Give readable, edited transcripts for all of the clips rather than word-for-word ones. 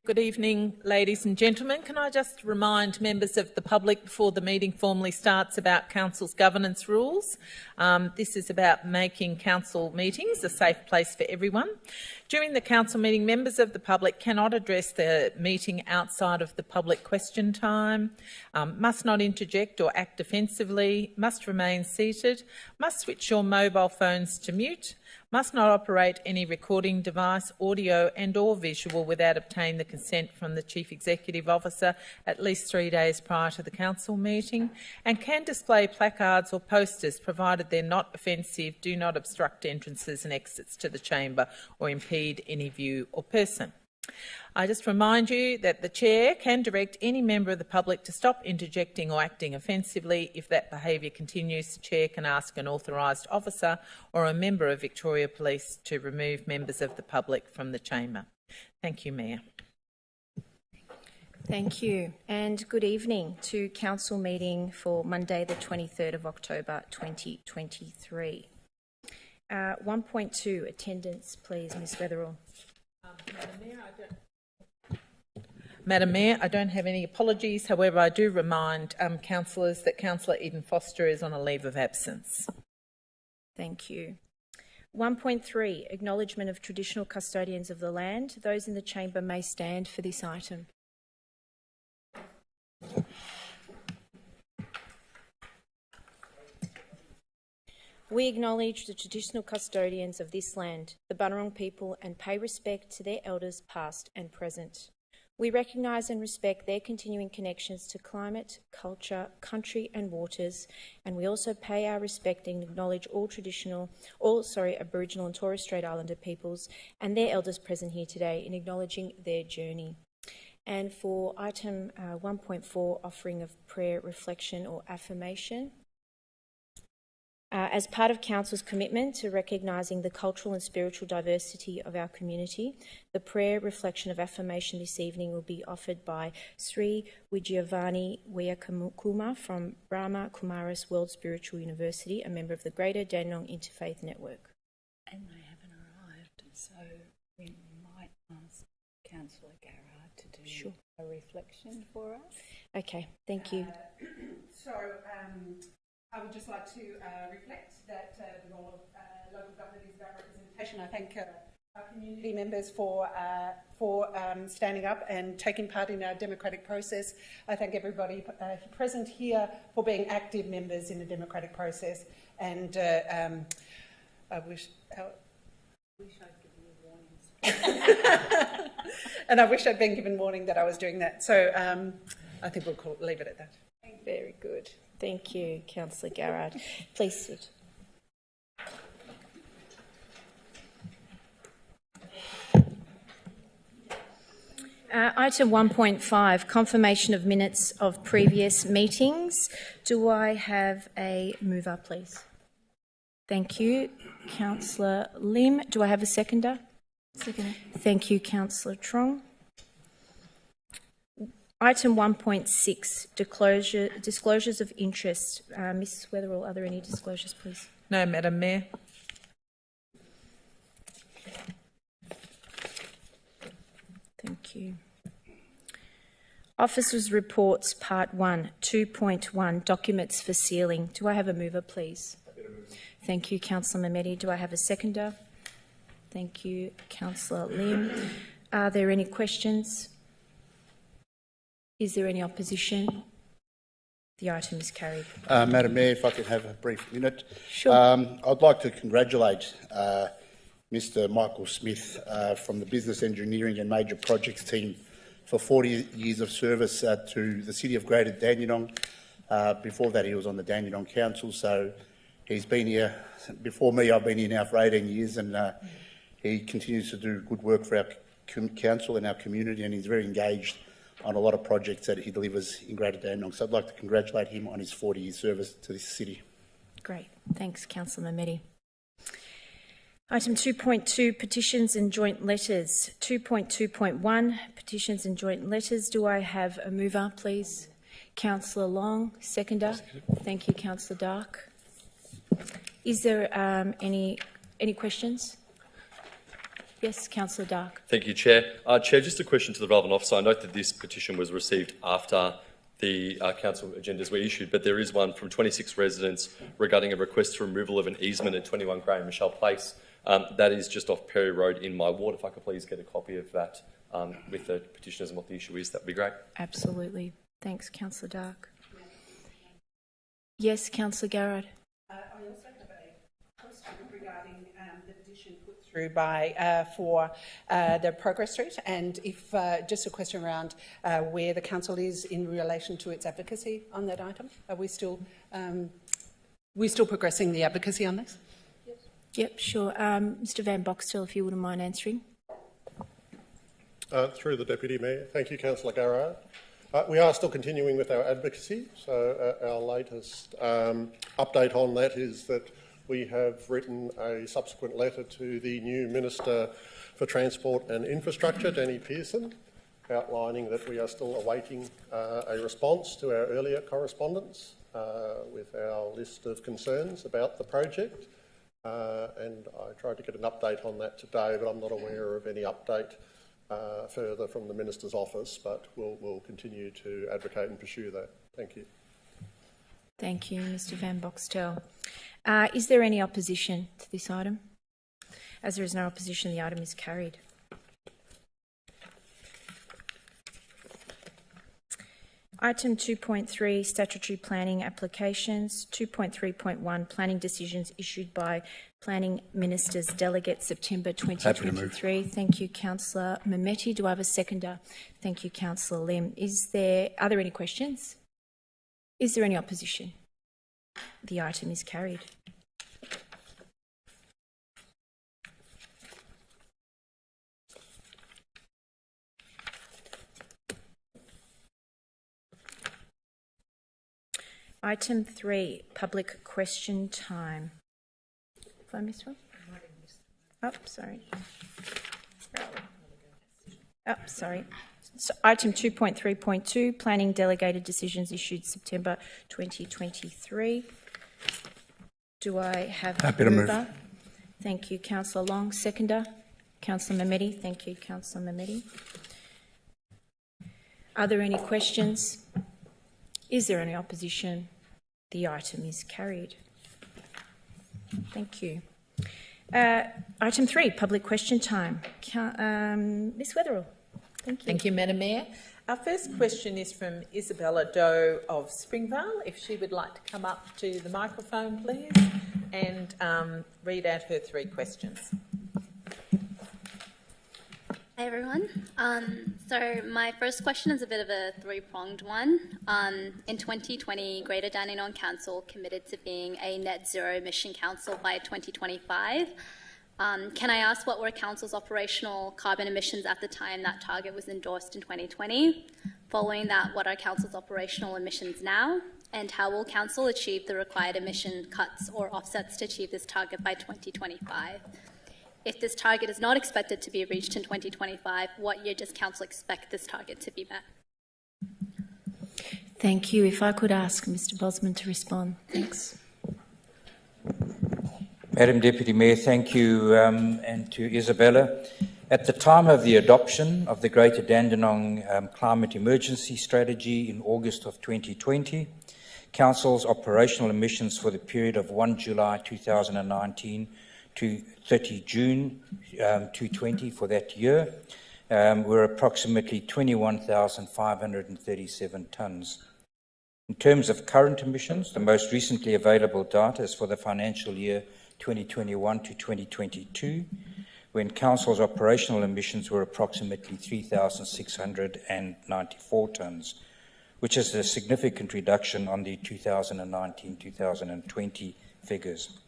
Good evening, ladies and gentlemen. Can I just remind members of the public before the meeting formally starts about Council's governance rules? This is about making Council meetings a safe place for everyone. During the Council meeting, members of the public cannot address the meeting outside of the public question time, must not interject or act offensively, must remain seated, must switch your mobile phones to mute, must not operate any recording device, audio and/or visual without obtaining the consent from the Chief Executive Officer at least 3 days prior to the Council meeting, and can display placards or posters provided they're not offensive, do not obstruct entrances and exits to the chamber or impede any view or person. I just remind you that the Chair can direct any member of the public to stop interjecting or acting offensively. If that behaviour continues, the Chair can ask an authorised officer or a member of Victoria Police to remove members of the public from the chamber. Thank you, Mayor. Thank you, and good evening to Council meeting for Monday the 23rd of October 2023. 1.2 attendance, please, Ms Weatherall. Madam Mayor, I don't have any apologies. However, I do remind councillors that Councillor Eden Foster is on a leave of absence. Thank you. 1.3 acknowledgement of traditional custodians of the land. Those in the chamber may stand for this item. We acknowledge the traditional custodians of this land, the Bunurong people, and pay respect to their elders past and present. We recognise and respect their continuing connections to climate, culture, country and waters, and we also pay our respect and acknowledge all Aboriginal and Torres Strait Islander peoples and their elders present here today in acknowledging their journey. And for item 1.4, offering of prayer, reflection or affirmation. As part of Council's commitment to recognising the cultural and spiritual diversity of our community, the prayer, reflection of affirmation this evening will be offered by Sri Widyavani Weyakumar from Brahma Kumaris World Spiritual University, a member of the Greater Dandenong Interfaith Network. And they haven't arrived, so we might ask Councillor Garrard to do a reflection for us. Okay, thank you. I would just like to reflect that the role of local government is about representation. I thank our community members for standing up and taking part in our democratic process. I thank everybody present here for being active members in the democratic process. And I wish I'd given you warnings. And I wish I'd been given warning that I was doing that. So I think we'll leave it at that. Very good. Thank you, Councillor Garrard. Please sit. Item 1.5, confirmation of minutes of previous meetings. Do I have a mover, please? Thank you, Councillor Lim. Do I have a seconder? Seconder. Thank you, Councillor Trong. Item 1.6, disclosures of interest. Ms Weatherall, are there any disclosures, please? No, Madam Mayor. Thank you. Officers' reports, Part 1, 2.1, documents for sealing. Do I have a mover, please? Thank you, Councillor Mehmeti. Do I have a seconder? Thank you, Councillor Lim. Are there any questions? Is there any opposition? The item is carried. Madam Mayor, if I could have a brief minute. Sure. I'd like to congratulate Mr Michael Smith from the Business Engineering and Major Projects team for 40 years of service to the City of Greater Dandenong. Before that, he was on the Dandenong Council, so he's been here before me. I've been here now for 18 years, and he continues to do good work for our council and our community, and he's very engaged on a lot of projects that he delivers in Greater Dandenong. So I'd like to congratulate him on his 40-year service to this city. Great. Thanks, Councillor Mehmeti. Item 2.2, petitions and joint letters. 2.2.1, petitions and joint letters. Do I have a mover, please? Councillor Long, seconder. Thank you, Councillor Dark. Is there any questions? Yes, Councillor Dark. Thank you, Chair. Chair, just a question to the relevant officer. I note that this petition was received after the council agendas were issued, but there is one from 26 residents regarding a request for removal of an easement at 21 Graham Michelle Place. That is just off Perry Road in my ward. If I could please get a copy of that with the petitioners and what the issue is, that would be great. Absolutely. Thanks, Councillor Dark. Yes, Councillor Garrard. I also have a question regarding the petition put through by for the Progress Street, and if just a question around where the council is in relation to its advocacy on that item. Are we still progressing the advocacy on this? Yep, sure. Mr Van Boxtel, if you wouldn't mind answering. Through the Deputy Mayor. Thank you, Councillor Garrard. We are still continuing with our advocacy, so our latest update on that is that we have written a subsequent letter to the new Minister for Transport and Infrastructure, Danny Pearson, outlining that we are still awaiting a response to our earlier correspondence with our list of concerns about the project. And I tried to get an update on that today, but I'm not aware of any update further from the Minister's office, but we'll continue to advocate and pursue that. Thank you. Thank you, Mr Van Boxtel. Is there any opposition to this item? As there is no opposition, the item is carried. Item 2.3, statutory planning applications. 2.3.1, planning decisions issued by Planning Minister's Delegate, September 2023. Thank you, Councillor Mehmeti. Do I have a seconder? Thank you, Councillor Lim. Are there any questions? Is there any opposition? The item is carried. Item 3, public question time. Have I missed one? Oh, sorry. Oh, sorry. So item 2.3.2, planning delegated decisions issued September 2023. Do I have Happy to move. mover? Thank you, Councillor Long. Seconder? Councillor Mehmeti. Thank you, Councillor Mehmeti. Are there any questions? Is there any opposition? The item is carried. Thank you. Item 3, public question time. Ms Weatherall. Thank you. Thank you, Madam Mayor. Our first question is from Isabella Doe of Springvale. If she would like to come up to the microphone, please, and read out her 3 questions. Hi everyone. So my first question is a bit of a 3-pronged one. In 2020, Greater Dandenong Council committed to being a net zero emission council by 2025. Can I ask what were Council's operational carbon emissions at the time that target was endorsed in 2020? Following that, what are Council's operational emissions now? And how will Council achieve the required emission cuts or offsets to achieve this target by 2025? If this target is not expected to be reached in 2025, what year does Council expect this target to be met? Thank you. If I could ask Mr Bosman to respond. Thanks. Madam Deputy Mayor, thank you, and to Isabella. At the time of the adoption of the Greater Dandenong Climate Emergency Strategy in August of 2020, Council's operational emissions for the period of 1 July 2019 to 30 June 2020 for that year were approximately 21,537 tonnes. In terms of current emissions, the most recently available data is for the financial year 2021 to 2022, when Council's operational emissions were approximately 3,694 tonnes, which is a significant reduction on the 2019-2020 figures.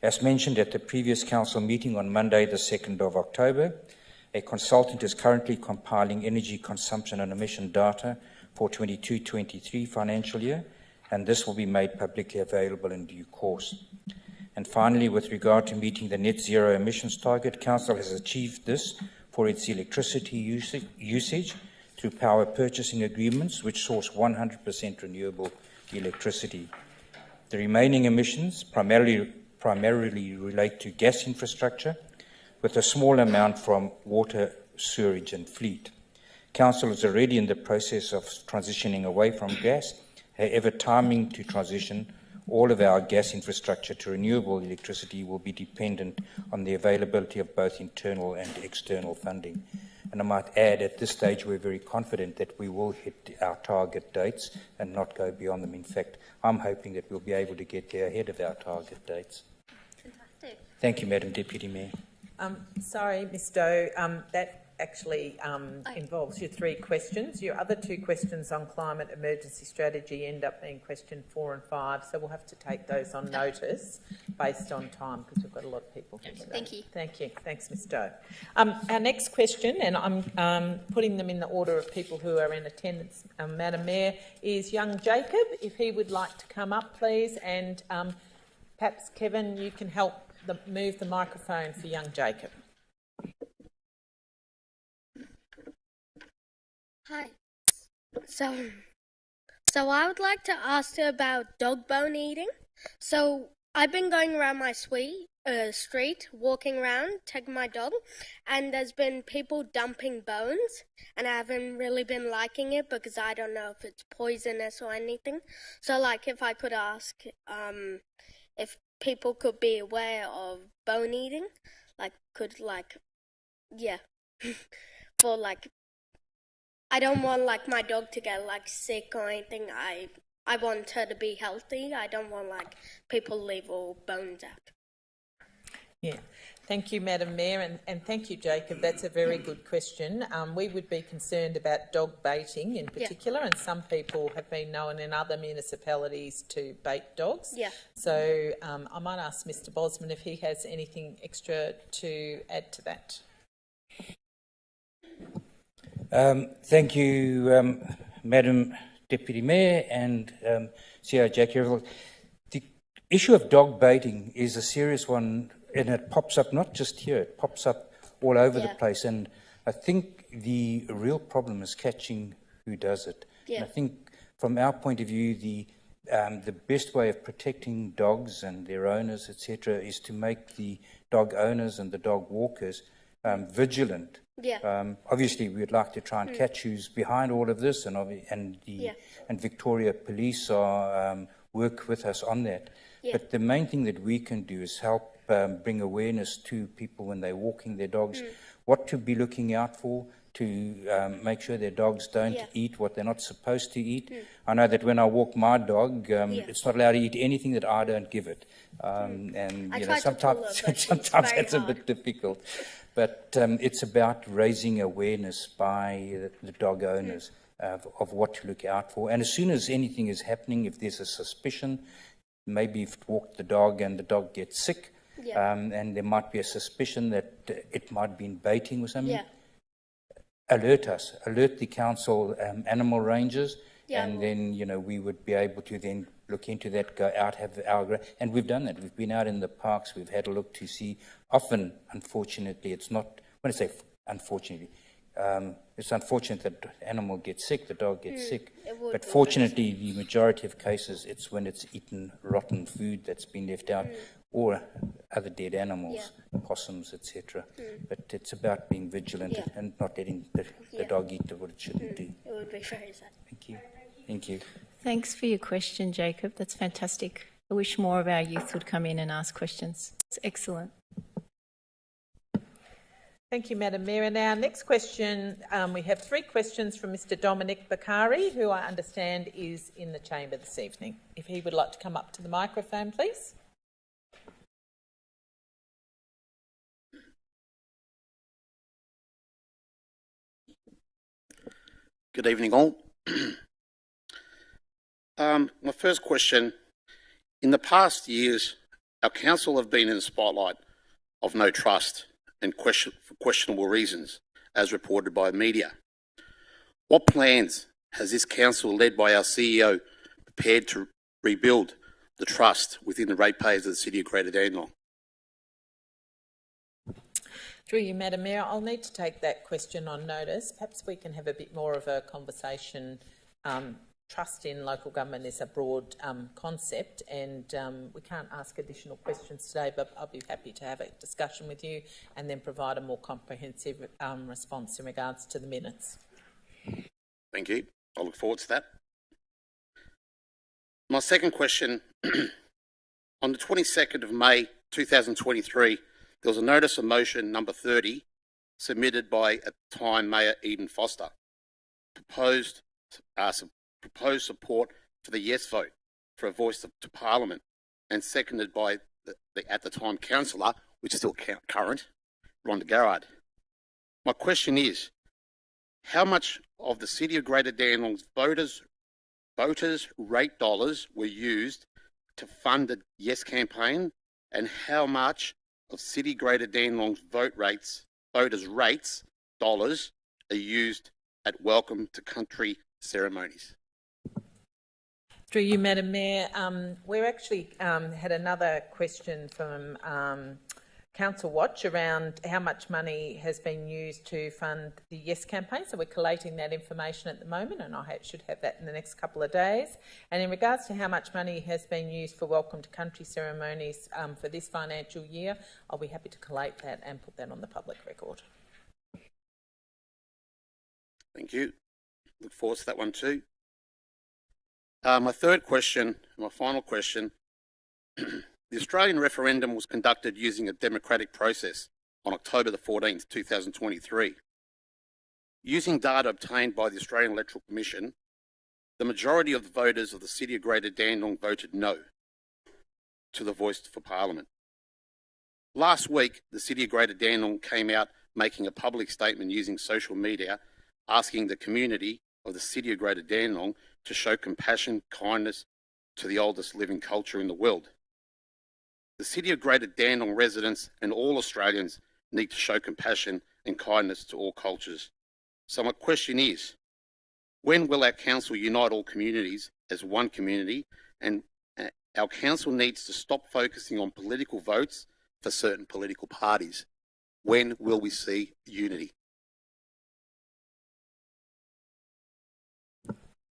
As mentioned at the previous Council meeting on Monday, the 2nd of October, a consultant is currently compiling energy consumption and emission data for 22-23 financial year, and this will be made publicly available in due course. And finally, with regard to meeting the net zero emissions target, Council has achieved this for its electricity usage through power purchasing agreements which source 100% renewable electricity. The remaining emissions primarily relate to gas infrastructure, with a small amount from water, sewerage and fleet. Council is already in the process of transitioning away from gas. However, timing to transition all of our gas infrastructure to renewable electricity will be dependent on the availability of both internal and external funding. And I might add, at this stage, we're very confident that we will hit our target dates and not go beyond them. In fact, I'm hoping that we'll be able to get there ahead of our target dates. Fantastic. Thank you, Madam Deputy Mayor. Sorry, Ms Doe, that actually involves your 3 questions. Your other 2 questions on climate emergency strategy end up being question 4 and 5, so we'll have to take those on notice based on time because we've got a lot of people here today. Thank you. Thank you. Thanks, Ms Doe. Our next question, and I'm putting them in the order of people who are in attendance, Madam Mayor, is young Jacob. If he would like to come up, please, and perhaps, Kevin, you can help move the microphone for young Jacob. Hi. So I would like to ask about dog bone eating. So I've been going around my street, walking around, taking my dog, and there's been people dumping bones, and I haven't really been liking it because I don't know if it's poisonous or anything. So, like, if I could ask if people could be aware of bone eating, for, like, I don't want, like, my dog to get, like, sick or anything. I want her to be healthy. I don't want, like, people leave all bones out. Yeah, thank you, Madam Mayor, and thank you, Jacob. That's a very good question. We would be concerned about dog baiting in particular, and some people have been known in other municipalities to bait dogs. Yeah. So I might ask Mr Bosman if he has anything extra to add to that. Thank you, Madam Deputy Mayor and CEO Jackie. The issue of dog baiting is a serious one, and it pops up not just here, it pops up all over the place. And I think the real problem is catching who does it. Yeah. And I think from our point of view, the best way of protecting dogs and their owners, etc., is to make the dog owners and the dog walkers vigilant. Yeah. Obviously, we'd like to try and catch who's behind all of this, and Victoria Police are work with us on that. Yeah. But the main thing that we can do is help bring awareness to people when they're walking their dogs, what to be looking out for, to make sure their dogs don't eat what they're not supposed to eat. I know that when I walk my dog, it's not allowed to eat anything that I don't give it. And you know, sometimes that's a bit difficult. But it's about raising awareness by the dog owners of what to look out for. And as soon as anything is happening, if there's a suspicion, maybe if you walk the dog and the dog gets sick, and there might be a suspicion that it might be baiting or something, alert us, alert the council animal rangers, and then, you know, we would be able to then look into that, go out, have our... And we've done that. We've been out in the parks. We've had a look to see. Often, unfortunately, it's not... When I say unfortunately, it's unfortunate that the animal gets sick, the dog gets sick. But fortunately, the majority of cases, it's when it's eaten rotten food that's been left out, or other dead animals, possums, etc. But it's about being vigilant and not letting the dog eat what it shouldn't do. It would be very sad. Thank you. Thank you. Thanks for your question, Jacob. That's fantastic. I wish more of our youth would come in and ask questions. It's excellent. Thank you, Madam Mayor. And our next question, we have 3 questions from Mr Dominic Bakari, who I understand is in the chamber this evening. If he would like to come up to the microphone, please. Good evening, all. My first question, in the past years, our council have been in the spotlight of no trust and for questionable reasons, as reported by the media. What plans has this council, led by our CEO, prepared to rebuild the trust within the ratepayers of the City of Greater Dandenong? Through you, Madam Mayor, I'll need to take that question on notice. Perhaps we can have a bit more of a conversation trust in local government is a broad concept, and we can't ask additional questions today, but I'll be happy to have a discussion with you and then provide a more comprehensive response in regards to the minutes. Thank you. I look forward to that. My second question, on the 22nd of May 2023, there was a notice of motion number 30 submitted by, at the time, Mayor Eden Foster. Proposed support for the yes vote for a voice to Parliament, and seconded by the at the time councillor, which is still current, Rhonda Garrard. My question is, how much of the City of Greater Dandenong's voters' rate dollars were used to fund the yes campaign, and how much of City Greater Dandenong's voters' rates dollars are used at Welcome to Country ceremonies? Through you, Madam Mayor, we're actually had another question from Council Watch around how much money has been used to fund the Yes campaign. So we're collating that information at the moment, and I should have that in the next couple of days. And in regards to how much money has been used for Welcome to Country ceremonies for this financial year, I'll be happy to collate that and put that on the public record. Thank you. Look forward to that one too. My third question, my final question. The Australian referendum was conducted using a democratic process on October the 14th, 2023. Using data obtained by the Australian Electoral Commission, the majority of the voters of the City of Greater Dandenong voted no to the voice for Parliament. Last week, the City of Greater Dandenong came out making a public statement using social media, asking the community of the City of Greater Dandenong to show compassion, kindness to the oldest living culture in the world. The City of Greater Dandenong residents and all Australians need to show compassion and kindness to all cultures. So my question is, when will our council unite all communities as one community? And our council needs to stop focusing on political votes for certain political parties. When will we see unity?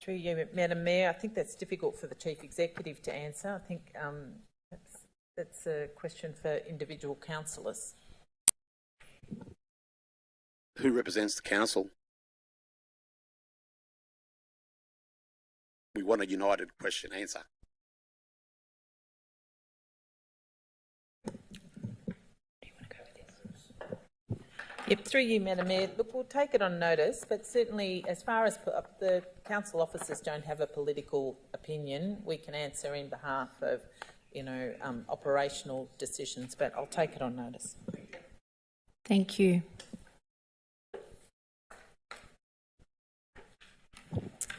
Through you, Madam Mayor, I think that's difficult for the Chief Executive to answer. I think that's a question for individual councillors. Who represents the council? We want a united question answer. Yep, through you, Madam Mayor. Look, we'll take it on notice, but certainly as far as the council officers don't have a political opinion, we can answer in behalf of, operational decisions, but I'll take it on notice. Thank you.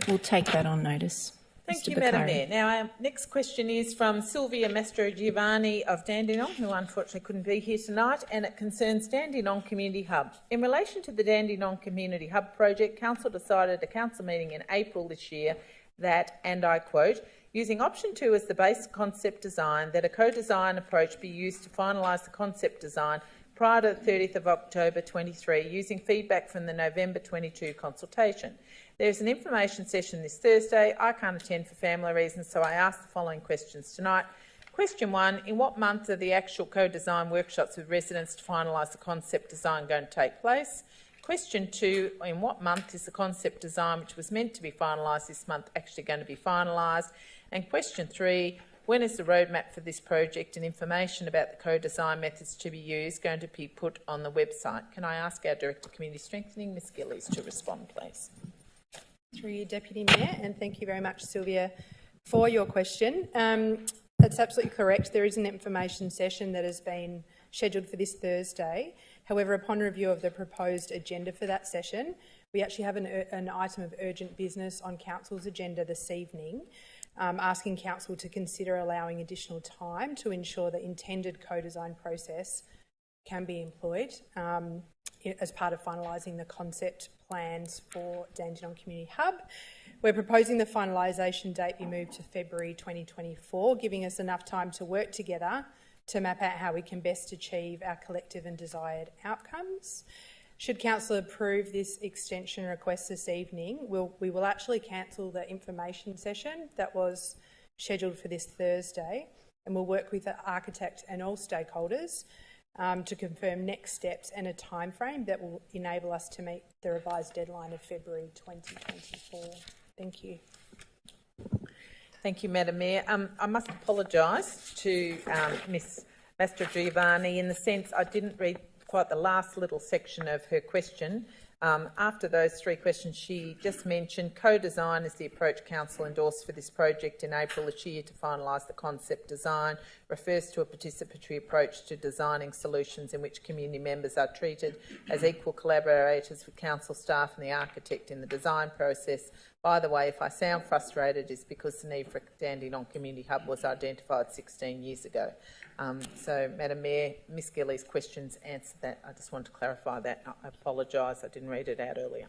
We'll take that on notice. Thank Mr. you, Madam Bakari. Mayor. Now, our next question is from Sylvia Mastrogiovanni of Dandenong, who unfortunately couldn't be here tonight, and it concerns Dandenong Community Hub. In relation to the Dandenong Community Hub project, Council decided at a council meeting in April this year that, and I quote, using option 2 as the base concept design, that a co-design approach be used to finalise the concept design prior to the 30th of October 23, using feedback from the November 22 consultation. There is an information session this Thursday. I can't attend for family reasons, so I ask the following questions tonight. Question 1, in what month are the actual co-design workshops with residents to finalise the concept design going to take place? Question 2, in what month is the concept design, which was meant to be finalised this month, actually going to be finalised? And question 3, when is the roadmap for this project and information about the co-design methods to be used going to be put on the website? Can I ask our Director of Community Strengthening, Ms Gillies, to respond, please? Through you, Deputy Mayor, and thank you very much, Sylvia, for your question. That's absolutely correct. There is an information session that has been scheduled for this Thursday. However, upon review of the proposed agenda for that session, we actually have an item of urgent business on Council's agenda this evening, asking Council to consider allowing additional time to ensure the intended co-design process can be employed as part of finalising the concept plans for Dandenong Community Hub. We're proposing the finalisation date be moved to February 2024, giving us enough time to work together to map out how we can best achieve our collective and desired outcomes. Should Council approve this extension request this evening, we will actually cancel the information session that was scheduled for this Thursday, and we'll work with the architect and all stakeholders to confirm next steps and a timeframe that will enable us to meet the revised deadline of February 2024. Thank you. Thank you, Madam Mayor. I must apologise to Ms Mastrogiovanni in the sense I didn't read quite the last little section of her question. After those three questions, she just mentioned co-design is the approach Council endorsed for this project in April this year to finalise the concept design, refers to a participatory approach to designing solutions in which community members are treated as equal collaborators with Council staff and the architect in the design process. By the way, if I sound frustrated, it's because the need for a Dandenong Community Hub was identified 16 years ago. So, Madam Mayor, Ms Gillies' questions answered that. I just want to clarify that. I apologise, I didn't read it out earlier.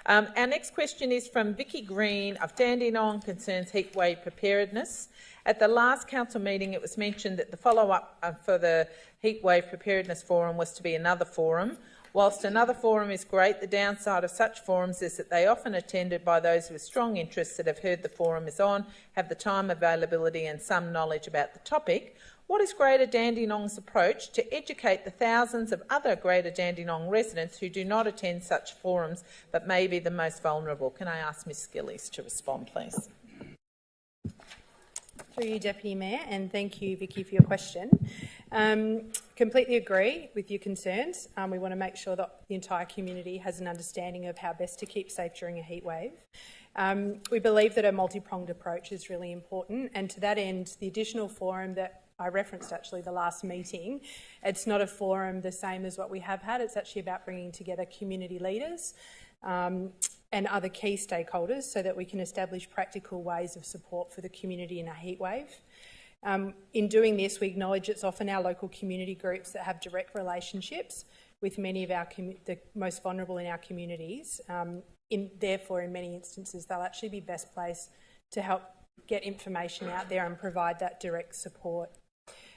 Our next question is from Vicky Green of Dandenong, concerns heatwave preparedness. At the last council meeting, it was mentioned that the follow-up for the heatwave preparedness forum was to be another forum. Whilst another forum is great, the downside of such forums is that they are often attended by those with strong interests that have heard the forum is on, have the time availability and some knowledge about the topic. What is Greater Dandenong's approach to educate the thousands of other Greater Dandenong residents who do not attend such forums but may be the most vulnerable? Can I ask Ms Gillies to respond, please? Through you, Deputy Mayor, and thank you, Vicky, for your question. Completely agree with your concerns. We want to make sure that the entire community has an understanding of how best to keep safe during a heatwave. We believe that a multi-pronged approach is really important, and to that end, the additional forum that I referenced actually the last meeting, it's not a forum the same as what we have had. It's actually about bringing together community leaders and other key stakeholders so that we can establish practical ways of support for the community in a heatwave. In doing this, we acknowledge it's often our local community groups that have direct relationships with many of the most vulnerable in our communities. Therefore, in many instances, they'll actually be best placed to help get information out there and provide that direct support.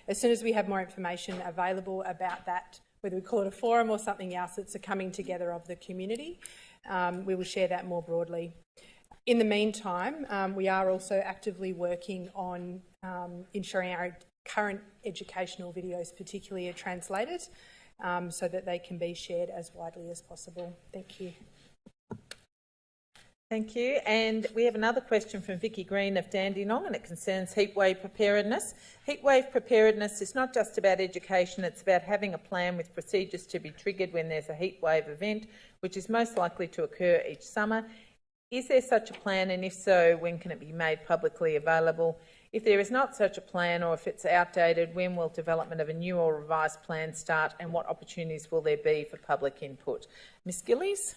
As soon as we have more information available about that, whether we call it a forum or something else, it's a coming together of the community, we will share that more broadly. In the meantime, we are also actively working on ensuring our current educational videos particularly are translated so that they can be shared as widely as possible. Thank you. Thank you. And we have another question from Vicky Green of Dandenong, and it concerns heatwave preparedness. Heatwave preparedness is not just about education, it's about having a plan with procedures to be triggered when there's a heatwave event, which is most likely to occur each summer. Is there such a plan, and if so, when can it be made publicly available? If there is not such a plan, or if it's outdated, when will development of a new or revised plan start, and what opportunities will there be for public input? Ms Gillies?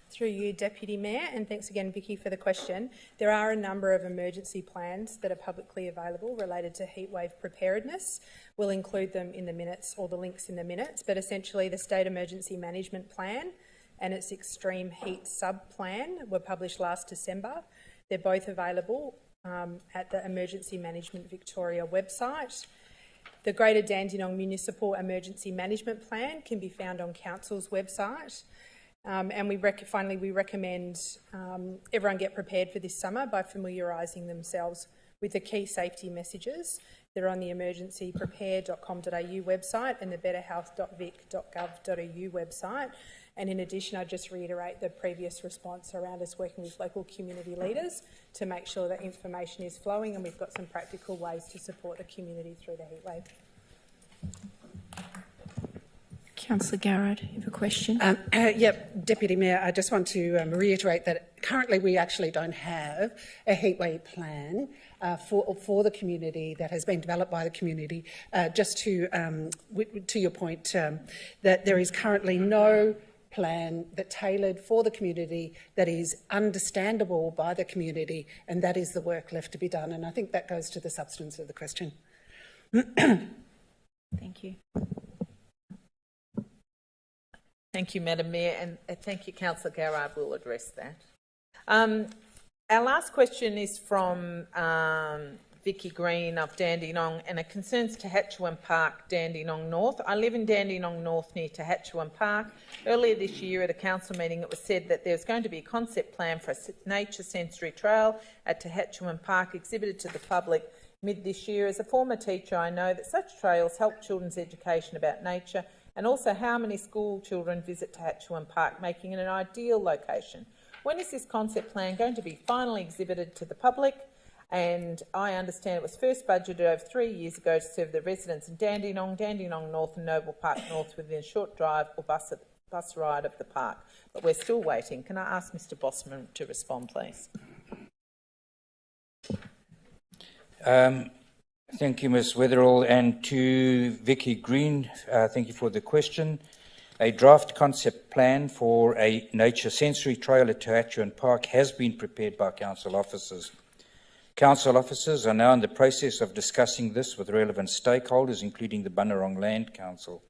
Through you, Deputy Mayor, and thanks again, Vicky, for the question. There are a number of emergency plans that are publicly available related to heatwave preparedness. We'll include them in the minutes, or the links in the minutes, but essentially the State Emergency Management Plan and its Extreme Heat Sub-Plan were published last December. They're both available at the Emergency Management Victoria website. The Greater Dandenong Municipal Emergency Management Plan can be found on Council's website. And we recommend everyone get prepared for this summer by familiarising themselves with the key safety messages that are on the emergencyprepare.com.au website and the betterhealth.vic.gov.au website. And in addition, I'd just reiterate the previous response around us working with local community leaders to make sure that information is flowing and we've got some practical ways to support the community through the heatwave. Councillor Garrard, you have a question? Yep, Deputy Mayor, I just want to reiterate that currently we actually don't have a heatwave plan for the community that has been developed by the community. Just to your point, that there is currently no plan that tailored for the community that is understandable by the community, and that is the work left to be done. And I think that goes to the substance of the question. Thank you. Thank you, Madam Mayor, and thank you, Councillor Garrard. We'll address that. Our last question is from Vicky Green of Dandenong, and it concerns Tehatchawan Park, Dandenong North. I live in Dandenong North near Tehatchawan Park. Earlier this year at a council meeting it was said that there's going to be a concept plan for a nature sensory trail at Tehatchawan Park exhibited to the public mid this year. As a former teacher, I know that such trails help children's education about nature and also how many school children visit Tehatchawan Park, making it an ideal location. When is this concept plan going to be finally exhibited to the public? And I understand it was first budgeted over 3 years ago to serve the residents in Dandenong, Dandenong North and Noble Park North within a short drive or bus ride of the park. But we're still waiting. Can I ask Mr Bosman to respond, please? Thank you, Ms Weatherall. And to Vicky Green, thank you for the question. A draft concept plan for a nature sensory trail at Tehatchawan Park has been prepared by council officers. Council officers are now in the process of discussing this with relevant stakeholders, including the Bunurong Land Council.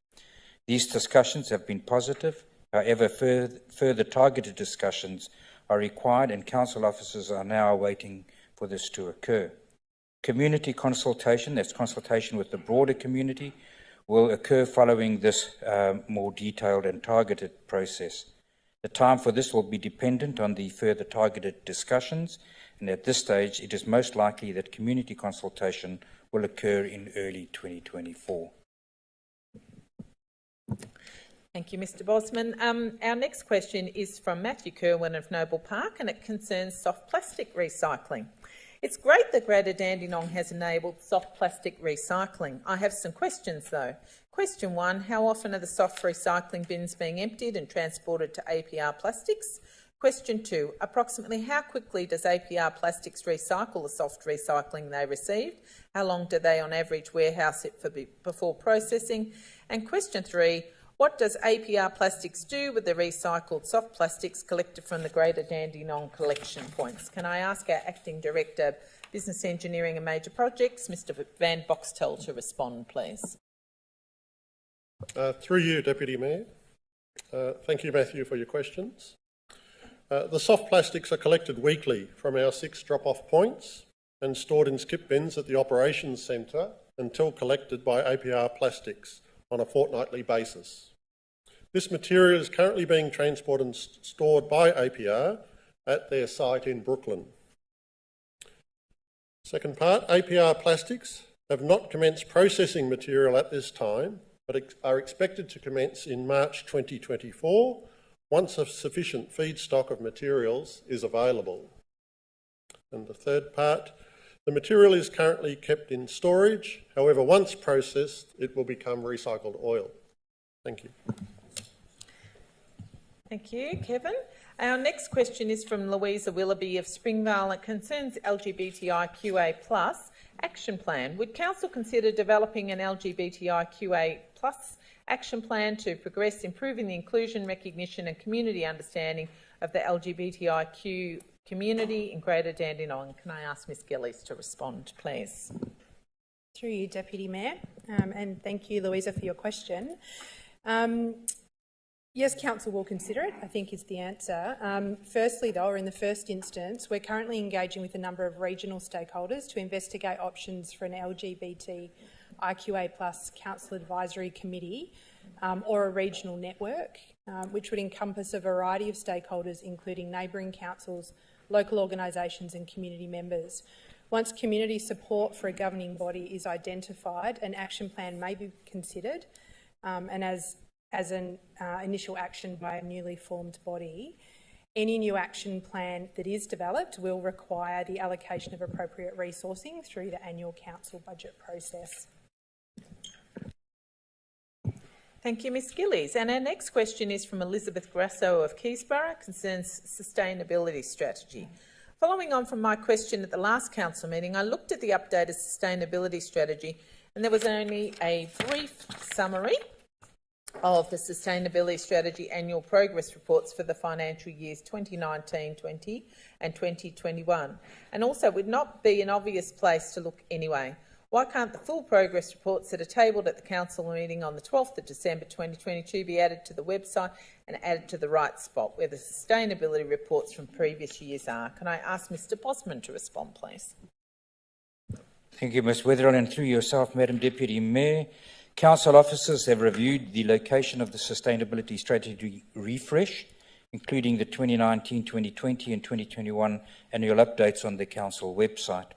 These discussions have been positive. However, further targeted discussions are required, and council officers are now waiting for this to occur. Community consultation, that's consultation with the broader community, will occur following this more detailed and targeted process. The time for this will be dependent on the further targeted discussions, and at this stage it is most likely that community consultation will occur in early 2024. Thank you, Mr Bosman. Our next question is from Matthew Kerwin of Noble Park, and it concerns soft plastic recycling. It's great that Greater Dandenong has enabled soft plastic recycling. I have some questions though. Question 1, how often are the soft recycling bins being emptied and transported to APR Plastics? Question 2, approximately how quickly does APR Plastics recycle the soft recycling they received? How long do they on average warehouse it for before processing? And question 3, what does APR Plastics do with the recycled soft plastics collected from the Greater Dandenong collection points? Can I ask our Acting Director, Business Engineering and Major Projects, Mr Van Boxtel, to respond, please? Through you, Deputy Mayor. Thank you, Matthew, for your questions. The soft plastics are collected weekly from our 6 drop-off points and stored in skip bins at the Operations Centre until collected by APR Plastics on a fortnightly basis. This material is currently being transported and stored by APR at their site in Brooklyn. Second part, APR Plastics have not commenced processing material at this time, but are expected to commence in March 2024 once a sufficient feedstock of materials is available. And the third part, the material is currently kept in storage. However, once processed, it will become recycled oil. Thank you. Thank you, Kevin. Our next question is from Louisa Willoughby of Springvale and concerns LGBTIQA+ action plan. Would Council consider developing an LGBTIQA+ action plan to progress improving the inclusion, recognition and community understanding of the LGBTIQ community in Greater Dandenong? Can I ask Ms Gillies to respond, please? Through you, Deputy Mayor, and thank you, Louisa, for your question. Yes, Council will consider it, I think is the answer. Firstly, though, or in the first instance, we're currently engaging with a number of regional stakeholders to investigate options for an LGBTIQA+ Council Advisory Committee or a regional network, which would encompass a variety of stakeholders, including neighbouring councils, local organisations and community members. Once community support for a governing body is identified, an action plan may be considered, and as an initial action by a newly formed body. Any new action plan that is developed will require the allocation of appropriate resourcing through the annual council budget process. Thank you, Ms Gillies. And our next question is from Elizabeth Grasso of Keysborough, concerns sustainability strategy. Following on from my question at the last council meeting, I looked at the updated sustainability strategy and there was only a brief summary of the Sustainability Strategy Annual Progress Reports for the financial years 2019-20 and 2021, and also would not be an obvious place to look anyway. Why can't the full progress reports that are tabled at the council meeting on the 12th of December 2022 be added to the website and added to the right spot where the sustainability reports from previous years are? Can I ask Mr Bosman to respond, please? Thank you, Ms Weatherall, and through yourself, Madam Deputy Mayor. Council officers have reviewed the location of the Sustainability Strategy refresh, including the 2019, 2020 and 2021 annual updates on the Council website.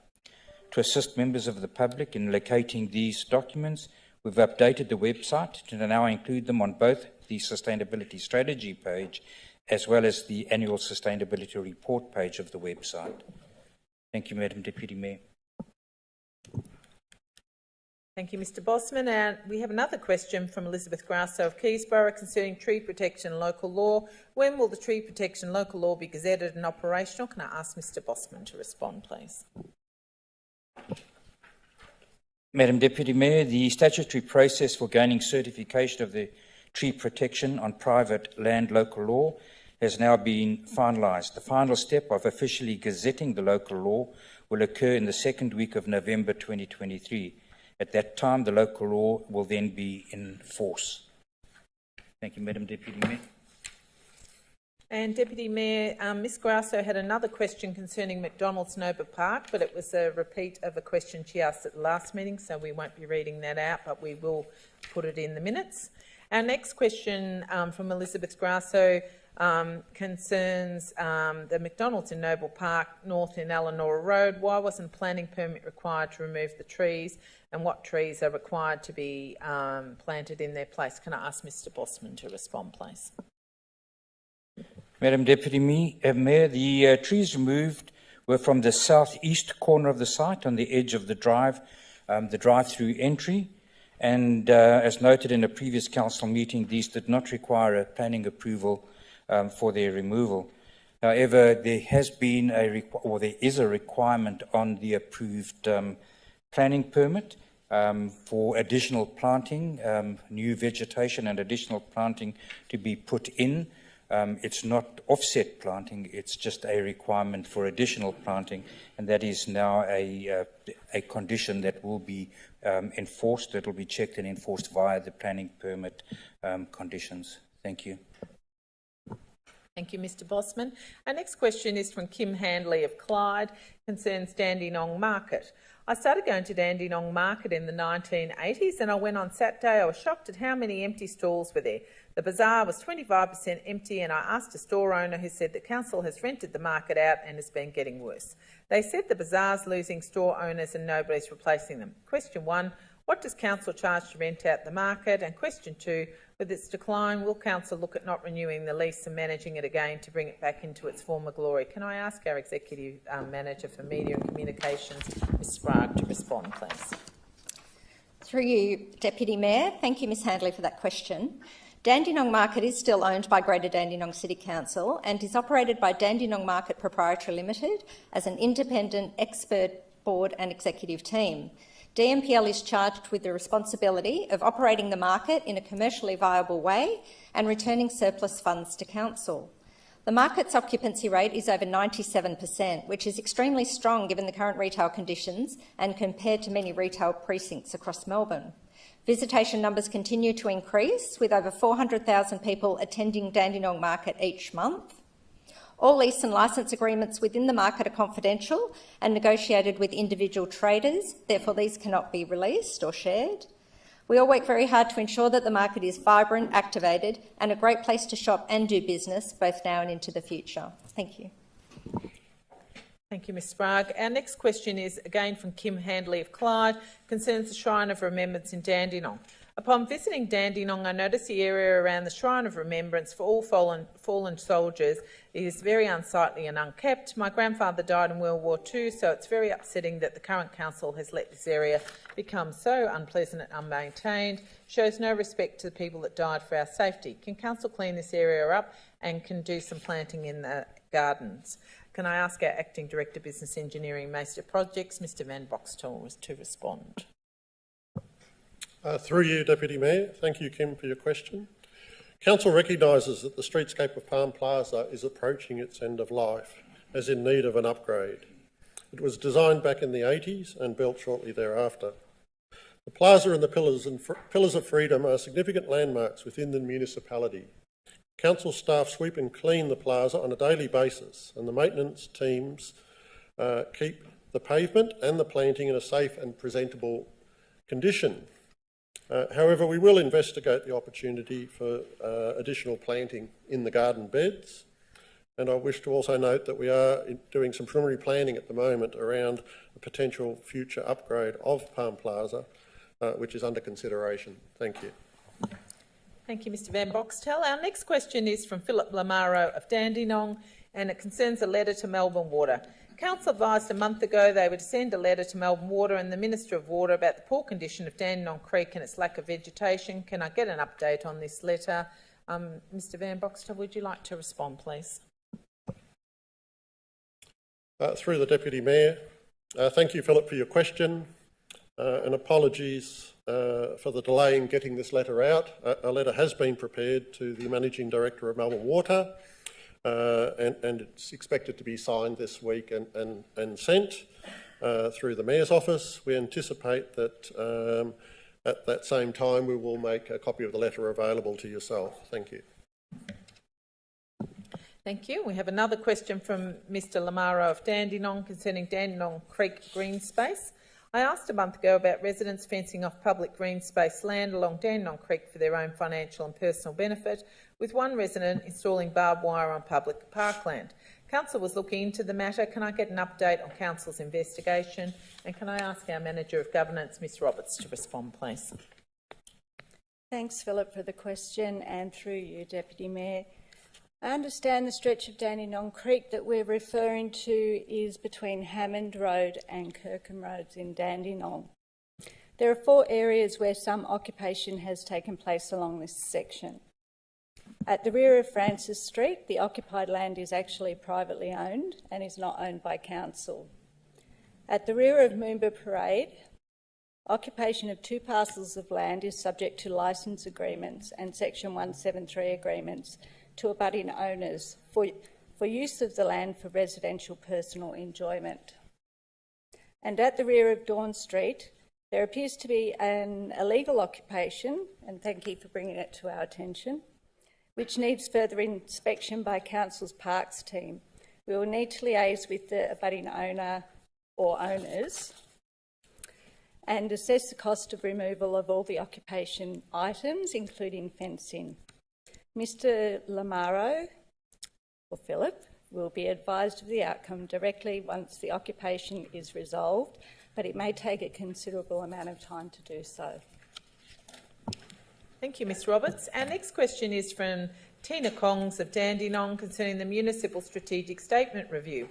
To assist members of the public in locating these documents, we've updated the website to now include them on both the Sustainability Strategy page as well as the annual Sustainability Report page of the website. Thank you, Madam Deputy Mayor. Thank you, Mr Bosman. And we have another question from Elizabeth Grasso of Keysborough concerning tree protection local law. When will the tree protection local law be gazetted and operational? Can I ask Mr Bosman to respond, please? Madam Deputy Mayor, the statutory process for gaining certification of the tree protection on private land local law has now been finalised. The final step of officially gazetting the local law will occur in the second week of November 2023. At that time, the local law will then be in force. Thank you, Madam Deputy Mayor. And Deputy Mayor, Ms Grasso had another question concerning McDonald's Nova Park, but it was a repeat of a question she asked at the last meeting, so we won't be reading that out, but we will put it in the minutes. Our next question from Elizabeth Grasso concerns the McDonald's in Noble Park North in Eleanor Road. Why wasn't a planning permit required to remove the trees, and what trees are required to be planted in their place? Can I ask Mr Bosman to respond, please? Madam Deputy Mayor, the trees removed were from the southeast corner of the site on the edge of the drive-through entry, and as noted in a previous council meeting, these did not require a planning approval for their removal. However, there has been there is a requirement on the approved planning permit for additional planting, new vegetation and additional planting to be put in. It's not offset planting, it's just a requirement for additional planting, and that is now a condition that will be enforced, that will be checked and enforced via the planning permit conditions. Thank you. Thank you, Mr Bosman. Our next question is from Kim Handley of Clyde, concerns Dandenong Market. I started going to Dandenong Market in the 1980s, and I went on Saturday. I was shocked at how many empty stalls were there. The bazaar was 25% empty, and I asked a store owner who said the council has rented the market out and has been getting worse. They said the bazaar's losing store owners and nobody's replacing them. Question 1, what does council charge to rent out the market? And question 2, with its decline, will council look at not renewing the lease and managing it again to bring it back into its former glory? Can I ask our Executive Manager for Media and Communications, Ms Sprague, to respond, please? Through you, Deputy Mayor. Thank you, Ms Handley, for that question. Dandenong Market is still owned by Greater Dandenong City Council and is operated by Dandenong Market Proprietary Limited as an independent expert board and executive team. DMPL is charged with the responsibility of operating the market in a commercially viable way and returning surplus funds to council. The market's occupancy rate is over 97%, which is extremely strong given the current retail conditions and compared to many retail precincts across Melbourne. Visitation numbers continue to increase, with over 400,000 people attending Dandenong Market each month. All lease and licence agreements within the market are confidential and negotiated with individual traders, therefore these cannot be released or shared. We all work very hard to ensure that the market is vibrant, activated and a great place to shop and do business, both now and into the future. Thank you. Thank you, Ms Sprague. Our next question is again from Kim Handley of Clyde, concerns the Shrine of Remembrance in Dandenong. Upon visiting Dandenong, I noticed the area around the Shrine of Remembrance for all fallen soldiers is very unsightly and unkept. My grandfather died in World War II, so it's very upsetting that the current council has let this area become so unpleasant and unmaintained, shows no respect to the people that died for our safety. Can council clean this area up and can do some planting in the gardens? Can I ask our Acting Director, Business Engineering, Major Projects, Mr Van Boxtel, to respond? Through you, Deputy Mayor. Thank you, Kim, for your question. Council recognises that the streetscape of Palm Plaza is approaching its end of life, as in need of an upgrade. It was designed back in the 80s and built shortly thereafter. The plaza and the Pillars of Freedom are significant landmarks within the municipality. Council staff sweep and clean the plaza on a daily basis, and the maintenance teams keep the pavement and the planting in a safe and presentable condition. However, we will investigate the opportunity for additional planting in the garden beds. And I wish to also note that we are doing some preliminary planning at the moment around a potential future upgrade of Palm Plaza, which is under consideration. Thank you. Thank you, Mr Van Boxtel. Our next question is from Philip Lamaro of Dandenong, and it concerns a letter to Melbourne Water. Council advised a month ago they would send a letter to Melbourne Water and the Minister of Water about the poor condition of Dandenong Creek and its lack of vegetation. Can I get an update on this letter? Mr Van Boxtel, would you like to respond, please? Through the Deputy Mayor, thank you, Philip, for your question, and apologies for the delay in getting this letter out. A letter has been prepared to the Managing Director of Melbourne Water, and it's expected to be signed this week and sent through the Mayor's office. We anticipate that at that same time we will make a copy of the letter available to yourself. Thank you. Thank you. We have another question from Mr Lamaro of Dandenong concerning Dandenong Creek green space. I asked a month ago about residents fencing off public green space land along Dandenong Creek for their own financial and personal benefit, with one resident installing barbed wire on public parkland. Council was looking into the matter. Can I get an update on Council's investigation? And can I ask our Manager of Governance, Ms Roberts, to respond, please? Thanks, Philip, for the question, and through you, Deputy Mayor. I understand the stretch of Dandenong Creek that we're referring to is between Hammond Road and Kirkham Roads in Dandenong. There are 4 areas where some occupation has taken place along this section. At the rear of Francis Street, the occupied land is actually privately owned and is not owned by council. At the rear of Moomba Parade, occupation of 2 parcels of land is subject to licence agreements and Section 173 agreements to abutting owners for use of the land for residential personal enjoyment. And at the rear of Dawn Street, there appears to be an illegal occupation, and thank you for bringing it to our attention, which needs further inspection by Council's Parks team. We will need to liaise with the abutting owner or owners and assess the cost of removal of all the occupation items, including fencing. Mr Lamaro, or Philip, will be advised of the outcome directly once the occupation is resolved, but it may take a considerable amount of time to do so. Thank you, Ms Roberts. Our next question is from Tina Kongs of Dandenong concerning the Municipal Strategic Statement Review.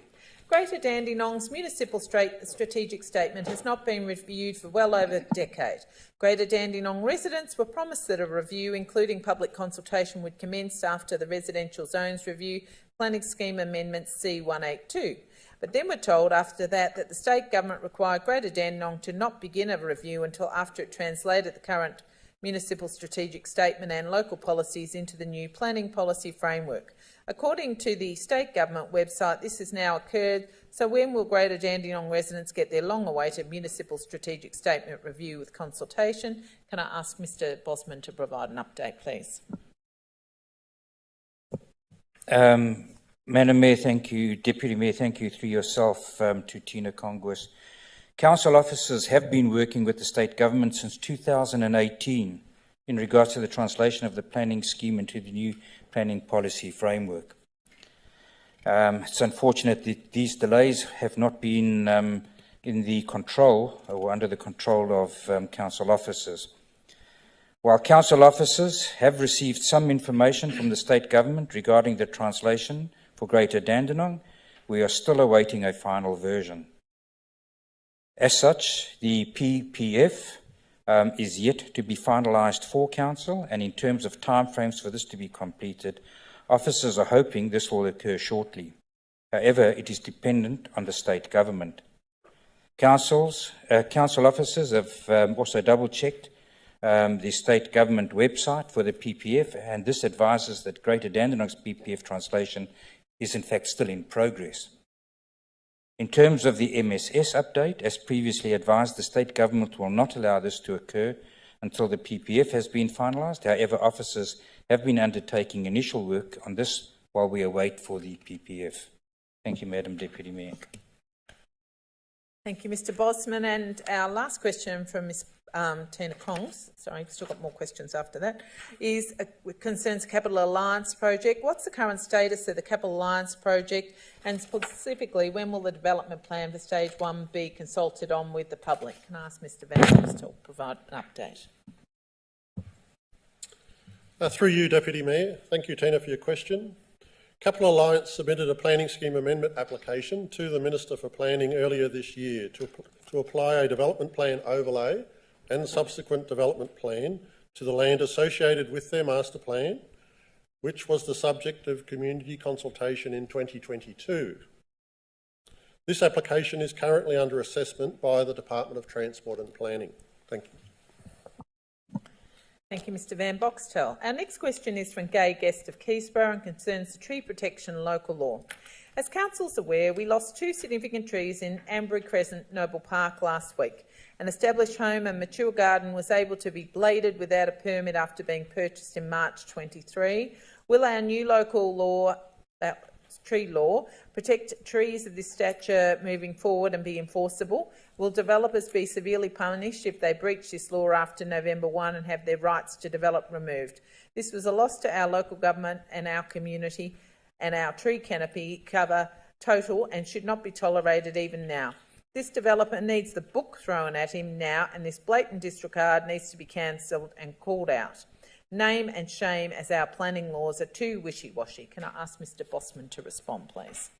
Greater Dandenong's Municipal Strategic Statement has not been reviewed for well over a decade. Greater Dandenong residents were promised that a review, including public consultation, would commence after the Residential Zones Review Planning Scheme Amendment C182. But then were told after that the state government required Greater Dandenong to not begin a review until after it translated the current Municipal Strategic Statement and local policies into the new planning policy framework. According to the state government website, this has now occurred, so when will Greater Dandenong residents get their long-awaited Municipal Strategic Statement review with consultation? Can I ask Mr Bosman to provide an update, please? Madam Mayor, thank you. Deputy Mayor, thank you through yourself to Tina Kongwas. Council officers have been working with the state government since 2018 in regards to the translation of the planning scheme into the new planning policy framework. It's unfortunate that these delays have not been in the control or under the control of council officers. While council officers have received some information from the state government regarding the translation for Greater Dandenong, we are still awaiting a final version. As such, the PPF is yet to be finalised for council, and in terms of timeframes for this to be completed, officers are hoping this will occur shortly. However, it is dependent on the state government. Council officers have also double-checked the state government website for the PPF, and this advises that Greater Dandenong's PPF translation is in fact still in progress. In terms of the MSS update, as previously advised, the state government will not allow this to occur until the PPF has been finalised. However, officers have been undertaking initial work on this while we await for the PPF. Thank you, Madam Deputy Mayor. Thank you, Mr Bosman. And our last question from Ms Tina Prongs, sorry, I've still got more questions after that, is concerns Capital Alliance project. What's the current status of the Capital Alliance project, and specifically when will the development plan for stage 1 be consulted on with the public? Can I ask Mr Van Bos to provide an update? Through you, Deputy Mayor. Thank you, Tina, for your question. Capital Alliance submitted a planning scheme amendment application to the Minister for Planning earlier this year to apply a development plan overlay and subsequent development plan to the land associated with their master plan, which was the subject of community consultation in 2022. This application is currently under assessment by the Department of Transport and Planning. Thank you. Thank you, Mr Van Boxtel. Our next question is from Gay Guest of Keysborough and concerns the tree protection local law. As Council's aware, we lost 2 significant trees in Ambury Crescent, Noble Park last week. An established home and mature garden was able to be bladed without a permit after being purchased in March 23. Will our new local law, tree law, protect trees of this stature moving forward and be enforceable? Will developers be severely punished if they breach this law after November 1 and have their rights to develop removed? This was a loss to our local government and our community, and our tree canopy cover total and should not be tolerated even now. This developer needs the book thrown at him now, and this blatant disregard needs to be cancelled and called out. Name and shame, as our planning laws are too wishy-washy. Can I ask Mr Bosman to respond, please?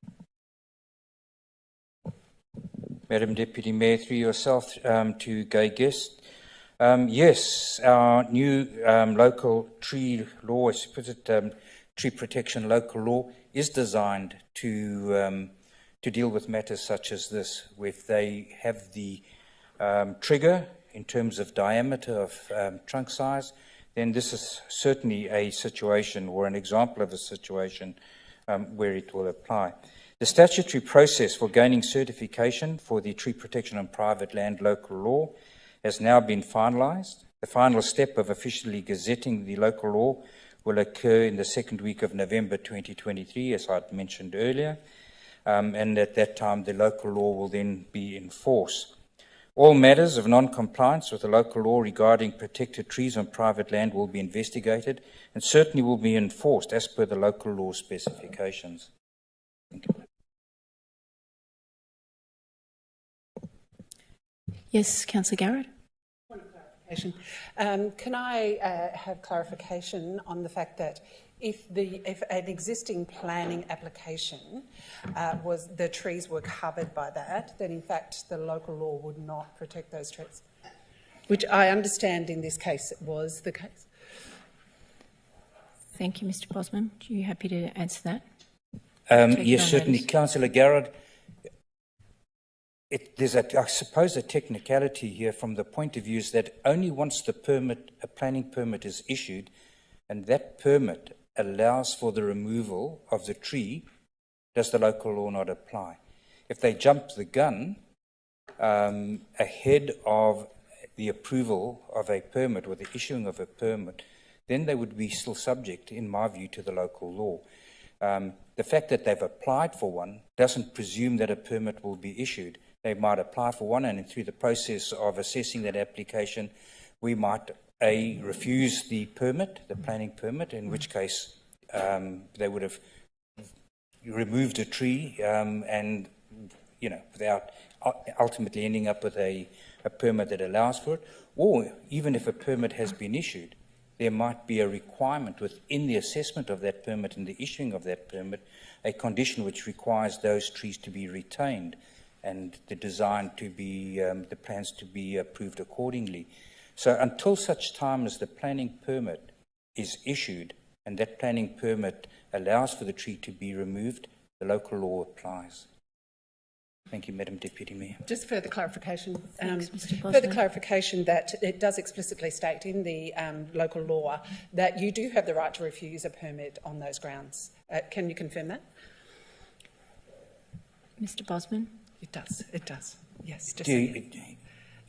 Madam Deputy Mayor, through yourself to Gay Guest. Yes, our new local tree law, tree protection local law, is designed to deal with matters such as this. If they have the trigger in terms of diameter of trunk size, then this is certainly a situation or an example of a situation where it will apply. The statutory process for gaining certification for the tree protection on private land local law has now been finalised. The final step of officially gazetting the local law will occur in the second week of November 2023, as I mentioned earlier, and at that time the local law will then be in force. All matters of non-compliance with the local law regarding protected trees on private land will be investigated and certainly will be enforced as per the local law specifications. Thank you. Yes, Councillor Garrett. Can I have clarification on the fact that if an existing planning application the trees were covered by that, then in fact the local law would not protect those trees, which I understand in this case was the case. Thank you, Mr Bosman. Are you happy to answer that? Yes, certainly, Councillor Garrett. There's, I suppose, a technicality here from the point of view is that only once a planning permit is issued, and that permit allows for the removal of the tree, does the local law not apply. If they jump the gun ahead of the approval of a permit or the issuing of a permit, then they would be still subject, in my view, to the local law. The fact that they've applied for one doesn't presume that a permit will be issued. They might apply for one, and through the process of assessing that application, we might refuse the permit, the planning permit, in which case they would have removed a tree and, without ultimately ending up with a permit that allows for it. Or even if a permit has been issued, there might be a requirement within the assessment of that permit and the issuing of that permit, a condition which requires those trees to be retained and the design to be, the plans to be approved accordingly. So until such time as the planning permit is issued and that planning permit allows for the tree to be removed, the local law applies. Thank you, Madam Deputy Mayor. Just further clarification. Thanks, Mr. Bosman. Further clarification that it does explicitly state in the local law that you do have the right to refuse a permit on those grounds. Can you confirm that? Mr Bosman. It does. It does. Yes.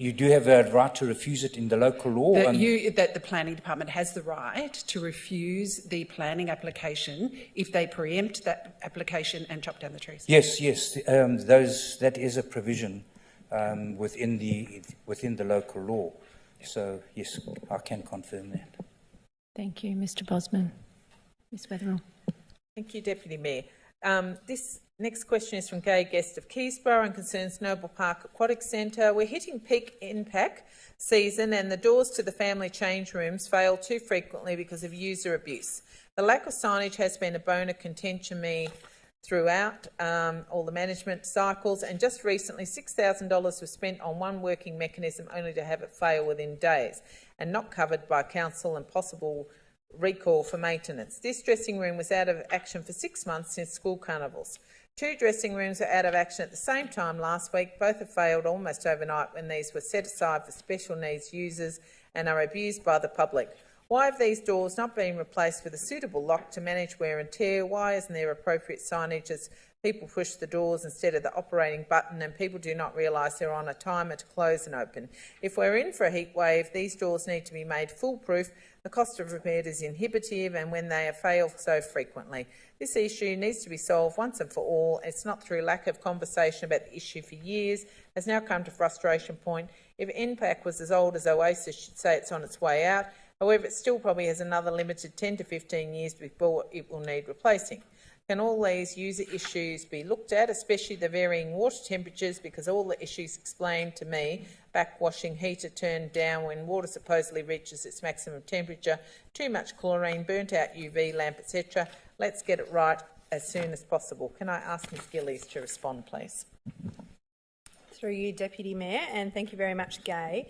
You do have a right to refuse it in the local law? That the planning department has the right to refuse the planning application if they preempt that application and chop down the trees? Yes, that is a provision within the local law. So yes, I can confirm that. Thank you, Mr. Bosman. Ms. Weatherill. Thank you, Deputy Mayor. This next question is from Gay Guest of Keysborough and concerns Noble Park Aquatic Centre. We're hitting peak NPAC season and the doors to the family change rooms fail too frequently because of user abuse. The lack of signage has been a bone of contention throughout all the management cycles, and just recently $6,000 was spent on one working mechanism only to have it fail within days and not covered by council and possible recall for maintenance. This dressing room was out of action for 6 months since school carnivals. 2 dressing rooms were out of action at the same time last week. Both have failed almost overnight when these were set aside for special needs users and are abused by the public. Why have these doors not been replaced with a suitable lock to manage wear and tear? Why isn't there appropriate signage as people push the doors instead of the operating button and people do not realise they're on a timer to close and open? If we're in for a heat wave, these doors need to be made foolproof. The cost of repair is inhibitive and when they fail so frequently. This issue needs to be solved once and for all. It's not through lack of conversation about the issue for years. Has now come to frustration point. If NPAC was as old as Oasis, should say it's on its way out. However, it still probably has another limited 10 to 15 years before it will need replacing. Can all these user issues be looked at, especially the varying water temperatures, because all the issues explained to me, backwashing, heater turned down when water supposedly reaches its maximum temperature, too much chlorine, burnt out UV lamp, etc. Let's get it right as soon as possible. Can I ask Ms Gillies to respond, please? Through you, Deputy Mayor, and thank you very much, Gay.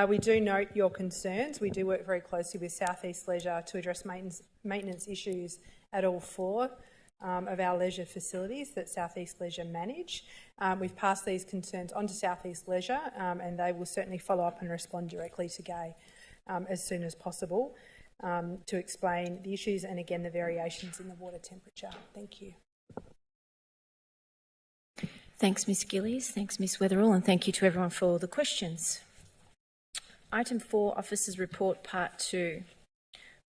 We do note your concerns. We do work very closely with South East Leisure to address maintenance issues at all 4 of our leisure facilities that South East Leisure manage. We've passed these concerns on to South East Leisure and they will certainly follow up and respond directly to Gay as soon as possible to explain the issues and, again, the variations in the water temperature. Thank you. Thanks, Ms Gillies. Thanks, Ms Weatherill, and thank you to everyone for all the questions. Item 4, Officers' Report, Part 2.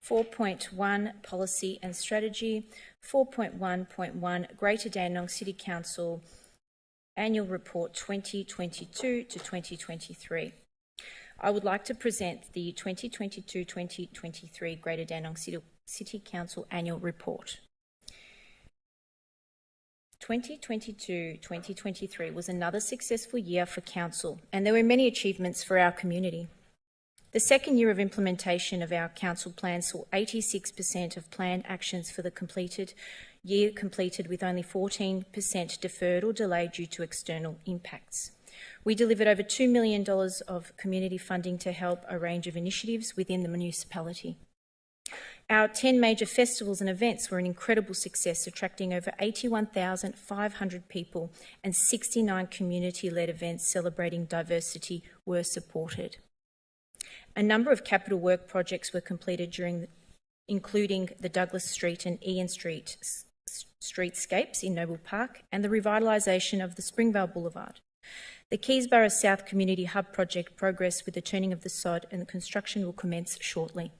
4.1, Policy and Strategy. 4.1.1, Greater Dandenong City Council Annual Report 2022 to 2023. I would like to present the 2022-2023 Greater Dandenong City Council Annual Report. 2022-2023 was another successful year for Council, and there were many achievements for our community. The second year of implementation of our Council plan saw 86% of planned actions for the year completed, with only 14% deferred or delayed due to external impacts. We delivered over $2 million of community funding to help a range of initiatives within the municipality. Our 10 major festivals and events were an incredible success, attracting over 81,500 people, and 69 community-led events celebrating diversity were supported. A number of capital work projects were completed including the Douglas Street and Ian Street streetscapes in Noble Park and the revitalisation of the Springvale Boulevard. The Keysborough South Community Hub project progressed with the turning of the sod, and the construction will commence shortly.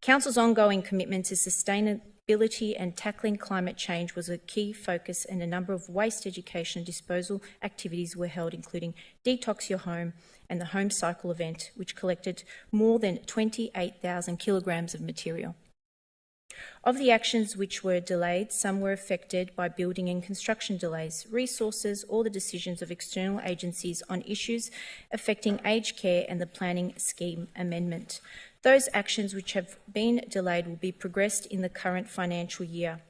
Council's ongoing commitment to sustainability and tackling climate change was a key focus, and a number of waste education and disposal activities were held, including Detox Your Home and the Home Cycle event, which collected more than 28,000 kilograms of material. Of the actions which were delayed, some were affected by building and construction delays, resources, or the decisions of external agencies on issues affecting aged care and the planning scheme amendment. Those actions which have been delayed will be progressed in the current financial year.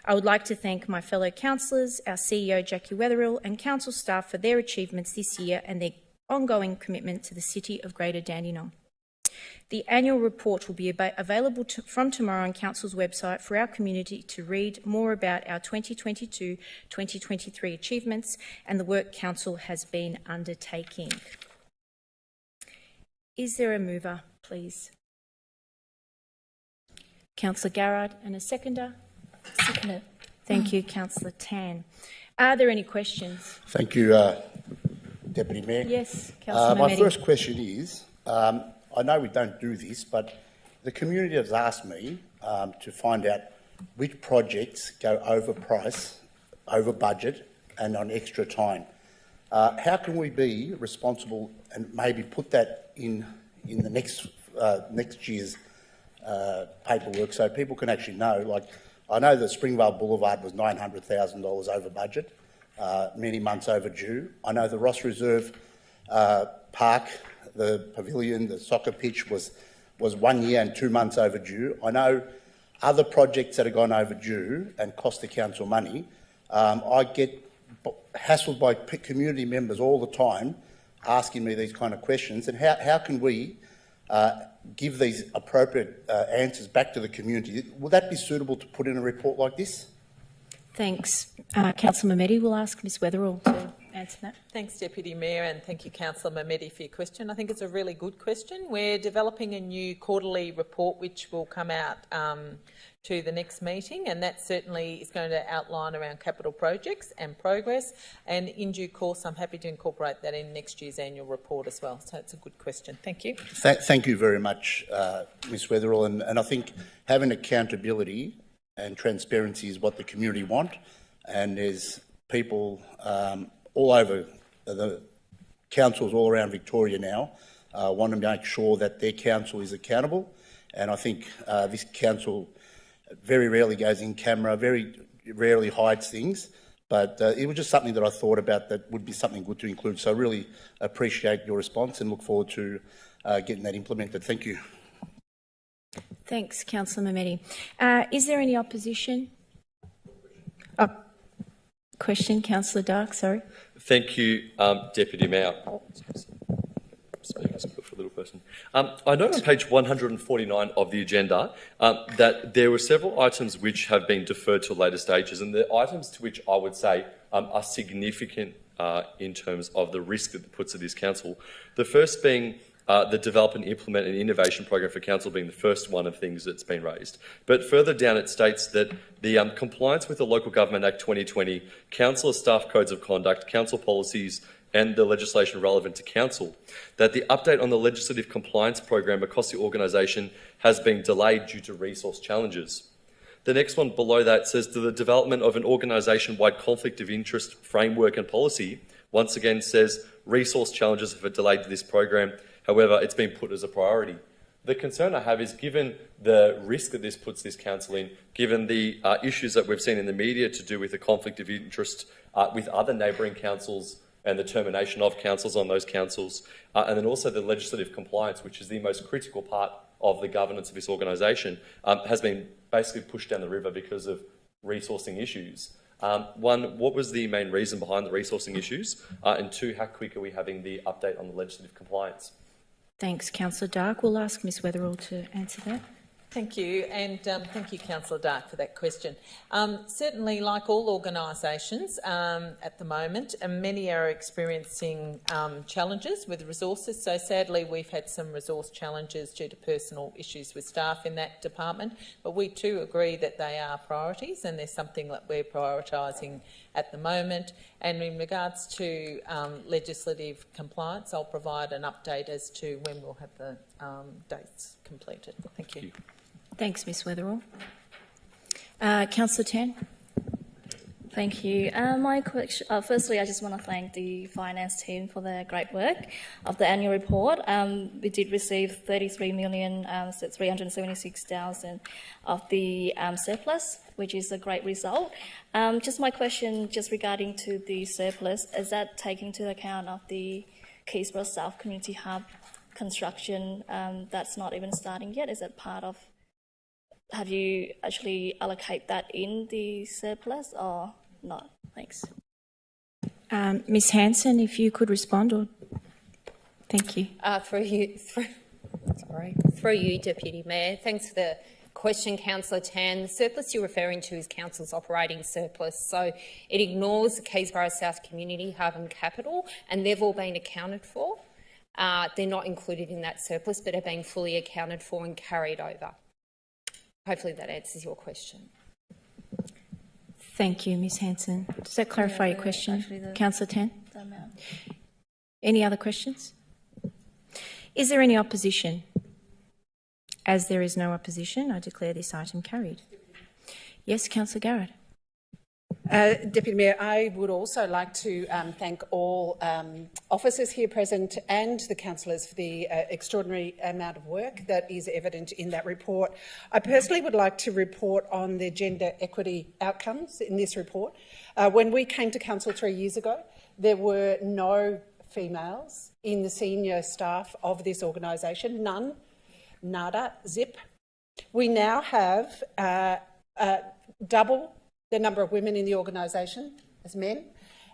I would like to thank my fellow councillors, our CEO Jackie Weatherill, and council staff for their achievements this year and their ongoing commitment to the City of Greater Dandenong. The annual report will be available from tomorrow on Council's website for our community to read more about our 2022-2023 achievements and the work Council has been undertaking. Is there a mover, please? Councillor Garrard, and a seconder? Seconder. Thank you, Councillor Tan. Are there any questions? Thank you, Deputy Mayor. Yes, Councillor My Mamedi. first question is, I know we don't do this, but the community has asked me to find out which projects go over price, over budget and on extra time. How can we be responsible and maybe put that in the next year's paperwork so people can actually know? Like, I know that Springvale Boulevard was $900,000 over budget, many months overdue. I know the Ross Reserve Park, the pavilion, the soccer pitch was 1 year and 2 months overdue. I know other projects that have gone overdue and cost the council money. I get hassled by community members all the time asking me these kind of questions. And how can we give these appropriate answers back to the community? Would that be suitable to put in a report like this? Thanks. Councillor Mehmedi will ask Ms Weatherall to answer that. Thanks, Deputy Mayor, and thank you, Councillor Mehmedi, for your question. I think it's a really good question. We're developing a new quarterly report which will come out to the next meeting, and that certainly is going to outline around capital projects and progress. And in due course, I'm happy to incorporate that in next year's annual report as well. So it's a good question. Thank you. Thank you very much, Ms Weatherall. And I think having accountability and transparency is what the community want. And there's people all over the councils all around Victoria now want to make sure that their council is accountable. And I think this council very rarely goes in camera, very rarely hides things. But it was just something that I thought about that would be something good to include. So I really appreciate your response and look forward to getting that implemented. Thank you. Thanks, Councillor Mehmedi. Is there any opposition? Oh, question, Councillor Dark, sorry. Thank you, Deputy Mayor. Speaker's put for a little person. I note on page 149 of the agenda that there were several items which have been deferred to later stages, and the items to which I would say are significant in terms of the risk that it puts to this council. The first being the develop and implement an innovation program for council being the first one of things that's been raised. But further down it states that the compliance with the Local Government Act 2020, council staff codes of conduct, council policies and the legislation relevant to council, that the update on the legislative compliance program across the organisation has been delayed due to resource challenges. The next one below that says to the development of an organisation-wide conflict of interest framework and policy, once again says resource challenges have delayed this program. However, it's been put as a priority. The concern I have is, given the risk that this puts this council in, given the issues that we've seen in the media to do with the conflict of interest with other neighbouring councils and the termination of councils on those councils, and then also the legislative compliance, which is the most critical part of the governance of this organisation, has been basically pushed down the river because of resourcing issues. One, what was the main reason behind the resourcing issues? And two, how quick are we having the update on the legislative compliance? Thanks, Councillor Dark. We'll ask Ms Weatherall to answer that. Thank you, and thank you, Councillor Dark, for that question. Certainly, like all organisations at the moment, many are experiencing challenges with resources. So sadly, we've had some resource challenges due to personal issues with staff in that department, but we too agree that they are priorities and there's something that we're prioritising at the moment. And in regards to legislative compliance, I'll provide an update as to when we'll have the dates completed. Thank you. Thanks, Ms Weatherall. Councillor Tan. Thank you. My question, firstly, I just want to thank the finance team for their great work of the annual report. We did receive $33,376,000 of the surplus, which is a great result. Just my question, just regarding to the surplus, is that taking into account of the Keysborough South Community Hub construction that's not even starting yet? Is that part of? Have you actually allocate that in the surplus or not? Thanks. Ms Hanson, if you could respond, or thank you. Through you, Deputy Mayor. Thanks for the question, Councillor Tan. The surplus you're referring to is Council's operating surplus, so it ignores the Keysborough South Community Hub and Capital, and they've all been accounted for. They're not included in that surplus, but are being fully accounted for and carried over. Hopefully that answers your question. Thank you, Ms Hanson. Does that clarify your question, Councillor Tan? Any other questions? Is there any opposition? As there is no opposition, I declare this item carried. Yes, Councillor Garrett. Deputy Mayor, I would also like to thank all officers here present and the councillors for the extraordinary amount of work that is evident in that report. I personally would like to report on the gender equity outcomes in this report. When we came to council 3 years ago, there were no females in the senior staff of this organisation, none, nada, zip. We now have double the number of women in the organisation as men,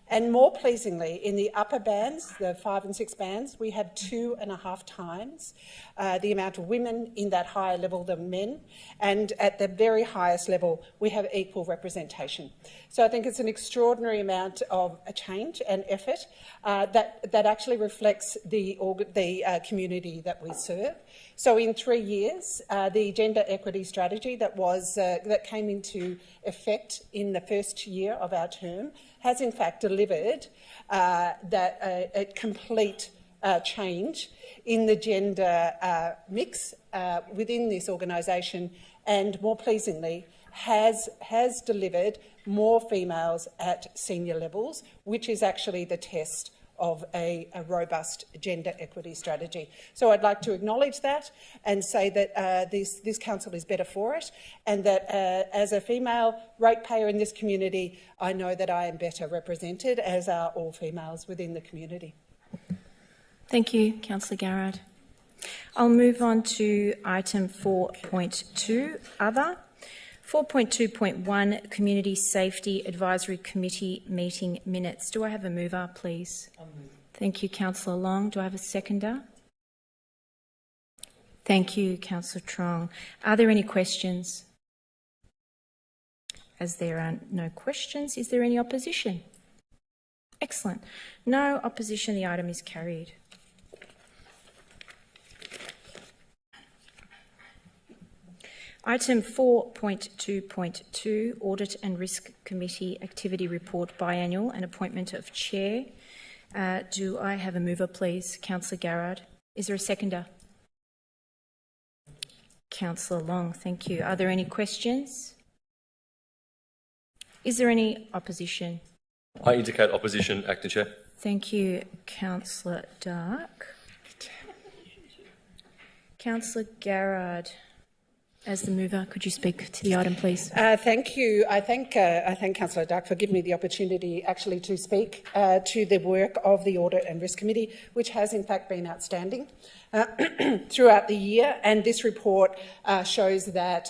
and more pleasingly, in the upper bands, the 5 and 6 bands, we have 2.5 times the amount of women in that higher level than men, and at the very highest level, we have equal representation. So I think it's an extraordinary amount of a change and effort that actually reflects the community that we serve. So in 3 years, the gender equity strategy that came into effect in the first year of our term has in fact delivered a complete change in the gender mix within this organisation, and more pleasingly has delivered more females at senior levels, which is actually the test of a robust gender equity strategy. So I'd like to acknowledge that and say that this council is better for it, and that as a female ratepayer in this community, I know that I am better represented, as are all females within the community. Thank you, Councillor Garrard. I'll move on to item 4.2, other. 4.2.1, Community Safety Advisory Committee meeting minutes. Do I have a mover, please? I'll move. Thank you, Councillor Long. Do I have a seconder? Thank you, Councillor Trong. Are there any questions? As there are no questions, is there any opposition? Excellent. No opposition, the item is carried. Item 4.2.2, Audit and Risk Committee Activity Report Biannual and Appointment of Chair. Do I have a mover, please? Councillor Garrard. Is there a seconder? Councillor Long, thank you. Are there any questions? Is there any opposition? I indicate opposition, Acting Chair. Thank you, Councillor Dark. Councillor Garrard. As the mover, could you speak to the item, please? Thank you. I thank Councillor Dark for giving me the opportunity actually to speak to the work of the Audit and Risk Committee, which has in fact been outstanding throughout the year. And this report shows that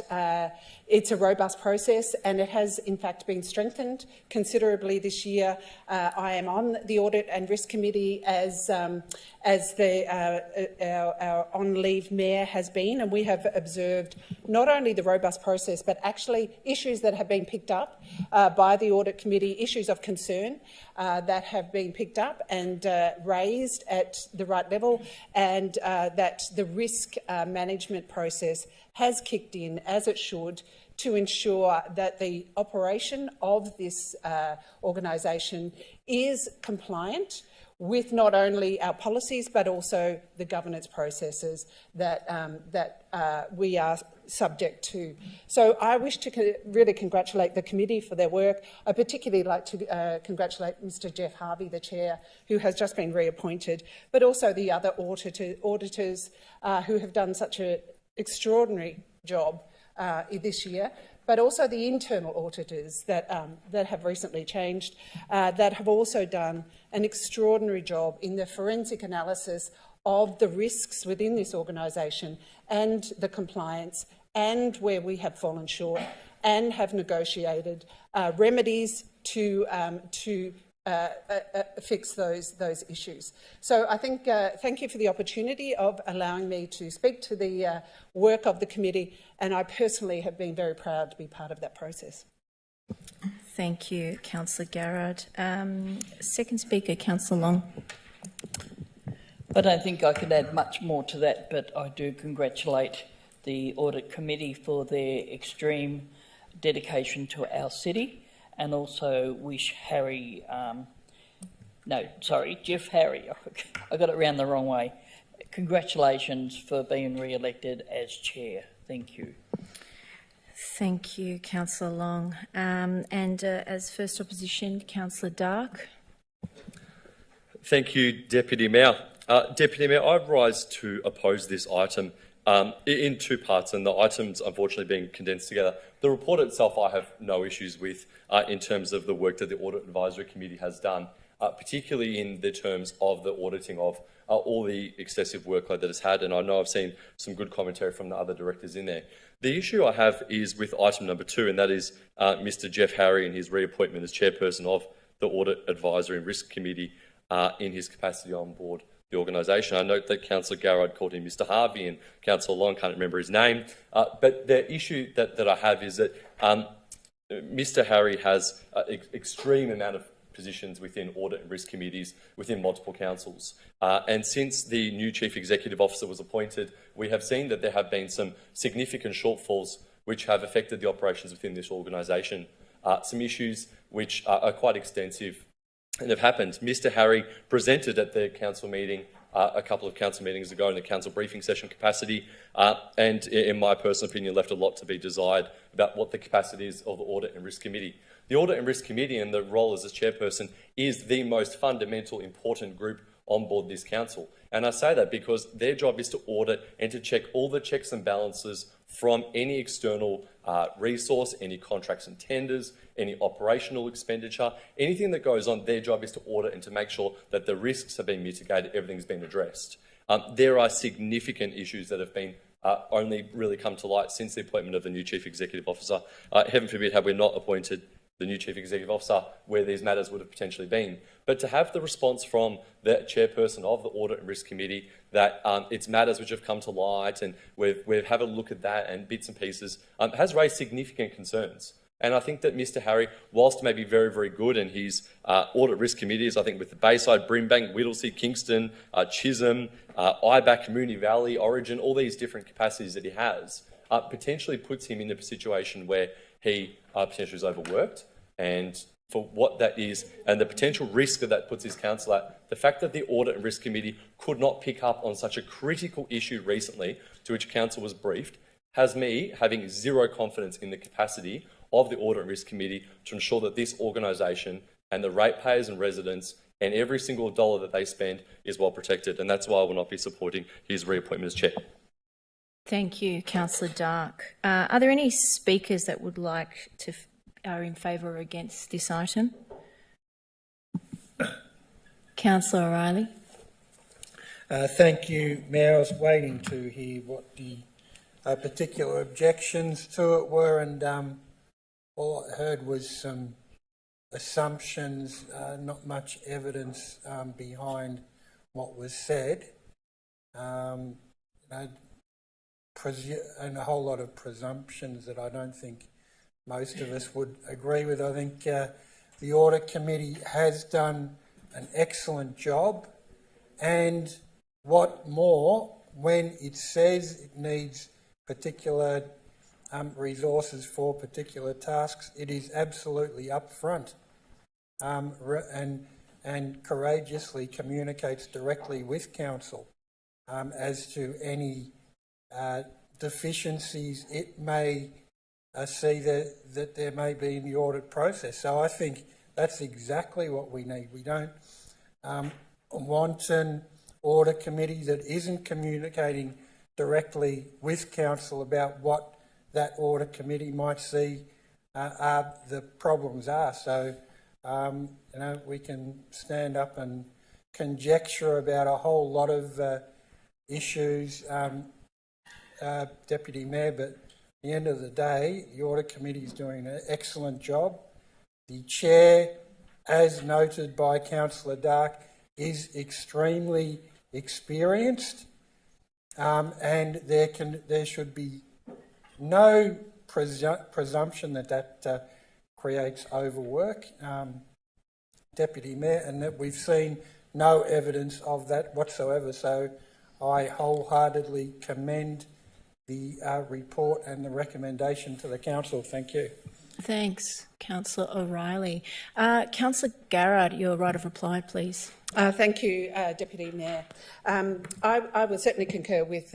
it's a robust process, and it has in fact been strengthened considerably this year. I am on the Audit and Risk Committee as our on-leave mayor has been, and we have observed not only the robust process, but actually issues that have been picked up by the Audit Committee, issues of concern that have been picked up and raised at the right level, and that the risk management process has kicked in as it should to ensure that the operation of this organisation is compliant with not only our policies but also the governance processes that we are subject to. So I wish to really congratulate the committee for their work. I particularly like to congratulate Mr Jeff Harvey, the chair, who has just been reappointed, but also the other auditors who have done such an extraordinary job this year, but also the internal auditors that have recently changed, that have also done an extraordinary job in the forensic analysis of the risks within this organisation and the compliance, and where we have fallen short, and have negotiated remedies to fix those issues. So I think thank you for the opportunity of allowing me to speak to the work of the committee, and I personally have been very proud to be part of that process. Thank you, Councillor Garrard. Second speaker, Councillor Long. I don't think I could add much more to that, but I do congratulate the Audit Committee for their extreme dedication to our city, and also wish Jeff Harry, I got it round the wrong way. Congratulations for being re-elected as chair. Thank you. Thank you, Councillor Long. As first opposition, Councillor Dark. Thank you, Deputy Mayor. Deputy Mayor, I rise to oppose this item in two parts, and the items unfortunately being condensed together. The report itself I have no issues with in terms of the work that the Audit Advisory Committee has done, particularly in the terms of the auditing of all the excessive workload that it's had, and I know I've seen some good commentary from the other directors in there. The issue I have is with item number 2, and that is Mr Jeff Harry and his reappointment as chairperson of the Audit Advisory and Risk Committee in his capacity on board the organisation. I note that Councillor Garrard called him Mr Harvey and Councillor Long can't remember his name. But the issue that I have is that Mr Harry has an extreme amount of positions within audit and risk committees within multiple councils. And since the new Chief Executive Officer was appointed, we have seen that there have been some significant shortfalls which have affected the operations within this organisation. Some issues which are quite extensive and have happened. Mr Harry presented at the council meeting a couple of council meetings ago in the council briefing session capacity, and in my personal opinion left a lot to be desired about what the capacity is of the Audit and Risk Committee. The Audit and Risk Committee and the role as its chairperson is the most fundamental, important group on board this council. And I say that because their job is to audit and to check all the checks and balances from any external resource, any contracts and tenders, any operational expenditure, anything that goes on. Their job is to audit and to make sure that the risks have been mitigated, everything's been addressed. There are significant issues that have been only really come to light since the appointment of the new Chief Executive Officer. Heaven forbid had we not appointed the new Chief Executive Officer where these matters would have potentially been. But to have the response from the chairperson of the Audit and Risk Committee that it's matters which have come to light and we've had a look at that and bits and pieces has raised significant concerns. And I think that Mr Harry, whilst maybe very, very good in his audit risk committees, I think with the Bayside, Brimbank, Whittlesea, Kingston, Chisholm, IBAC, Moonee Valley, Origin, all these different capacities that he has, potentially puts him in a situation where he potentially is overworked, and for what that is and the potential risk that puts his council at, the fact that the Audit and Risk Committee could not pick up on such a critical issue recently to which council was briefed has me having zero confidence in the capacity of the Audit and Risk Committee to ensure that this organisation and the ratepayers and residents and every single dollar that they spend is well protected, and that's why I will not be supporting his reappointment as chair. Thank you, Councillor Dark. Are there any speakers that would like to are in favour or against this item? Councillor O'Reilly. Thank you, Mayor. I was waiting to hear what the particular objections to it were, and all I heard was some assumptions, not much evidence behind what was said. And a whole lot of presumptions that I don't think most of us would agree with. I think the Audit Committee has done an excellent job, and what more, when it says it needs particular resources for particular tasks, it is absolutely upfront and courageously communicates directly with Council as to any deficiencies it may see that there may be in the audit process. So I think that's exactly what we need. We don't want an audit committee that isn't communicating directly with Council about what that audit committee might see the problems are. So we can stand up and conjecture about a whole lot of issues, Deputy Mayor, but at the end of the day, the Audit Committee is doing an excellent job. The Chair, as noted by Councillor Dark, is extremely experienced, and there should be no presumption that creates overwork, Deputy Mayor, and that we've seen no evidence of that whatsoever. So I wholeheartedly commend the report and the recommendation to the Council. Thank you. Thanks, Councillor O'Reilly. Councillor Garrard, your right of reply, please. Thank you, Deputy Mayor. I would certainly concur with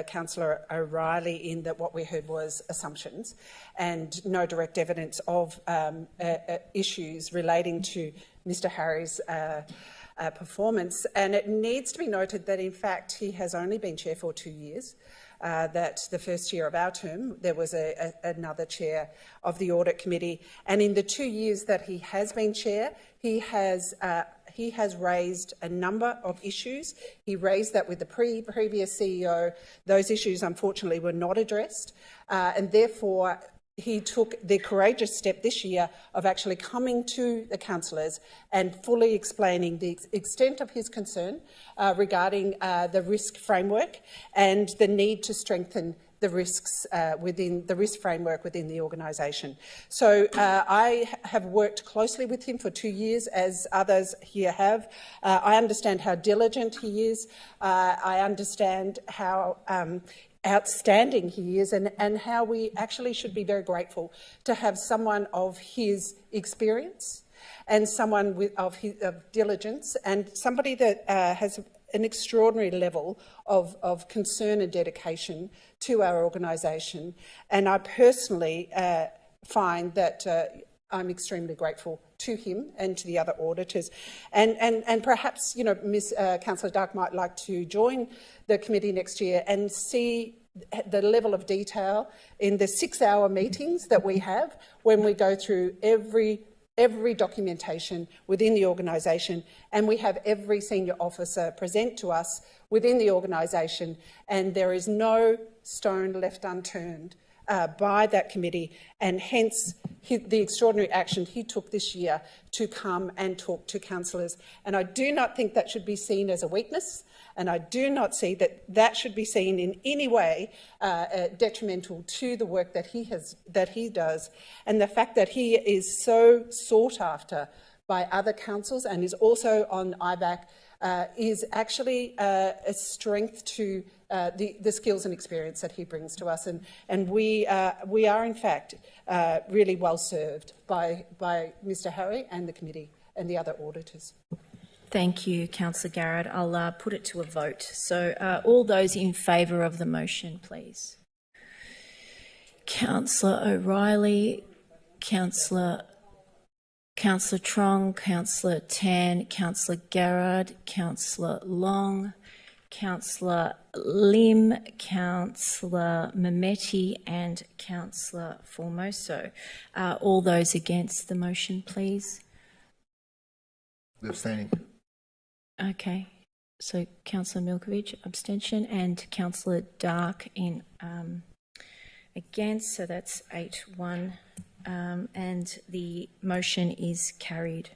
Councillor O'Reilly in that what we heard was assumptions and no direct evidence of issues relating to Mr Harry's performance. And it needs to be noted that, in fact, he has only been chair for 2 years. That the first year of our term, there was another chair of the Audit Committee. And in the 2 years that he has been chair, he has raised a number of issues. He raised that with the previous CEO. Those issues, unfortunately, were not addressed. And therefore, he took the courageous step this year of actually coming to the councillors and fully explaining the extent of his concern regarding the risk framework and the need to strengthen the risks within the risk framework within the organisation. So I have worked closely with him for 2 years, as others here have. I understand how diligent he is. I understand how outstanding he is, and how we actually should be very grateful to have someone of his experience and someone of diligence and somebody that has an extraordinary level of concern and dedication to our organisation. And I personally find that I'm extremely grateful to him and to the other auditors. And perhaps, you know, Councillor Dark might like to join the committee next year and see the level of detail in the 6-hour meetings that we have when we go through every documentation within the organisation, and we have every senior officer present to us within the organisation, and there is no stone left unturned by that committee, and hence the extraordinary action he took this year to come and talk to councillors. And I do not think that should be seen as a weakness, and I do not see that that should be seen in any way detrimental to the work that he does, and the fact that he is so sought after by other councils and is also on IBAC is actually a strength to the skills and experience that he brings to us, and we are in fact really well served by Mr Harry and the committee and the other auditors. Thank you, Councillor Garrard. I'll put it to a vote. So all those in favour of the motion, please. Councillor O'Reilly, Councillor Trong, Councillor Tan, Councillor Garrard, Councillor Long, Councillor Lim, Councillor Mehmeti and Councillor Formoso. All those against the motion, please. Abstaining. Okay. So Councillor Milkovich, abstention, and Councillor Dark in against, so that's 8-1, and the motion is carried.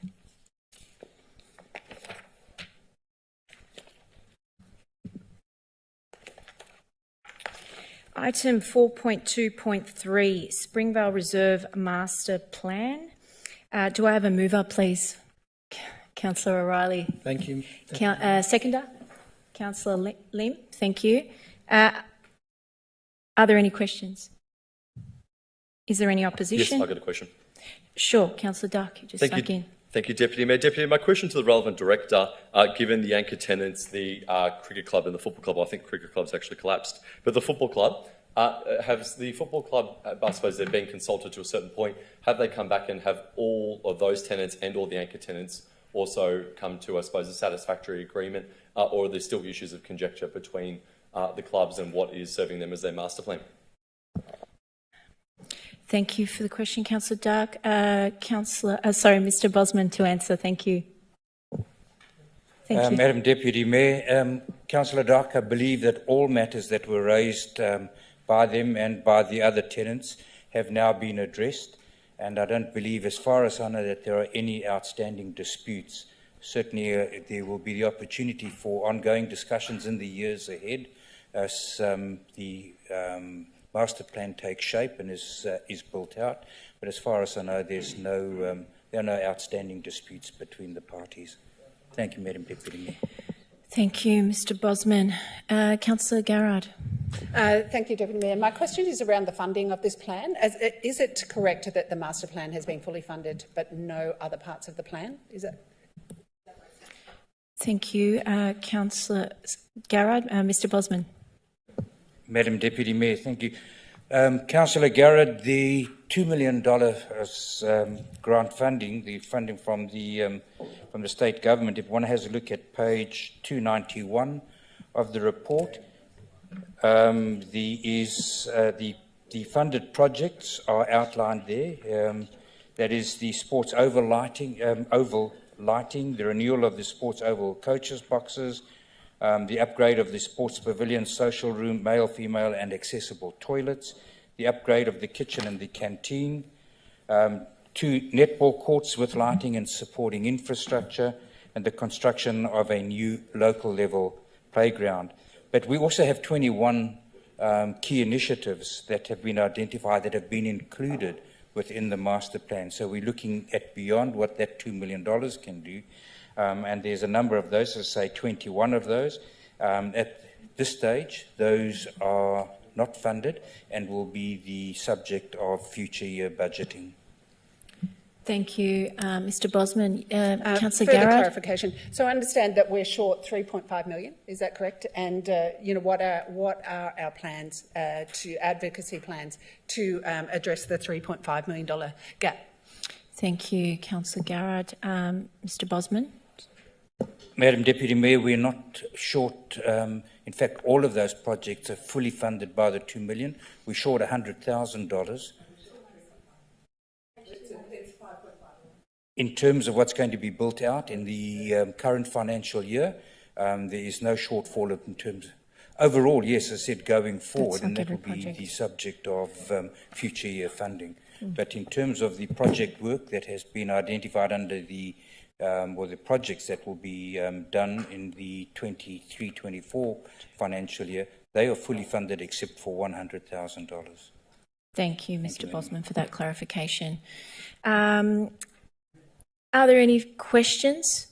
Item 4.2.3, Springvale Reserve Master Plan. Do I have a mover, please? Councillor O'Reilly. Thank you. Seconder? Councillor Lim. Thank you. Are there any questions? Is there any opposition? Yes, I've got a question. Sure. Councillor Dark, you just stuck in. Thank you, Deputy Mayor. Deputy, my question to the relevant director, given the anchor tenants, the cricket club and the football club, I think cricket club's actually collapsed, but the football club, has the football club, I suppose they've been consulted to a certain point, have they come back and have all of those tenants and all the anchor tenants also come to, I suppose, a satisfactory agreement, or are there still issues of conjecture between the clubs and what is serving them as their master plan? Thank you for the question, Councillor Dark. Mr. Bosman to answer. Thank you. Thank you. Madam Deputy Mayor, Councillor Dark, I believe that all matters that were raised by them and by the other tenants have now been addressed, and I don't believe, as far as I know, that there are any outstanding disputes. Certainly there will be the opportunity for ongoing discussions in the years ahead as the master plan takes shape and is built out. But as far as I know, there are no outstanding disputes between the parties. Thank you, Madam Deputy Mayor. Thank you, Mr. Bosman. Councillor Garrard. Thank you, Deputy Mayor. My question is around the funding of this plan. Is it correct that the master plan has been fully funded but no other parts of the plan? Is it? Thank you, Councillor Garrard. Mr Bosman. Madam Deputy Mayor, thank you. Councillor Garrard, the $2 million grant funding, the funding from the state government, if one has a look at page 291 of the report, the funded projects are outlined there. That is the sports oval lighting, the renewal of the sports oval coaches boxes, the upgrade of the sports pavilion, social room, male, female and accessible toilets, the upgrade of the kitchen and the canteen, 2 netball courts with lighting and supporting infrastructure, and the construction of a new local level playground. But we also have 21 key initiatives that have been identified that have been included within the master plan. So we're looking at beyond what that $2 million can do. And there's a number of those, let's say 21 of those. At this stage, those are not funded and will be the subject of future year budgeting. Thank you, Mr Bosman. Councillor Further Garrard. clarification. So I understand that we're short $3.5 million. Is that correct? And what are our plans, advocacy plans, to address the $3.5 million gap? Thank you, Councillor Garrard. Mr Bosman. Madam Deputy Mayor, we're not short. In fact, all of those projects are fully funded by the $2 million. We're short $100,000. In terms of what's going to be built out in the current financial year, there is no shortfall in terms. Overall, yes, I said going forward, and that will be the subject of future year funding. But in terms of the project work that has been identified under the or the projects that will be done in the 23-24 financial year, they are fully funded except for $100,000. Thank you, Mr Bosman, for that clarification. Are there any questions?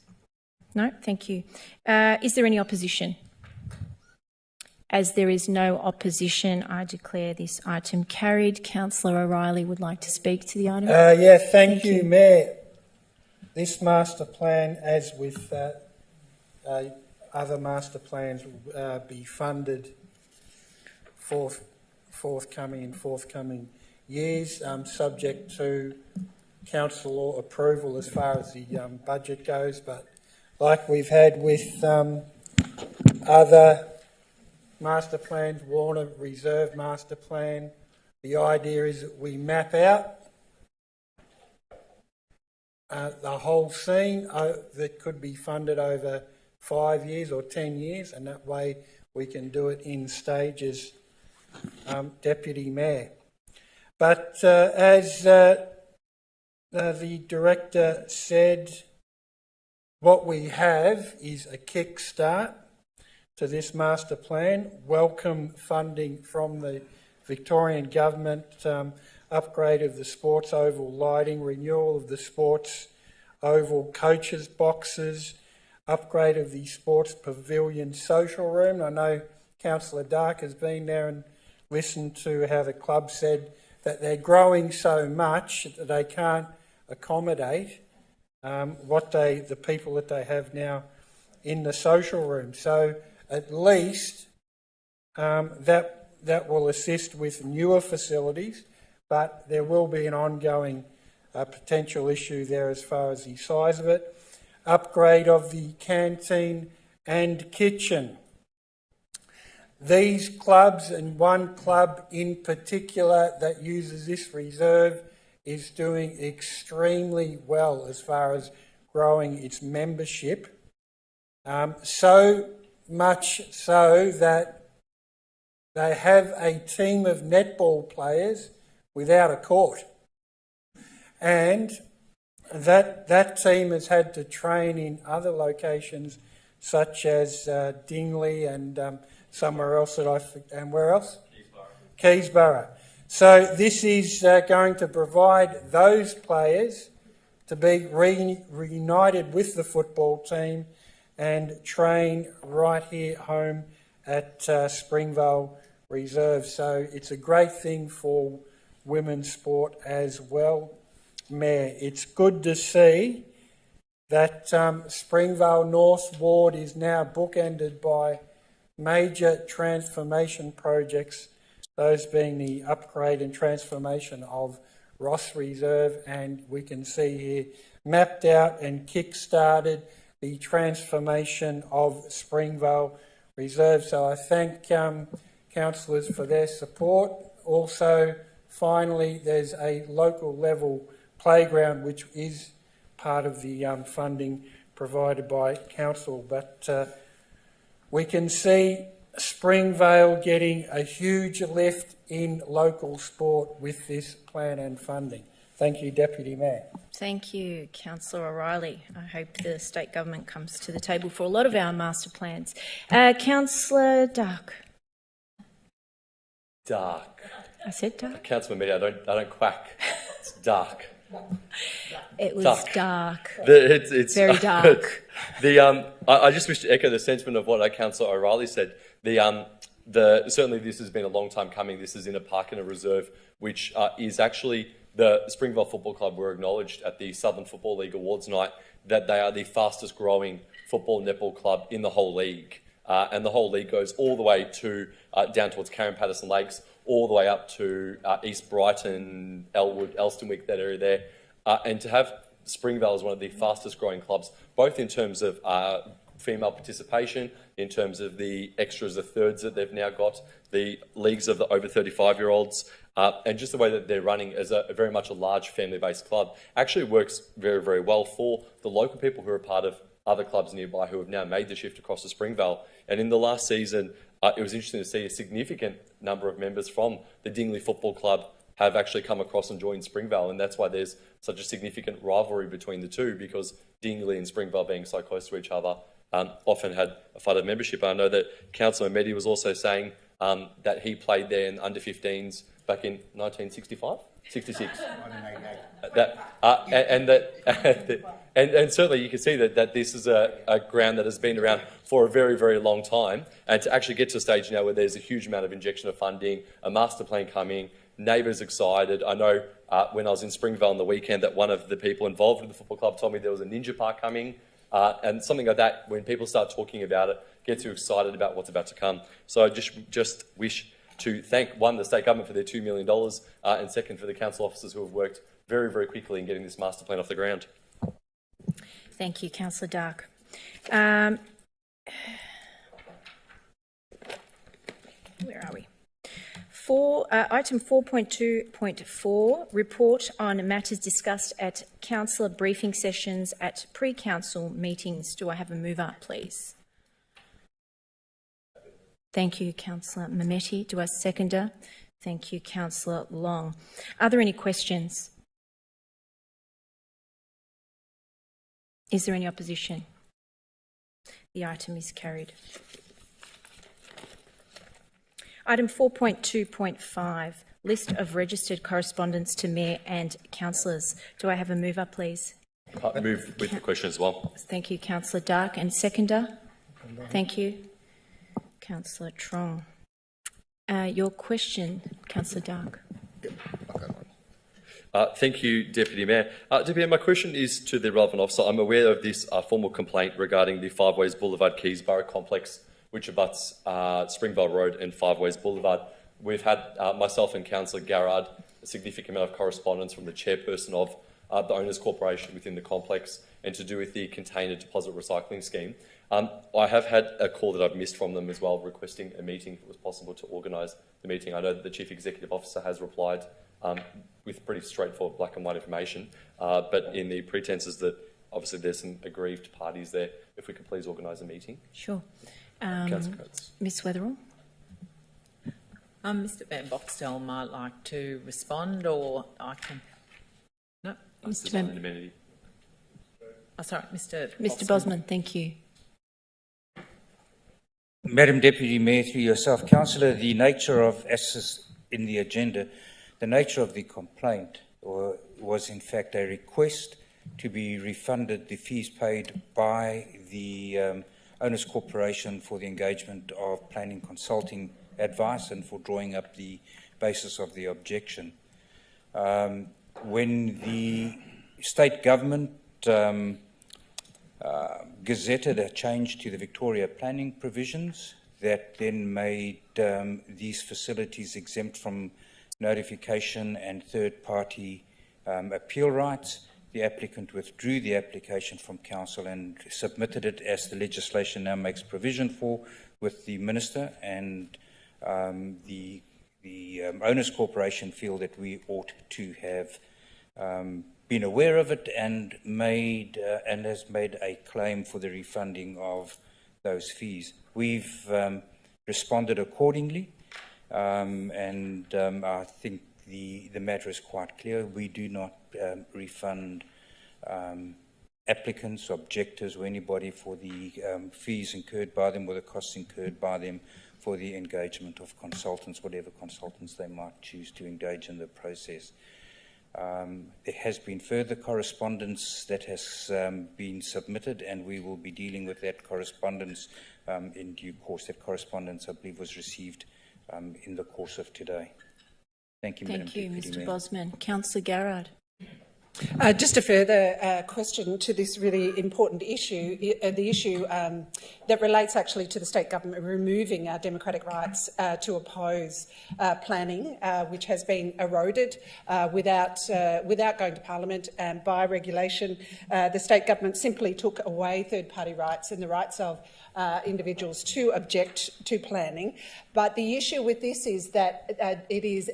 No, thank you. Is there any opposition? As there is no opposition, I declare this item carried. Councillor O'Reilly would like to speak to the item. Thank you, Mayor. This master plan, as with other master plans, will be funded forthcoming years, subject to council approval as far as the budget goes. But like we've had with other master plans, Warner Reserve master plan, the idea is that we map out the whole scene that could be funded over 5 years or 10 years, and that way we can do it in stages, Deputy Mayor. But as the Director said, what we have is a kickstart to this master plan, welcome funding from the Victorian Government, upgrade of the sports oval lighting, renewal of the sports oval coaches boxes, upgrade of the sports pavilion social room. I know Councillor Dark has been there and listened to how the club said that they're growing so much that they can't accommodate the people that they have now in the social room. So at least that will assist with newer facilities, but there will be an ongoing potential issue there as far as the size of it. Upgrade of the canteen and kitchen. These clubs, and one club in particular that uses this reserve, is doing extremely well as far as growing its membership. So much so that they have a team of netball players without a court. And that team has had to train in other locations such as Dingley and somewhere else and where else? Keysborough. So this is going to provide those players to be reunited with the football team and train right here at home at Springvale Reserve. So it's a great thing for women's sport as well, Mayor. It's good to see that Springvale North Ward is now bookended by major transformation projects, those being the upgrade and transformation of Ross Reserve, and we can see here mapped out and kick-started the transformation of Springvale Reserve. So I thank councillors for their support. Also, finally, there's a local level playground which is part of the funding provided by council, but we can see Springvale getting a huge lift in local sport with this plan and funding. Thank you, Deputy Mayor. Thank you, Councillor O'Reilly. I hope the state government comes to the table for a lot of our master plans. Councillor Dark. Dark. I said dark. Councillor Media, I don't quack. It's dark. It was dark. It's very dark. I just wish to echo the sentiment of what Councillor O'Reilly said. Certainly this has been a long time coming. This is in a park and a reserve, which is actually the Springvale Football Club were acknowledged at the Southern Football League Awards night that they are the fastest growing football netball club in the whole league. And the whole league goes all the way to down towards Karen Patterson Lakes, all the way up to East Brighton, Elwood, Elstonwick, that area there. And to have Springvale as one of the fastest growing clubs, both in terms of female participation, in terms of the extras, the thirds that they've now got, the leagues of the over 35-year-olds, and just the way that they're running as a very much a large family-based club, actually works very, very well for the local people who are part of other clubs nearby who have now made the shift across to Springvale. And in the last season, it was interesting to see a significant number of members from the Dingley Football Club have actually come across and joined Springvale, and that's why there's such a significant rivalry between the two, because Dingley and Springvale, being so close to each other, often had a fight of membership. I know that Councillor Mehdi was also saying that he played there in under-15s back in 1965? 66. And certainly you can see that this is a ground that has been around for a very, very long time, and to actually get to a stage now where there's a huge amount of injection of funding, a master plan coming, neighbours excited. I know when I was in Springvale on the weekend that one of the people involved with the football club told me there was a ninja park coming, and something like that, when people start talking about it, gets you excited about what's about to come. So I just wish to thank, one, the state government for their $2 million, and second, for the council officers who have worked very, very quickly in getting this master plan off the ground. Thank you, Councillor Dark. Where are we? Item 4.2.4, report on matters discussed at councillor briefing sessions at pre-council meetings. Do I have a mover, please? Thank you, Councillor Mehmeti. Do I seconder? Thank you, Councillor Long. Are there any questions? Is there any opposition? The item is carried. Item 4.2.5, list of registered correspondence to Mayor and councillors. Do I have a mover, please? I move with the question as well. Thank you, Councillor Dark. And seconder? Thank you, Councillor Trong. Your question, Councillor Dark. Thank you, Deputy Mayor. Deputy Mayor, my question is to the relevant officer. I'm aware of this formal complaint regarding the Five Ways Boulevard Keysborough complex, which abuts Springvale Road and Five Ways Boulevard. We've had, myself and Councillor Garrard, a significant amount of correspondence from the chairperson of the Owners Corporation within the complex, and to do with the container deposit recycling scheme. I have had a call that I've missed from them as well, requesting a meeting if it was possible to organise the meeting. I know that the Chief Executive Officer has replied with pretty straightforward black and white information, but in the pretences that obviously there's some aggrieved parties there, if we could please organise a meeting. Sure. Ms. Weatherall? Mr Van Boxtel might like to respond, or I can... No, Mr. sorry, Mr. Bosman, thank you. Madam Deputy Mayor, through yourself, Councillor, the nature of, as in the agenda, the nature of the complaint was in fact a request to be refunded the fees paid by the Owners Corporation for the engagement of planning consulting advice and for drawing up the basis of the objection. When the state government gazetted a change to the Victoria planning provisions that then made these facilities exempt from notification and third-party appeal rights. The applicant withdrew the application from council and submitted it as the legislation now makes provision for with the minister, and the Owners Corporation feel that we ought to have been aware of it and has made a claim for the refunding of those fees. We've responded accordingly, and I think the matter is quite clear. We do not refund applicants, objectors, or anybody for the fees incurred by them or the costs incurred by them for the engagement of consultants, whatever consultants they might choose to engage in the process. There has been further correspondence that has been submitted, and we will be dealing with that correspondence in due course. That correspondence, I believe, was received in the course of today. Thank you, Madam Deputy Mr. Mayor. Bosman. Councillor Garrard. Just a further question to this really important issue, the issue that relates actually to the state government removing our democratic rights to oppose planning, which has been eroded without going to Parliament, and by regulation. The state government simply took away third-party rights and the rights of individuals to object to planning. But the issue with this is that it is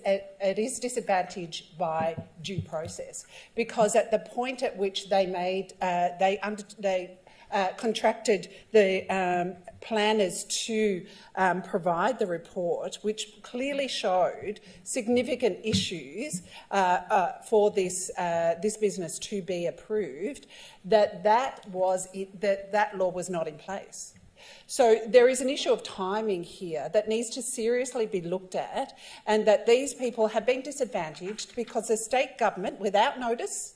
disadvantaged by due process, because at the point at which they made contracted the planners to provide the report, which clearly showed significant issues for this business to be approved, that law was not in place. So there is an issue of timing here that needs to seriously be looked at, and that these people have been disadvantaged because the state government, without notifying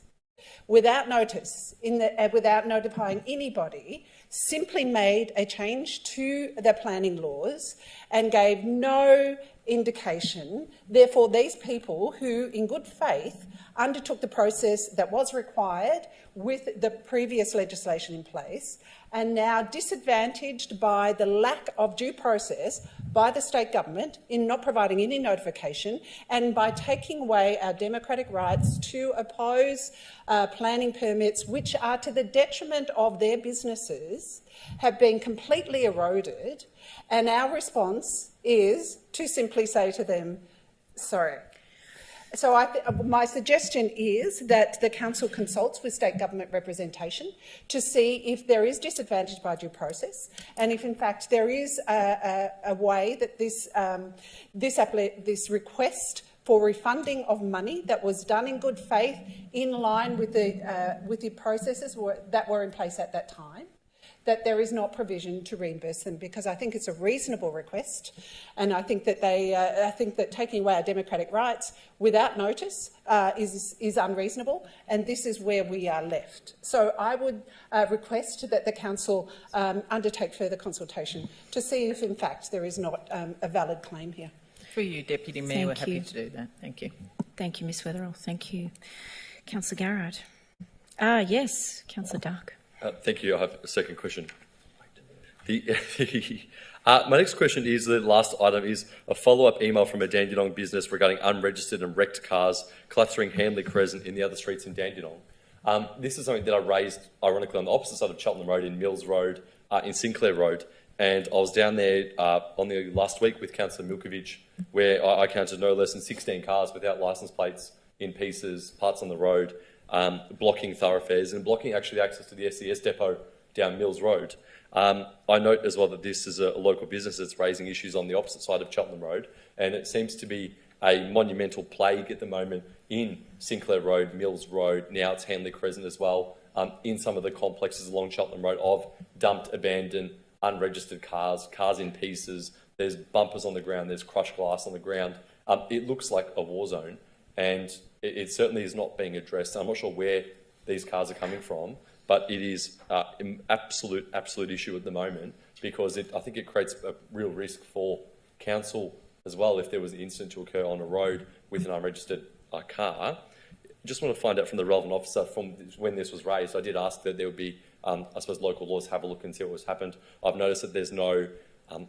anybody, simply made a change to the planning laws and gave no indication. Therefore, these people who, in good faith, undertook the process that was required with the previous legislation in place, and now disadvantaged by the lack of due process by the state government in not providing any notification, and by taking away our democratic rights to oppose planning permits, which are to the detriment of their businesses, have been completely eroded. And our response is to simply say to them, sorry. So my suggestion is that the council consults with state government representation to see if there is disadvantage by due process, and if in fact there is a way that this request for refunding of money that was done in good faith, in line with the processes that were in place at that time, that there is not provision to reimburse them, because I think it's a reasonable request, and I think that taking away our democratic rights without notice is unreasonable, and this is where we are left. So I would request that the council undertake further consultation to see if, in fact, there is not a valid claim here. For you, Deputy Mayor, we're happy to do that. Thank you. Thank you, Ms Weatherall. Thank you. Councillor Garrard. Yes, Councillor Dark. Thank you. I have a second question. My next question is, the last item is a follow-up email from a Dandenong business regarding unregistered and wrecked cars cluttering Hanley Crescent in the other streets in Dandenong. This is something that I raised, ironically, on the opposite side of Cheltenham Road, in Mills Road, in Sinclair Road, and I was down there on the last week with Councillor Milkovich, where I counted no less than 16 cars without licence plates in pieces, parts on the road, blocking thoroughfares and blocking actually access to the SES depot down Mills Road. I note as well that this is a local business that's raising issues on the opposite side of Cheltenham Road, and it seems to be a monumental plague at the moment in Sinclair Road, Mills Road, now it's Hanley Crescent as well, in some of the complexes along Cheltenham Road, of dumped, abandoned, unregistered cars, cars in pieces, there's bumpers on the ground, there's crushed glass on the ground. It looks like a war zone, and it certainly is not being addressed. I'm not sure where these cars are coming from, but it is an absolute issue at the moment, because I think it creates a real risk for council as well if there was an incident to occur on a road with an unregistered car. Just want to find out from the relevant officer from when this was raised. I did ask that there would be, I suppose, local laws have a look and see what was happened. I've noticed that there's no,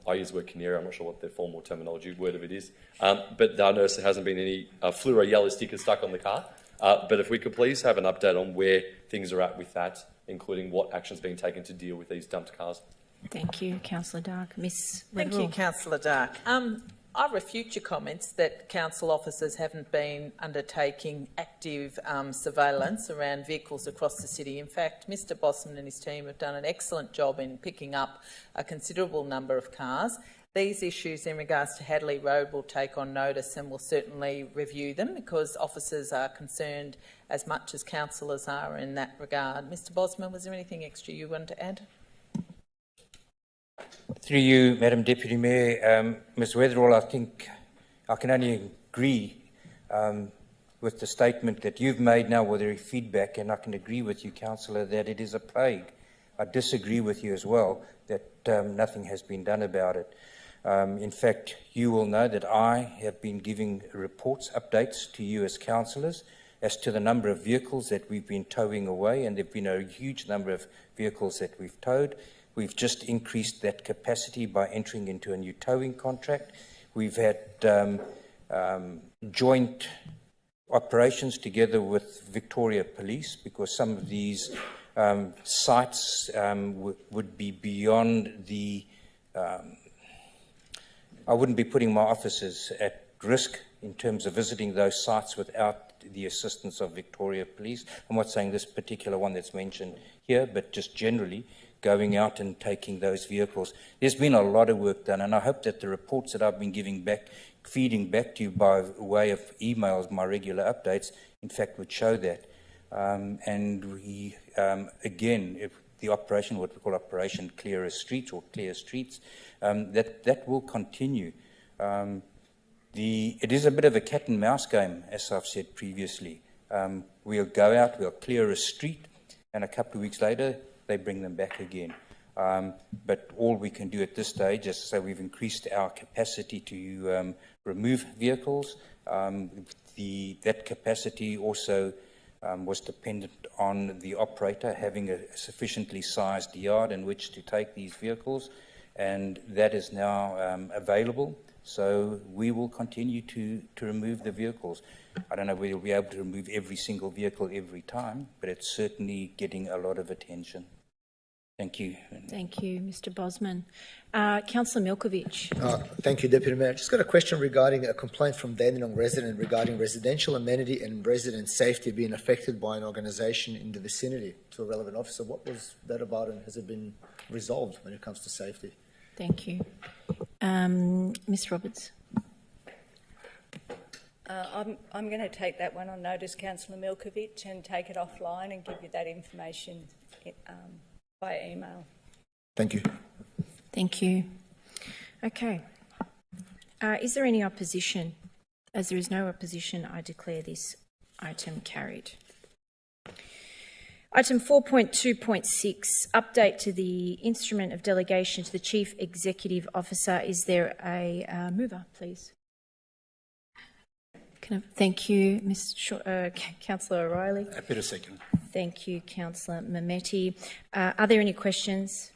I use the word canary, I'm not sure what the formal terminology word of it is, but I noticed there hasn't been any fluoro yellow stickers stuck on the car. But if we could please have an update on where things are at with that, including what action's being taken to deal with these dumped cars. Thank you, Councillor Dark. Ms. Thank you, Councillor Dark. I refute your comments that council officers haven't been undertaking active surveillance around vehicles across the city. In fact, Mr Bosman and his team have done an excellent job in picking up a considerable number of cars. These issues in regards to Hadley Road will take on notice and will certainly review them because officers are concerned as much as councillors are in that regard. Mr Bosman, was there anything extra you wanted to add? Through you, Madam Deputy Mayor, Ms Weatherall, I think I can only agree with the statement that you've made now with your feedback, and I can agree with you, Councillor, that it is a plague. I disagree with you as well that nothing has been done about it. In fact, you will know that I have been giving reports, updates to you as councillors as to the number of vehicles that we've been towing away, and there have been a huge number of vehicles that we've towed. We've just increased that capacity by entering into a new towing contract. We've had joint operations together with Victoria Police because some of these sites would be beyond the... I wouldn't be putting my officers at risk in terms of visiting those sites without the assistance of Victoria Police. I'm not saying this particular one that's mentioned here, but just generally going out and taking those vehicles. There's been a lot of work done, and I hope that the reports that I've been feeding back to you by way of emails, my regular updates, in fact would show that. And we, again, if the operation, what we call Operation Clearer Streets or Clear Streets, that will continue. It is a bit of a cat and mouse game, as I've said previously. We'll go out, we'll clear a street, and a couple of weeks later, they bring them back again. But all we can do at this stage is say we've increased our capacity to remove vehicles. That capacity also was dependent on the operator having a sufficiently sized yard in which to take these vehicles, and that is now available. So we will continue to remove the vehicles. I don't know whether we'll be able to remove every single vehicle every time, but it's certainly getting a lot of attention. Thank you. Thank you, Mr Bosman. Councillor Milkovich. Thank you, Deputy Mayor. Just got a question regarding a complaint from Dandenong resident regarding residential amenity and resident safety being affected by an organisation in the vicinity. To a relevant officer, what was that about, and has it been resolved when it comes to safety? Thank you. Ms Roberts. I'm going to take that one on notice, Councillor Milkovich, and take it offline and give you that information by email. Thank you. Thank you. Okay. Is there any opposition? As there is no opposition, I declare this item carried. Item 4.2.6, update to the instrument of delegation to the Chief Executive Officer. Is there a mover, please? Thank you, Councillor O'Reilly. Happy to second. Thank you, Councillor Mehmeti. Are there any questions?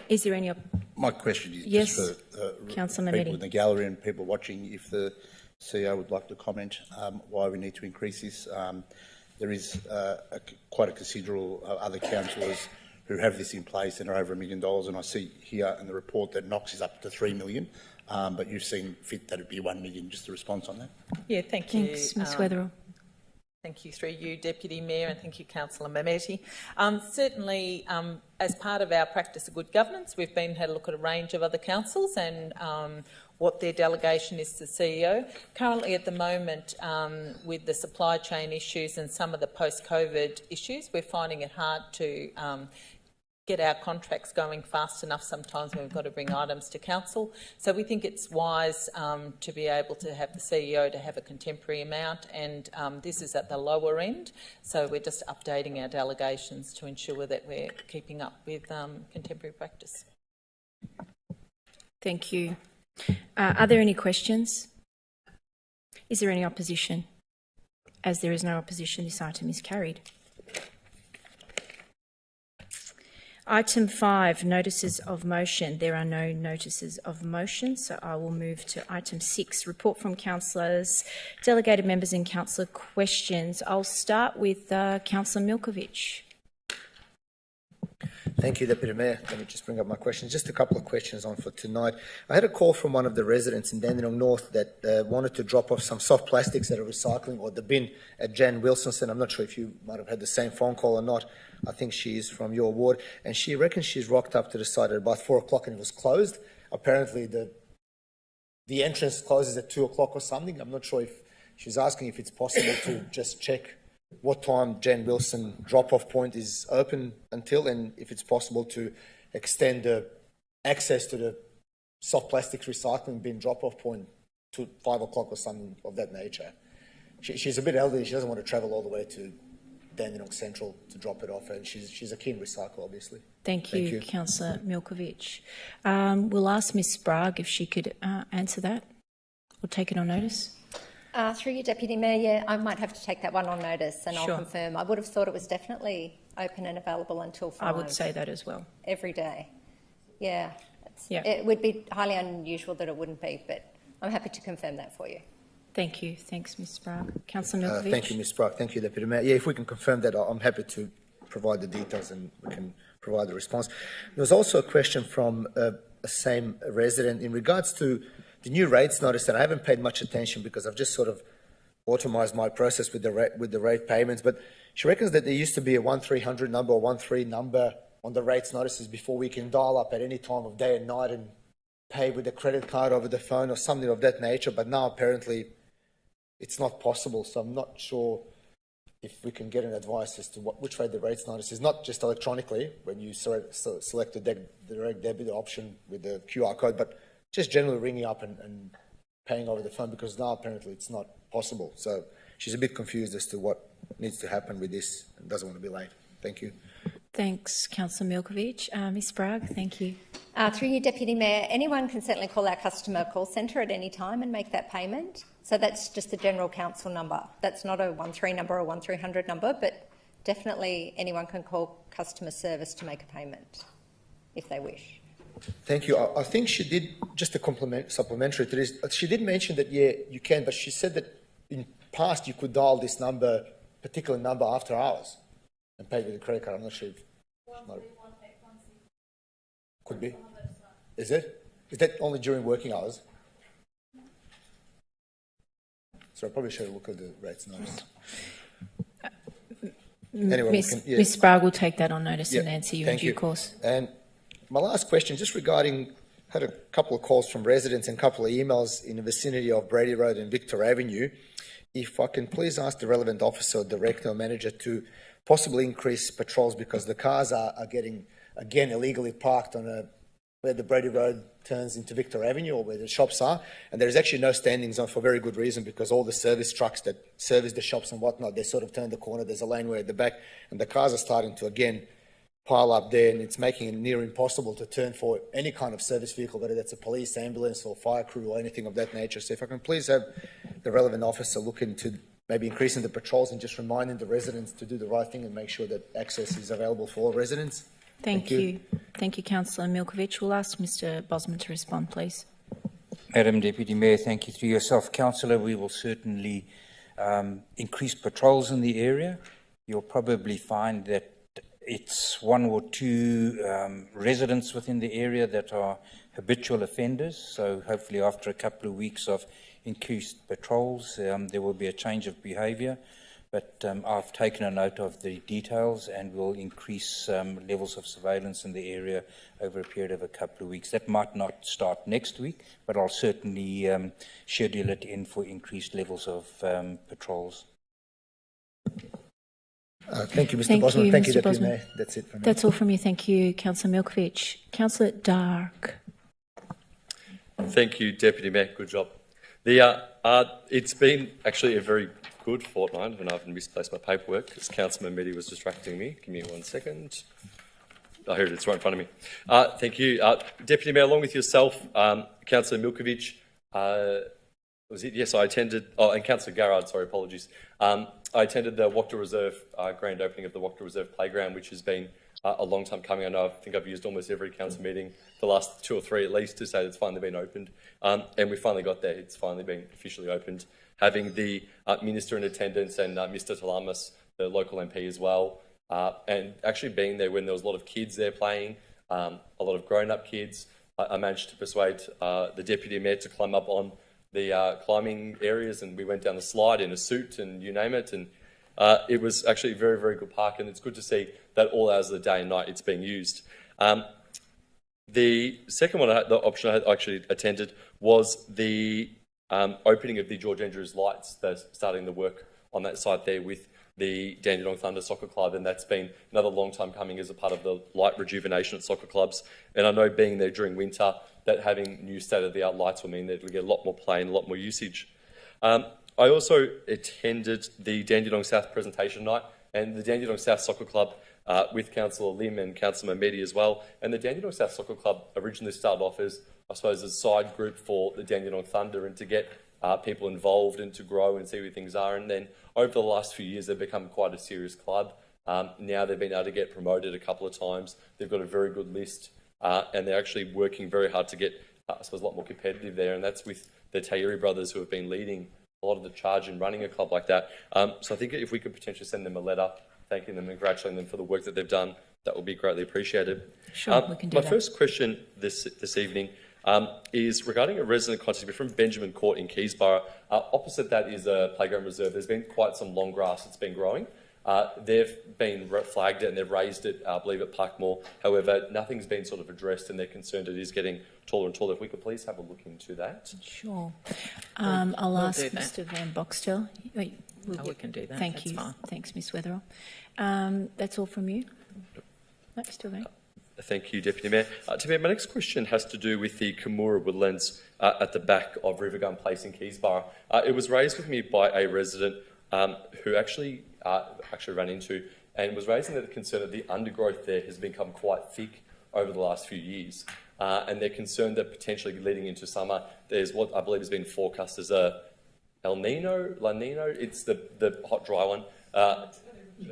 Is there any? My question is yes, just for Councillor people Mehmeti. in the gallery and people watching, if the CEO would like to comment why we need to increase this. There is quite a considerable other councillors who have this in place and are over $1 million, and I see here in the report that Knox is up to $3 million, but you've seen fit that it'd be $1 million. Just a response on that? Yeah, thank you. Thanks, Ms Weatherall. Thank you, through you, Deputy Mayor, and thank you, Councillor Mehmeti. Certainly, as part of our practice of good governance, we've had a look at a range of other councils and what their delegation is to CEO. Currently, at the moment, with the supply chain issues and some of the post-COVID issues, we're finding it hard to get our contracts going fast enough sometimes when we've got to bring items to council. So we think it's wise to be able to have the CEO to have a contemporary amount, and this is at the lower end. So we're just updating our delegations to ensure that we're keeping up with contemporary practice. Thank you. Are there any questions? Is there any opposition? As there is no opposition, this item is carried. Item 5, notices of motion. There are no notices of motion, so I will move to item 6, report from councillors, delegated members and councillor questions. I'll start with Councillor Milkovich. Thank you, Deputy Mayor. Let me just bring up my questions. Just a couple of questions on for tonight. I had a call from one of the residents in Dandenong North that wanted to drop off some soft plastics at a recycling or the bin at Jan Wilsonson. I'm not sure if you might have had the same phone call or not. I think she is from your ward. And she reckons she's rocked up to the site at about 4 o'clock and it was closed. Apparently the entrance closes at 2 o'clock or something. I'm not sure if she's asking if it's possible to just check what time Jan Wilson drop-off point is open until, and if it's possible to extend the access to the soft plastics recycling bin drop-off point to 5 o'clock or something of that nature. She's a bit elderly. She doesn't want to travel all the way to Dandenong Central to drop it off, and she's a keen recycler, obviously. Thank you. Councillor Milkovich. We'll ask Ms Sprague if she could answer that. We'll take it on notice. Through you, Deputy Mayor, yeah, I might have to take that one on notice and Sure. I'll confirm. I would have thought it was definitely open and available until 5. I would say that as well. Every day. Yeah. Yeah. It would be highly unusual that it wouldn't be, but I'm happy to confirm that for you. Thank you. Thanks, Ms Sprague. Councillor Milkovich. Thank you, Ms Sprague. Thank you, Deputy Mayor. Yeah, if we can confirm that, I'm happy to provide the details and we can provide the response. There was also a question from a same resident in regards to the new rates notice, and I haven't paid much attention because I've just sort of automised my process with the rate payments. But she reckons that there used to be a 1300 number or 13 number on the rates notices before we can dial up at any time of day and night and pay with a credit card over the phone or something of that nature. But now apparently it's not possible. So I'm not sure if we can get an advice as to which way the rates notice is, not just electronically when you select the direct debit option with the QR code, but just generally ringing up and paying over the phone, because now apparently it's not possible. So she's a bit confused as to what needs to happen with this and doesn't want to be late. Thank you. Thanks, Councillor Milkovich. Ms Sprague, thank you. Through you, Deputy Mayor, anyone can certainly call our customer call centre at any time and make that payment. So that's just a general council number. That's not a 13 number or 1300 number, but definitely anyone can call customer service to make a payment if they wish. Thank you. I think she did, just a supplementary to this, she did mention that, yeah, you can, but she said that in past you could dial this number, particular number after hours and pay with a credit card. I'm not sure if... Could be. Is it? Is that only during working hours? So I probably should look at the rates notice. Anyway, Ms Sprague will take that on notice and answer you in thank due course. And my last question, just regarding, had a couple of calls from residents and a couple of emails in the vicinity of Brady Road and Victor Avenue. If I can please ask the relevant officer, or director or manager to possibly increase patrols, because the cars are getting, again, illegally parked on where the Brady Road turns into Victor Avenue or where the shops are. And there's actually no standing zone for very good reason, because all the service trucks that service the shops and whatnot, they sort of turn the corner, there's a laneway at the back, and the cars are starting to, again, pile up there, and it's making it near impossible to turn for any kind of service vehicle, whether that's a police, ambulance or fire crew or anything of that nature. So if I can please have the relevant officer look into maybe increasing the patrols and just reminding the residents to do the right thing and make sure that access is available for all residents. Thank you. Thank you, Councillor Milkovich. We'll ask Mr Bosman to respond, please. Madam Deputy Mayor, thank you. Through yourself, Councillor, we will certainly increase patrols in the area. You'll probably find that it's one or two residents within the area that are habitual offenders. So hopefully after a couple of weeks of increased patrols, there will be a change of behaviour. But I've taken a note of the details and will increase levels of surveillance in the area over a period of a couple of weeks. That might not start next week, but I'll certainly schedule it in for increased levels of patrols. Thank you, Mr Bosman. Thank you, Mr. Deputy Bosman. Mayor. That's it from me. That's all from you. Thank you, Councillor Milkovich. Councillor Dark. Thank you, Deputy Mayor. Good job. It's been actually a very good fortnight, and I've misplaced my paperwork because Councillor Mehmedi was distracting me. Give me 1 second. Oh, here it is, right in front of me. Thank you. Deputy Mayor, along with yourself, Councillor Milkovich, Was it? Yes, I attended. Oh, and Councillor Garrard, sorry, apologies. I attended the Wachtel Reserve grand opening of the Wachtel Reserve Playground, which has been a long time coming. I think I've used almost every council meeting, the last 2 or 3 at least, to say that it's finally been opened. And we finally got there. It's finally been officially opened. Having the Minister in attendance and Mr Talamas, the local MP as well, and actually being there when there was a lot of kids there playing, a lot of grown-up kids. I managed to persuade the Deputy Mayor to climb up on the climbing areas, and we went down the slide in a suit and you name it. And it was actually a very, very good park, and it's good to see that all hours of the day and night it's being used. The second one, the option I actually attended, was the opening of the George Andrews Lights. They're starting the work on that site there with the Dandenong Thunder Soccer Club, and that's been another long time coming as a part of the light rejuvenation at soccer clubs. And I know being there during winter, that having new state-of-the-art lights will mean that we'll get a lot more play and a lot more usage. I also attended the Dandenong South presentation night, and the Dandenong South Soccer Club with Councillor Lim and Councillor Mahmedi as well. And the Dandenong South Soccer Club originally started off as, I suppose, a side group for the Dandenong Thunder, and to get people involved and to grow and see where things are. And then over the last few years, they've become quite a serious club. Now they've been able to get promoted a couple of times. They've got a very good list, and they're actually working very hard to get, I suppose, a lot more competitive there. And that's with the Tahiri brothers, who have been leading a lot of the charge in running a club like that. So I think if we could potentially send them a letter thanking them and congratulating them for the work that they've done, that would be greatly appreciated. Sure, we can do my that. first question this evening is regarding a resident contact from Benjamin Court in Keysborough. Opposite that is a playground reserve. There's been quite some long grass that's been growing. They've been flagged it and they've raised it, I believe, at Parkmore. However, nothing's been sort of addressed, and they're concerned it is getting taller and taller. If we could please have a look into that. Sure. I'll ask do that. Mr Van Boxtel. We can do that. Thank That's you. fine. Thanks, Ms Weatherall. That's all from you? No, still going. Thank you, Deputy Mayor. My next question has to do with the Kimura woodlands at the back of Rivergun Place in Keysborough. It was raised with me by a resident who actually ran into and was raising the concern that the undergrowth there has become quite thick over the last few years. And they're concerned that potentially leading into summer, there's what I believe has been forecast as a El Nino, La Nino. It's the hot, dry one.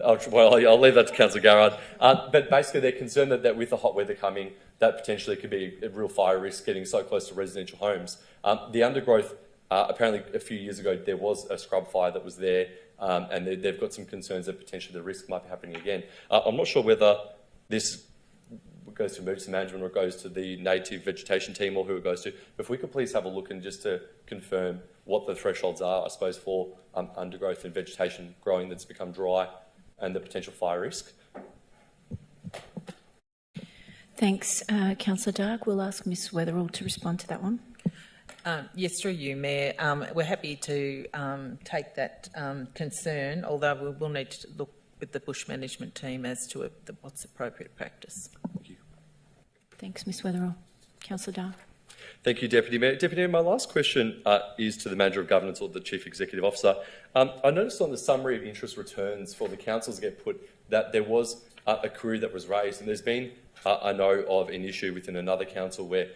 I'll leave that to Councillor Garrard. But basically, they're concerned that with the hot weather coming, that potentially could be a real fire risk getting so close to residential homes. The undergrowth, apparently a few years ago, there was a scrub fire that was there, and they've got some concerns that potentially the risk might be happening again. I'm not sure whether this goes to emergency management or it goes to the native vegetation team or who it goes to. But if we could please have a look and just to confirm what the thresholds are, I suppose, for undergrowth and vegetation growing that's become dry and the potential fire risk. Thanks, Councillor Dark. We'll ask Ms Weatherall to respond to that one. Yes, through you, Mayor. We're happy to take that concern, although we will need to look with the bush management team as to what's appropriate practice. Thank you. Thanks, Ms Weatherall. Councillor Dark. Thank you, Deputy Mayor. Deputy Mayor, my last question is to the Manager of Governance or the Chief Executive Officer. I noticed on the summary of interest returns for the councils that get put that there was a query that was raised, and there's been, I know of an issue within another council where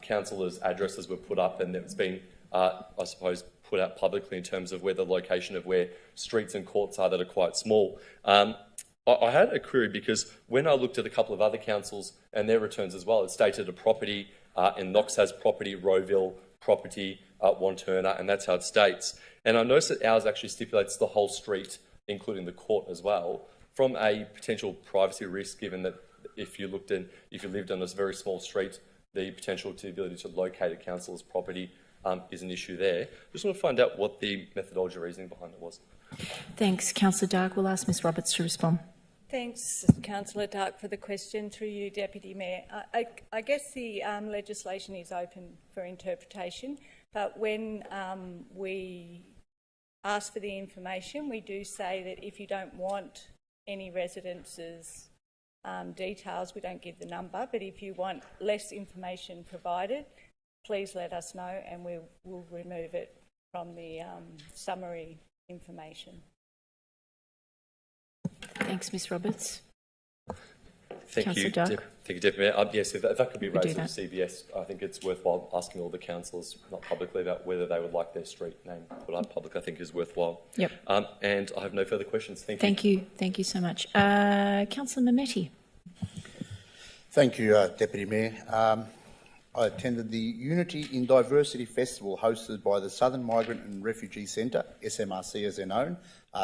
councillors' addresses were put up and it's been, I suppose, put out publicly in terms of where the location of where streets and courts are that are quite small. I had a query because when I looked at a couple of other councils and their returns as well, it stated a property in Knox has property, Rowville property, Wanturna, and that's how it states. And I noticed that ours actually stipulates the whole street, including the court as well, from a potential privacy risk, given that if you lived on this very small street, the potential to ability to locate a councillor's property is an issue there. Just want to find out what the methodology reasoning behind it was. Thanks, Councillor Dark. We'll ask Ms Roberts to respond. Thanks, Councillor Dark, for the question. Through you, Deputy Mayor. I guess the legislation is open for interpretation, but when we ask for the information, we do say that if you don't want any residences' details, we don't give the number, but if you want less information provided, please let us know and we will remove it from the summary information. Thanks, Ms Roberts. Thank Councillor you, Dark. thank you, Deputy Mayor. Yes, if that could be We'll do raised with CBS, I think it's worthwhile asking all the councillors, not publicly, about whether they would like their street name put on public. I think is worthwhile. Yep. And I have no further questions. Thank you. Thank you. Thank you so much. Councillor Mehmeti. Thank you, Deputy Mayor. I attended the Unity in Diversity Festival hosted by the Southern Migrant and Refugee Centre, SMRC as they're known,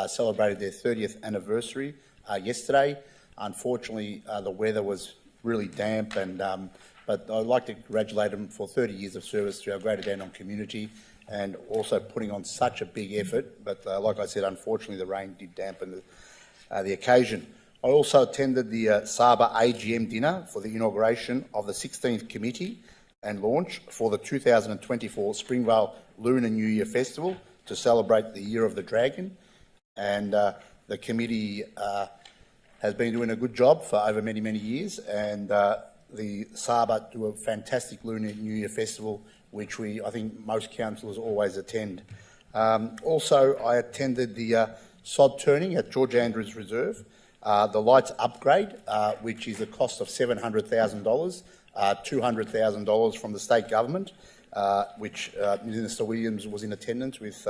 celebrated their 30th anniversary yesterday. Unfortunately, the weather was really damp, but I'd like to congratulate them for 30 years of service to our Greater Dandenong community and also putting on such a big effort. But like I said, unfortunately, the rain did dampen the occasion. I also attended the Saba AGM dinner for the inauguration of the 16th committee and launch for the 2024 Springvale Lunar New Year Festival to celebrate the Year of the Dragon. And the committee has been doing a good job for over many, many years, and the Saba do a fantastic Lunar New Year Festival, which I think most councillors always attend. Also, I attended the sod turning at George Andrews Reserve, the lights upgrade, which is a cost of $700,000, $200,000 from the state government, which Minister Williams was in attendance with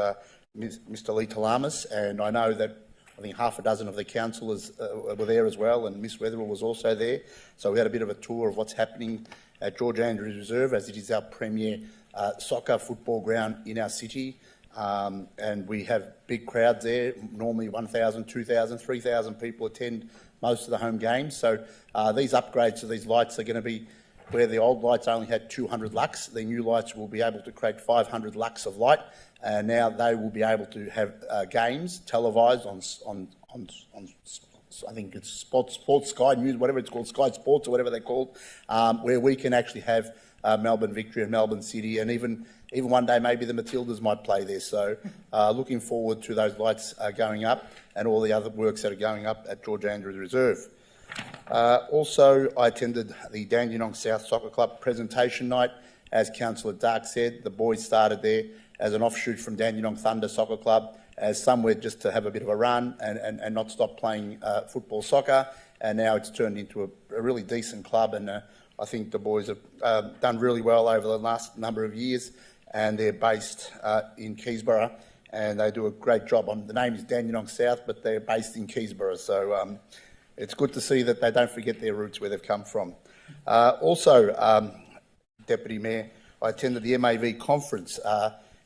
Mr Lee Talamas, and I know that I think half a dozen of the councillors were there as well, and Miss Wetherill was also there. So we had a bit of a tour of what's happening at George Andrews Reserve, as it is our premier soccer football ground in our city. And we have big crowds there. Normally 1,000, 2,000, 3,000 people attend most of the home games. So these upgrades to these lights are going to be where the old lights only had 200 lux. The new lights will be able to create 500 lux of light. And now they will be able to have games televised on I think it's Sports Sky News, whatever it's called, Sky Sports or whatever they're called, where we can actually have Melbourne Victory and Melbourne City, and even one day maybe the Matildas might play there. So looking forward to those lights going up and all the other works that are going up at George Andrews Reserve. Also, I attended the Dandenong South Soccer Club presentation night. As Councillor Dark said, the boys started there as an offshoot from Dandenong Thunder Soccer Club, as somewhere just to have a bit of a run and not stop playing football soccer. And now it's turned into a really decent club, and I think the boys have done really well over the last number of years, and they're based in Keysborough, and they do a great job. The name is Dandenong South, but they're based in Keysborough, so it's good to see that they don't forget their roots, where they've come from. Also, Deputy Mayor, I attended the MAV conference,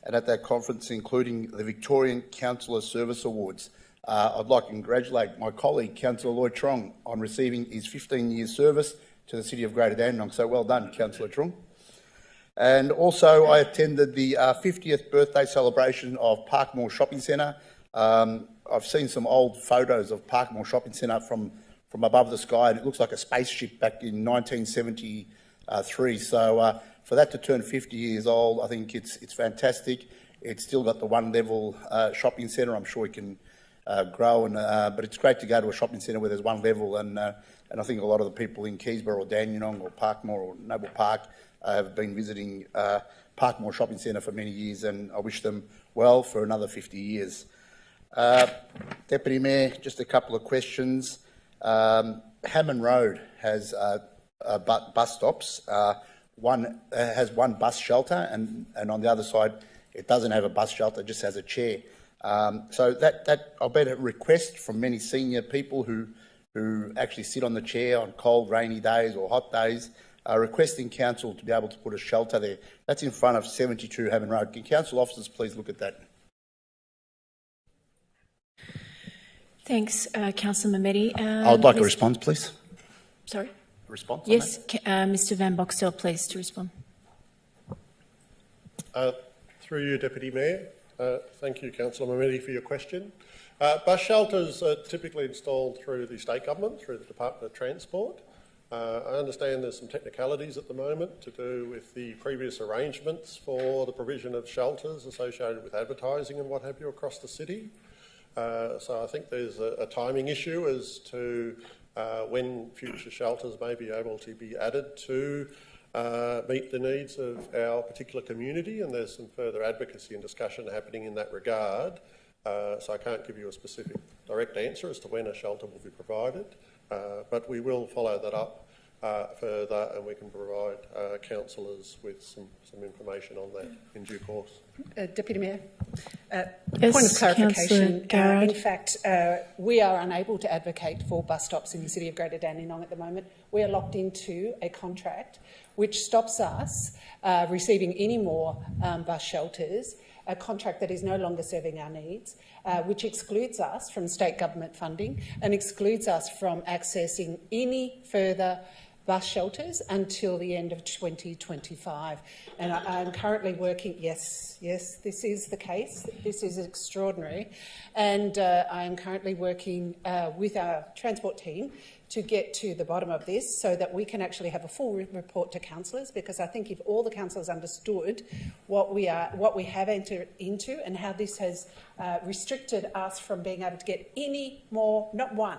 and at that conference, including the Victorian Councillor Service Awards, I'd like to congratulate my colleague, Councillor Lloyd Trong, on receiving his 15 years service to the City of Greater Dandenong. So well done, Councillor Trong. And also, I attended the 50th birthday celebration of Parkmore Shopping Centre. I've seen some old photos of Parkmore Shopping Centre from above the sky, and it looks like a spaceship back in 1973. So for that to turn 50 years old, I think it's fantastic. It's still got the one-level shopping centre. I'm sure it can grow, but it's great to go to a shopping centre where there's one level, and I think a lot of the people in Keysborough or Dandenong or Parkmore or Noble Park have been visiting Parkmore Shopping Centre for many years, and I wish them well for another 50 years. Deputy Mayor, just a couple of questions. Hammond Road has bus stops. One has one bus shelter, and on the other side, it doesn't have a bus shelter, it just has a chair. So that I'll bet a request from many senior people who actually sit on the chair on cold, rainy days or hot days, requesting council to be able to put a shelter there. That's in front of 72 Hammond Road. Can council officers please look at that? Thanks, Councillor Mehmeti. I'd like a response, please. Sorry? A response? Yes, Mr Van Boxtel, please, to respond. Through you, Deputy Mayor. Thank you, Councillor Mehmeti, for your question. Bus shelters are typically installed through the state government, through the Department of Transport. I understand there's some technicalities at the moment to do with the previous arrangements for the provision of shelters associated with advertising and what have you across the city. So I think there's a timing issue as to when future shelters may be able to be added to meet the needs of our particular community, and there's some further advocacy and discussion happening in that regard. So I can't give you a specific direct answer as to when a shelter will be provided, But we will follow that up further, and we can provide councillors with some information on that in due course. Deputy Mayor, Yes, point of clarification. Councillor In fact, we are unable to advocate for bus stops in the City of Greater Dandenong at the moment. We are locked into a contract which stops us receiving any more bus shelters, a contract that is no longer serving our needs, which excludes us from state government funding and excludes us from accessing any further bus shelters until the end of 2025. And I'm currently working, yes, this is the case. This is extraordinary. And I am currently working with our transport team to get to the bottom of this so that we can actually have a full report to councillors, because I think if all the councillors understood what we have entered into and how this has restricted us from being able to get any more, not one,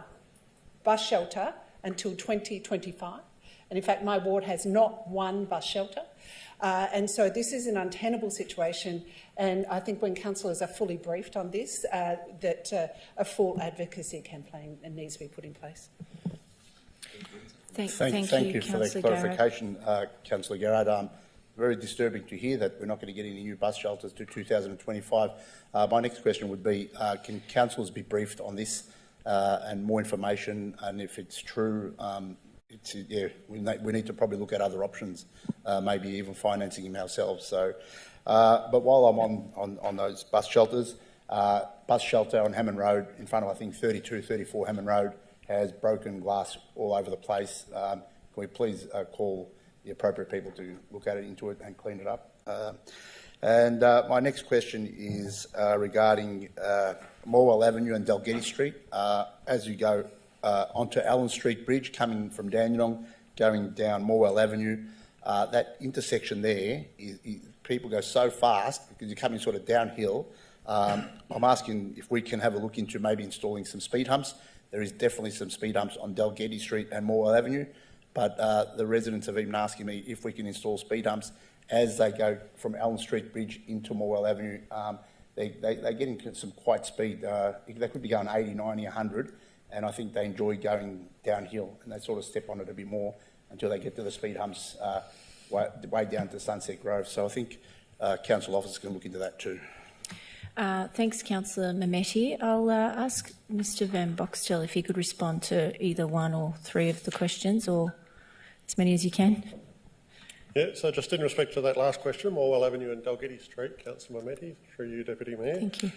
bus shelter until 2025. And in fact, my ward has not one bus shelter. And so this is an untenable situation. And I think when councillors are fully briefed on this, that a full advocacy campaign needs to be put in place. Thank you for that clarification, Councillor Garrard. Very disturbing to hear that we're not going to get any new bus shelters to 2025. My next question would be, can councillors be briefed on this and more information? And if it's true, we need to probably look at other options, maybe even financing them ourselves. So, but while I'm on those bus shelters, bus shelter on Hammond Road in front of, I think, 34 Hammond Road has broken glass all over the place. Can we please call the appropriate people to look into it and clean it up? And my next question is regarding Morwell Avenue and Dalgety Street. As you go onto Allen Street Bridge, coming from Dandenong, going down Morwell Avenue, that intersection there, people go so fast because you're coming sort of downhill. I'm asking if we can have a look into maybe installing some speed humps. There is definitely some speed humps on Dalgety Street and Morwell Avenue, but the residents have even asking me if we can install speed humps as they go from Allen Street Bridge into Morwell Avenue. They're getting some quite speed. They could be going 80, 90, 100, and I think they enjoy going downhill, and they sort of step on it a bit more until they get to the speed humps way down to Sunset Grove. So I think council officers can look into that too. Thanks, Councillor Mehmeti. I'll ask Mr Van Boxtel if he could respond to either one or three of the questions, or as many as you can. Yeah, so just in respect to that last question, Morwell Avenue and Dalgety Street, Councillor Mehmeti, through you, Deputy Mayor. Thank you.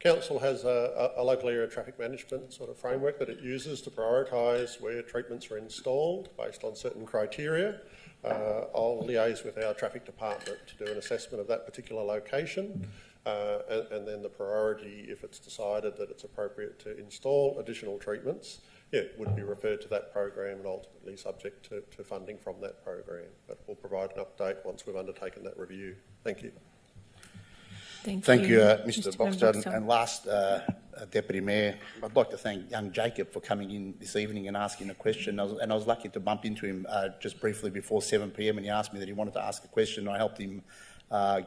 Council has a local area traffic management sort of framework that it uses to prioritise where treatments are installed based on certain criteria. I'll liaise with our traffic department to do an assessment of that particular location. And then the priority, if it's decided that it's appropriate to install additional treatments, would be referred to that program and ultimately subject to funding from that program. But we'll provide an update once we've undertaken that review. Thank you. Thank you, Mr Boxtel. And last, Deputy Mayor, I'd like to thank young Jacob for coming in this evening and asking a question. I was lucky to bump into him just briefly before 7 p.m. and he asked me that he wanted to ask a question. I helped him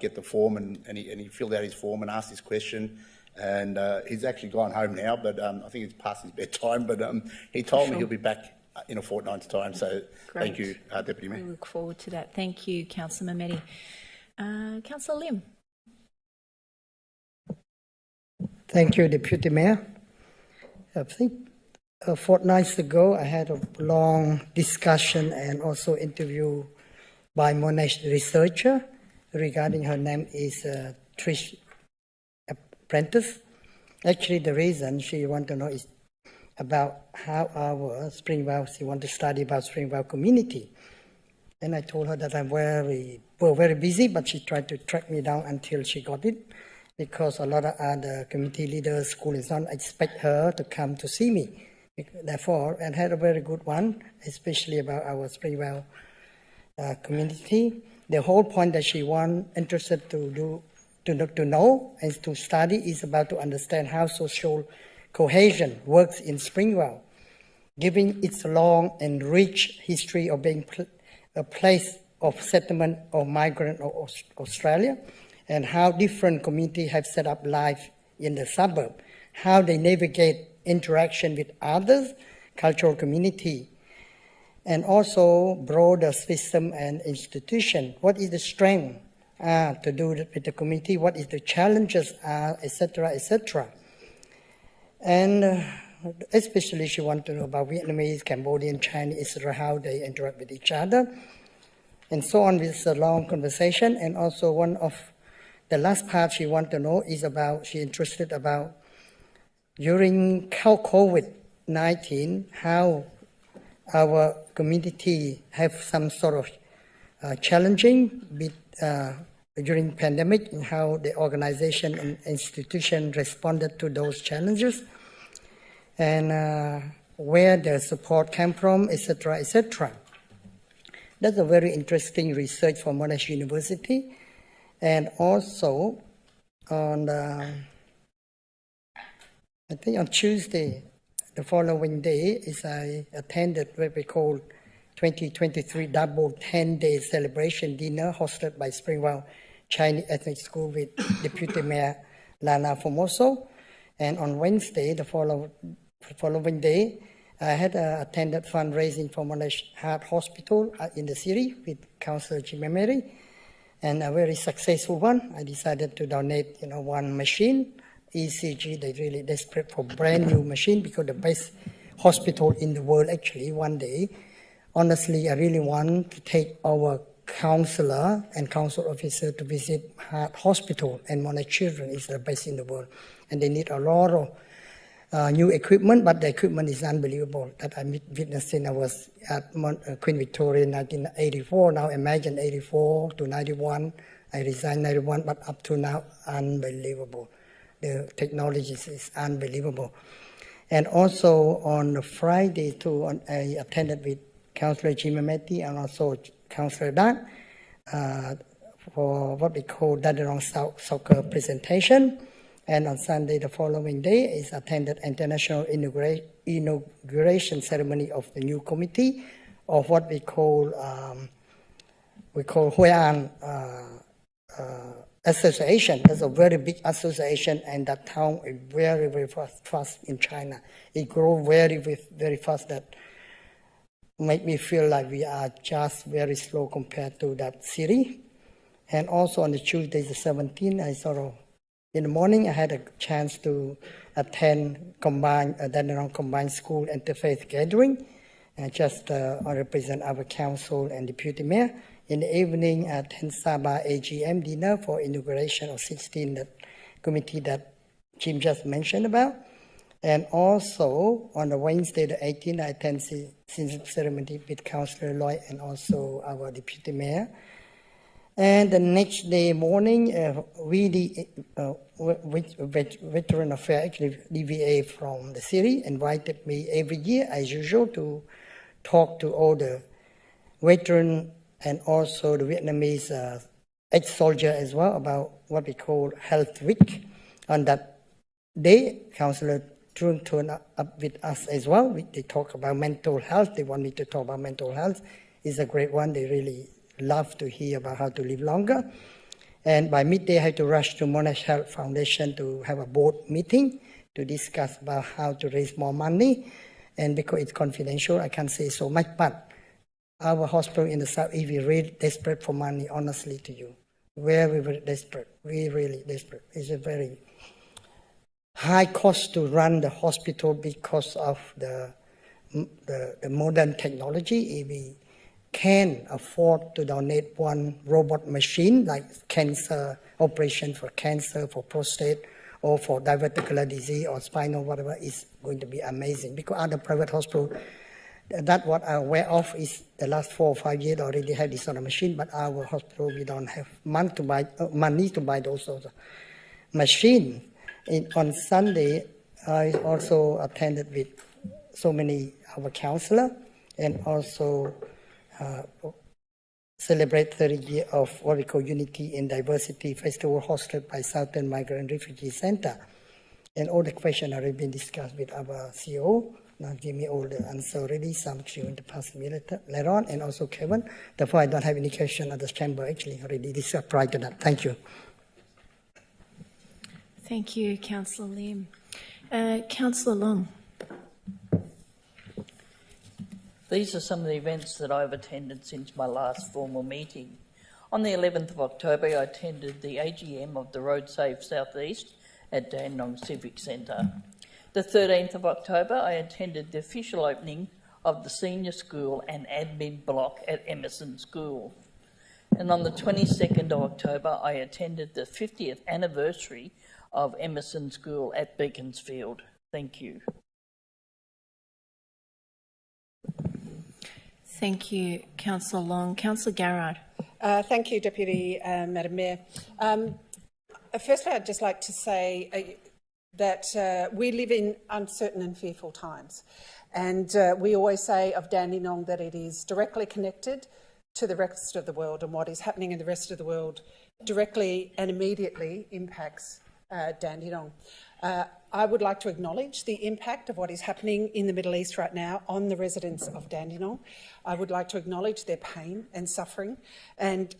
get the form and he filled out his form and asked his question. And he's actually gone home now, but I think it's past his bedtime. But he told me he'll be back in a fortnight's time. So Great. Thank you, Deputy Mayor. We look forward to that. Thank you, Councillor Mehmeti. Councillor Lim. Thank you, Deputy Mayor. I think a fortnight ago I had a long discussion and also interview by Monash researcher regarding, her name is Trish Prentice. Actually, the reason she want to know is about how our Springvale, she want to study about Springvale community. And I told her that we're very busy, but she tried to track me down until she got it, because a lot of other community leaders, school and so on, expect her to come to see me. Therefore, and had a very good one, especially about our Springvale community. The whole point that she interested to know and to study is about to understand how social cohesion works in Springvale, given its long and rich history of being a place of settlement of migrant of Australia, and how different communities have set up life in the suburb, how they navigate interaction with others, cultural community, and also broader system and institution. What is the strength to do with the community? What is the challenges, etc., etc. And especially she wants to know about Vietnamese, Cambodian, Chinese, how they interact with each other, and so on. With a long conversation. And also one of the last part she wants to know is about, she's interested about during COVID-19, how our community have some sort of challenging with, during pandemic, and how the organization and institution responded to those challenges, and where the support came from, etc., etc. That's a very interesting research from Monash University. And also on, I think on Tuesday, the following day, is I attended what we call 2023 Double 10-Day Celebration Dinner hosted by Springvale Chinese Ethnic School with Deputy Mayor Lana Formoso. And on Wednesday, the following day, I had attended fundraising for Monash Heart Hospital in the city with Councillor Jim Emery, and a very successful one. I decided to donate, one machine, ECG. They're really desperate for brand new machine because the best hospital in the world actually one day. Honestly, I really want to take our councillor and council officer to visit Heart Hospital, and Monash Children is the best in the world. And they need a lot of new equipment, but the equipment is unbelievable that I witnessed when I was at Queen Victoria in 1984. Now imagine 84 to 91. I resigned 91, but up to now, unbelievable. The technology is unbelievable. And also on Friday too, I attended with Councillor Chimameti and also Councillor Dan for what we call Dandenong Soccer presentation. And on Sunday, the following day, is attended international inauguration ceremony of the new committee of what we call Hoi An Association. That's a very big association, and that town is very, very fast in China. It grows very, very fast. That make me feel like we are just very slow compared to that city. And also on the Tuesday, the 17th, in the morning, I had a chance to attend Dandenong Combined School Interfaith Gathering. I just represent our council and deputy mayor. In the evening, I attend Sabah AGM dinner for inauguration of 16 that committee that Jim just mentioned about. And also on the Wednesday, the 18th, I attend ceremony with Councillor Lloyd and also our deputy mayor. And the next day morning, Veteran Affairs, actually DVA from the city, invited me every year, as usual, to talk to all the veterans and also the Vietnamese ex-soldier as well about what we call Health Week. On that day, Councillor Trun turned up with us as well. They talk about mental health. They want me to talk about mental health. It's a great one. They really love to hear about how to live longer. And by midday, I had to rush to Monash Health Foundation to have a board meeting to discuss about how to raise more money. And because it's confidential, I can't say so much, but our hospital in the South is really desperate for money, honestly to you. Very, very desperate. We're really desperate. It's a very high cost to run the hospital because of the modern technology. If we can afford to donate one robot machine like cancer operation for cancer, for prostate, or for diverticular disease or spinal, whatever, is going to be amazing. Because other private hospitals, that's what I'm aware of, is the last 4 or 5 years already have this sort of machine, but our hospital, we don't have money to buy those sorts of machines. On Sunday, I also attended with so many our councillors and also celebrate 30 years of what we call Unity in Diversity Festival hosted by Southern Migrant Refugee Center. And all the questions have already been discussed with our CEO. Now give me all the answers already. Some she's going to pass me later on, and also Kevin. Therefore, I don't have any question at this chamber. Actually, already discussed prior to that. Thank you. Thank you, Councillor Lim. Councillor Long. These are some of the events that I've attended since my last formal meeting. On the 11th of October, I attended the AGM of the Road Safe South East at Dandenong Civic Centre. The 13th of October, I attended the official opening of the senior school and admin block at Emerson School. And on the 22nd of October, I attended the 50th anniversary of Emerson School at Beaconsfield. Thank you. Thank you, Councillor Long. Councillor Garrard. Thank you, Deputy Madam Mayor. Firstly, I'd just like to say that we live in uncertain and fearful times. And we always say of Dandenong that it is directly connected to the rest of the world, and what is happening in the rest of the world directly and immediately impacts Dandenong. I would like to acknowledge the impact of what is happening in the Middle East right now on the residents of Dandenong. I would like to acknowledge their pain and suffering, and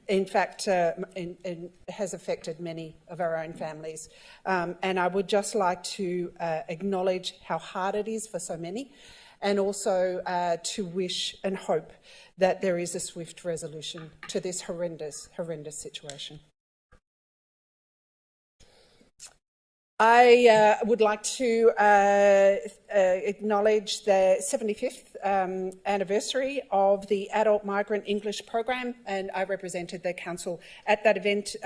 in fact has affected many of our own families. And I would just like to acknowledge how hard it is for so many, and also to wish and hope that there is a swift resolution to this horrendous situation. I would like to acknowledge the 75th anniversary of the Adult Migrant English Program, and I represented the Council at that event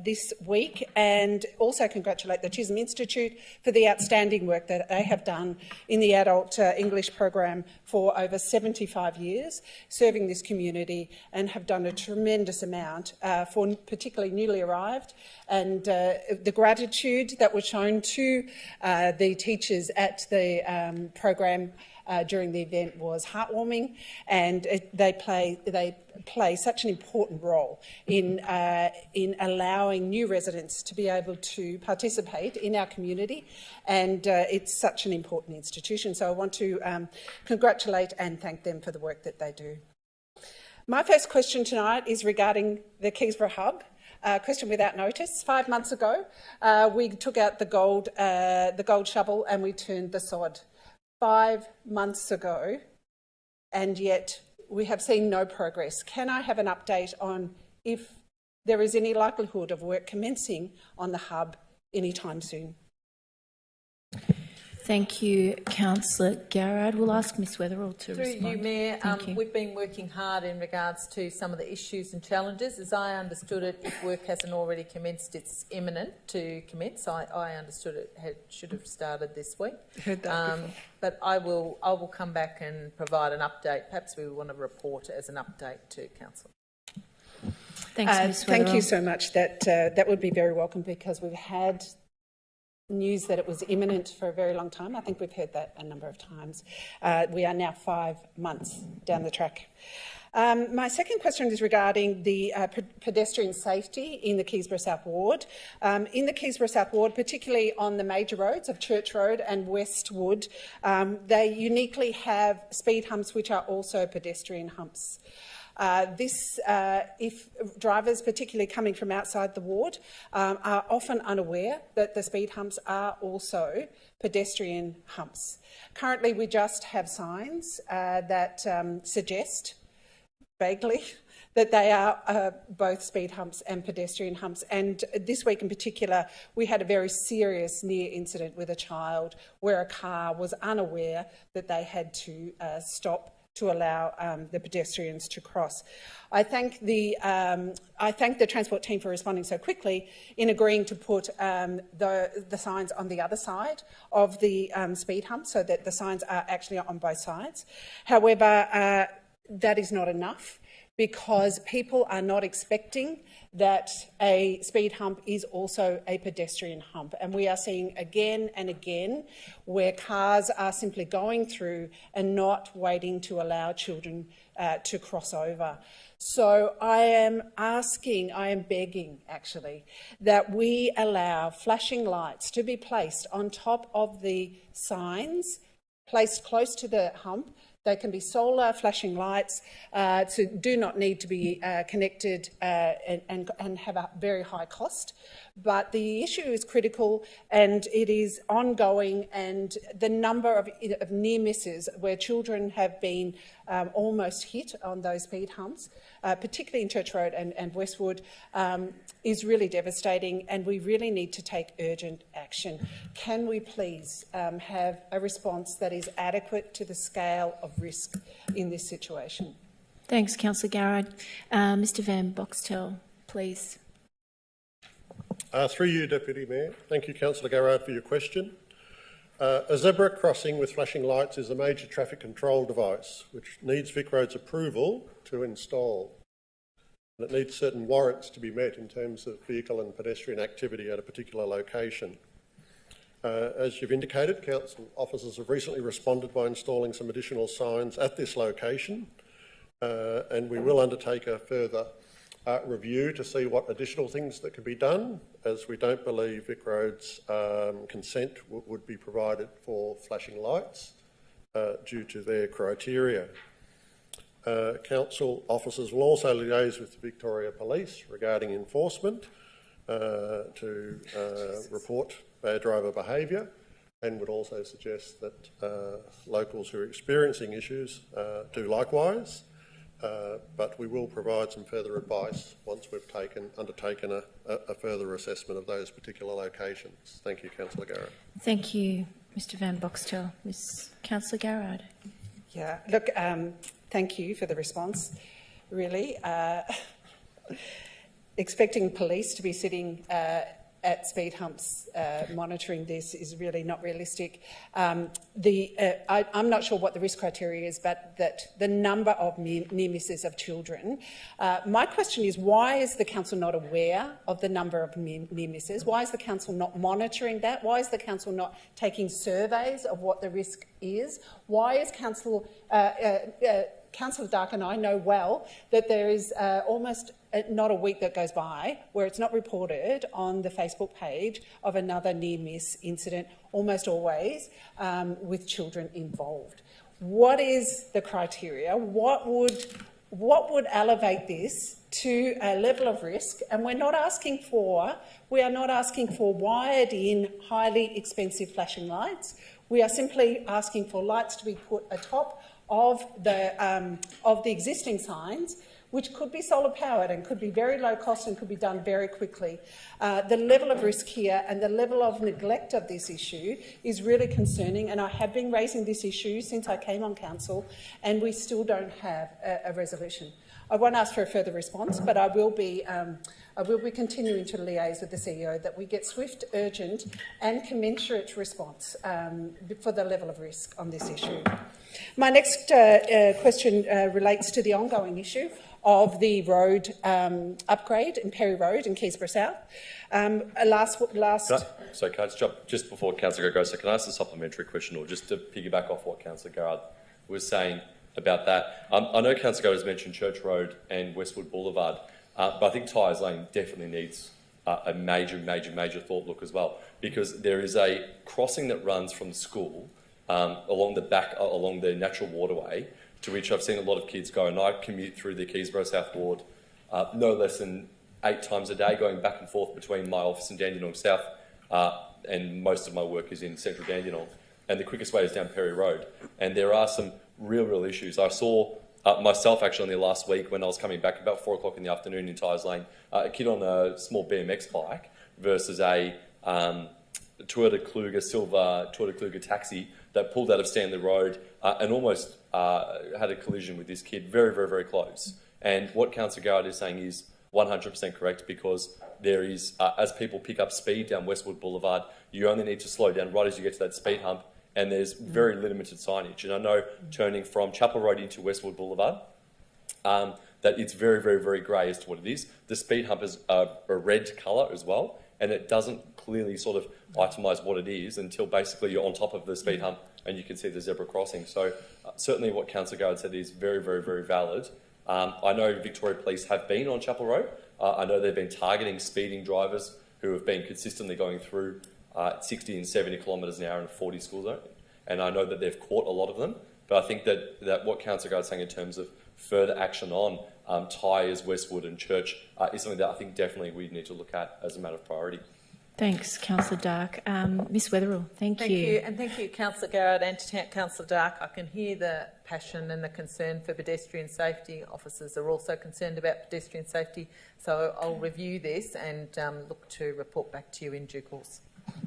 this week, and also congratulate the Chisholm Institute for the outstanding work that they have done in the Adult English Program for over 75 years, serving this community, and have done a tremendous amount for particularly newly arrived, and the gratitude that was shown to the teachers at the program during the event was heartwarming, and they play such an important role in allowing new residents to be able to participate in our community, and it's such an important institution. So I want to congratulate and thank them for the work that they do. My first question tonight is regarding the Keysborough Hub. Question without notice. 5 months ago, we took out the gold shovel and we turned the sod. 5 months ago, and yet we have seen no progress. Can I have an update on if there is any likelihood of work commencing on the hub anytime soon? Thank you, Councillor Garrard. We'll ask Ms Weatherall to respond. Through you, Mayor, Thank you. We've been working hard in regards to some of the issues and challenges. As I understood it, if work hasn't already commenced, it's imminent to commence. I understood it should have started this week. Heard that before. But I will come back and provide an update. Perhaps we want to report as an update to Council. Thanks, Ms Weatherall. Thank you so much. That would be very welcome, because we've had news that it was imminent for a very long time. I think we've heard that a number of times. We are now 5 months down the track. My second question is regarding the pedestrian safety in the Keysborough South Ward. In the Keysborough South Ward, particularly on the major roads of Church Road and Westwood, they uniquely have speed humps which are also pedestrian humps. If drivers, particularly coming from outside the ward, are often unaware that the speed humps are also pedestrian humps. Currently, we just have signs that suggest, vaguely, that they are both speed humps and pedestrian humps. And this week in particular, we had a very serious near incident with a child where a car was unaware that they had to stop to allow the pedestrians to cross. I thank the Transport team for responding so quickly in agreeing to put the signs on the other side of the speed hump, so that the signs are actually on both sides. However, that is not enough, because people are not expecting that a speed hump is also a pedestrian hump. And we are seeing again and again where cars are simply going through and not waiting to allow children to cross over. So I am begging actually, that we allow flashing lights to be placed on top of the signs, placed close to the hump, They can be solar flashing lights, so do not need to be connected and have a very high cost. But the issue is critical and it is ongoing, and the number of near misses where children have been almost hit on those speed humps, particularly in Church Road and Westwood, is really devastating, and we really need to take urgent action. Can we please have a response that is adequate to the scale of risk in this situation? Thanks, Councillor Garrard. Mr Van Boxtel, please. Through you, Deputy Mayor. Thank you, Councillor Garrard, for your question. A zebra crossing with flashing lights is a major traffic control device which needs VicRoads approval to install. And it needs certain warrants to be met in terms of vehicle and pedestrian activity at a particular location. As you've indicated, council officers have recently responded by installing some additional signs at this location, and we will undertake a further review to see what additional things that can be done, as we don't believe VicRoads consent would be provided for flashing lights due to their criteria. Council officers will also liaise with the Victoria Police regarding enforcement to report bad driver behaviour, and would also suggest that locals who are experiencing issues do likewise. But we will provide some further advice once we've undertaken a further assessment of those particular locations. Thank you, Councillor Garrard. Thank you, Mr Van Boxtel. Councillor Garrard. Yeah, look, thank you for the response. Really, expecting police to be sitting at speed humps monitoring this is really not realistic. I'm not sure what the risk criteria is, but that the number of near misses of children. My question is, why is the council not aware of the number of near misses? Why is the council not monitoring that? Why is the council not taking surveys of what the risk is? Why is Councillor Dark and I know well that there is almost not a week that goes by where it's not reported on the Facebook page of another near-miss incident, almost always with children involved. What is the criteria? What would elevate this to a level of risk? And we are not asking for wired-in, highly expensive flashing lights. We are simply asking for lights to be put atop of the existing signs, which could be solar powered and could be very low cost and could be done very quickly. The level of risk here and the level of neglect of this issue is really concerning, and I have been raising this issue since I came on council, and we still don't have a resolution. I won't ask for a further response, but I will be continuing to liaise with the CEO that we get swift, urgent and commensurate response for the level of risk on this issue. My next question relates to the ongoing issue of the road upgrade in Perry Road in Keysborough South. So can I just jump just before Councillor goes? So can I ask a supplementary question, or just to piggyback off what Councillor Garrard was saying about that? I know Councillor Garrard has mentioned Church Road and Westwood Boulevard, but I think Tyers Lane definitely needs a major thought look as well, because there is a crossing that runs from the school along the natural waterway, to which I've seen a lot of kids go, and I commute through the Keysborough South ward no less than 8 times a day, going back and forth between my office in Dandenong South, and most of my work is in central Dandenong, and the quickest way is down Perry Road. And there are some real issues. I saw myself actually only last week when I was coming back about 4 o'clock in the afternoon in Tyers Lane, a kid on a small BMX bike versus a Toyota Kluger, silver Toyota Kluger taxi that pulled out of Stanley Road and almost had a collision with this kid very close. And what Councillor Garrard is saying is 100% correct, because there is, as people pick up speed down Westwood Boulevard, you only need to slow down right as you get to that speed hump, and there's very limited signage. And I know turning from Chapel Road into Westwood Boulevard, that it's very grey as to what it is. The speed hump is a red colour as well, and it doesn't clearly sort of itemise what it is until basically you're on top of the speed hump and you can see the zebra crossing. So certainly what Councillor Garrard said is very valid. I know Victoria Police have been on Chapel Road. I know they've been targeting speeding drivers who have been consistently going through 60 and 70 kilometres an hour in a 40 school zone. And I know that they've caught a lot of them. But I think that what Councillor Garrard is saying in terms of further action on Tyers, Westwood and Church is something that I think definitely we need to look at as a matter of priority. Thanks, Councillor Dark. Ms Weatherill, thank you. And thank you, Councillor Garrard and Councillor Dark. I can hear the passion and the concern for pedestrian safety. Officers are also concerned about pedestrian safety, so I'll review this and look to report back to you in due course.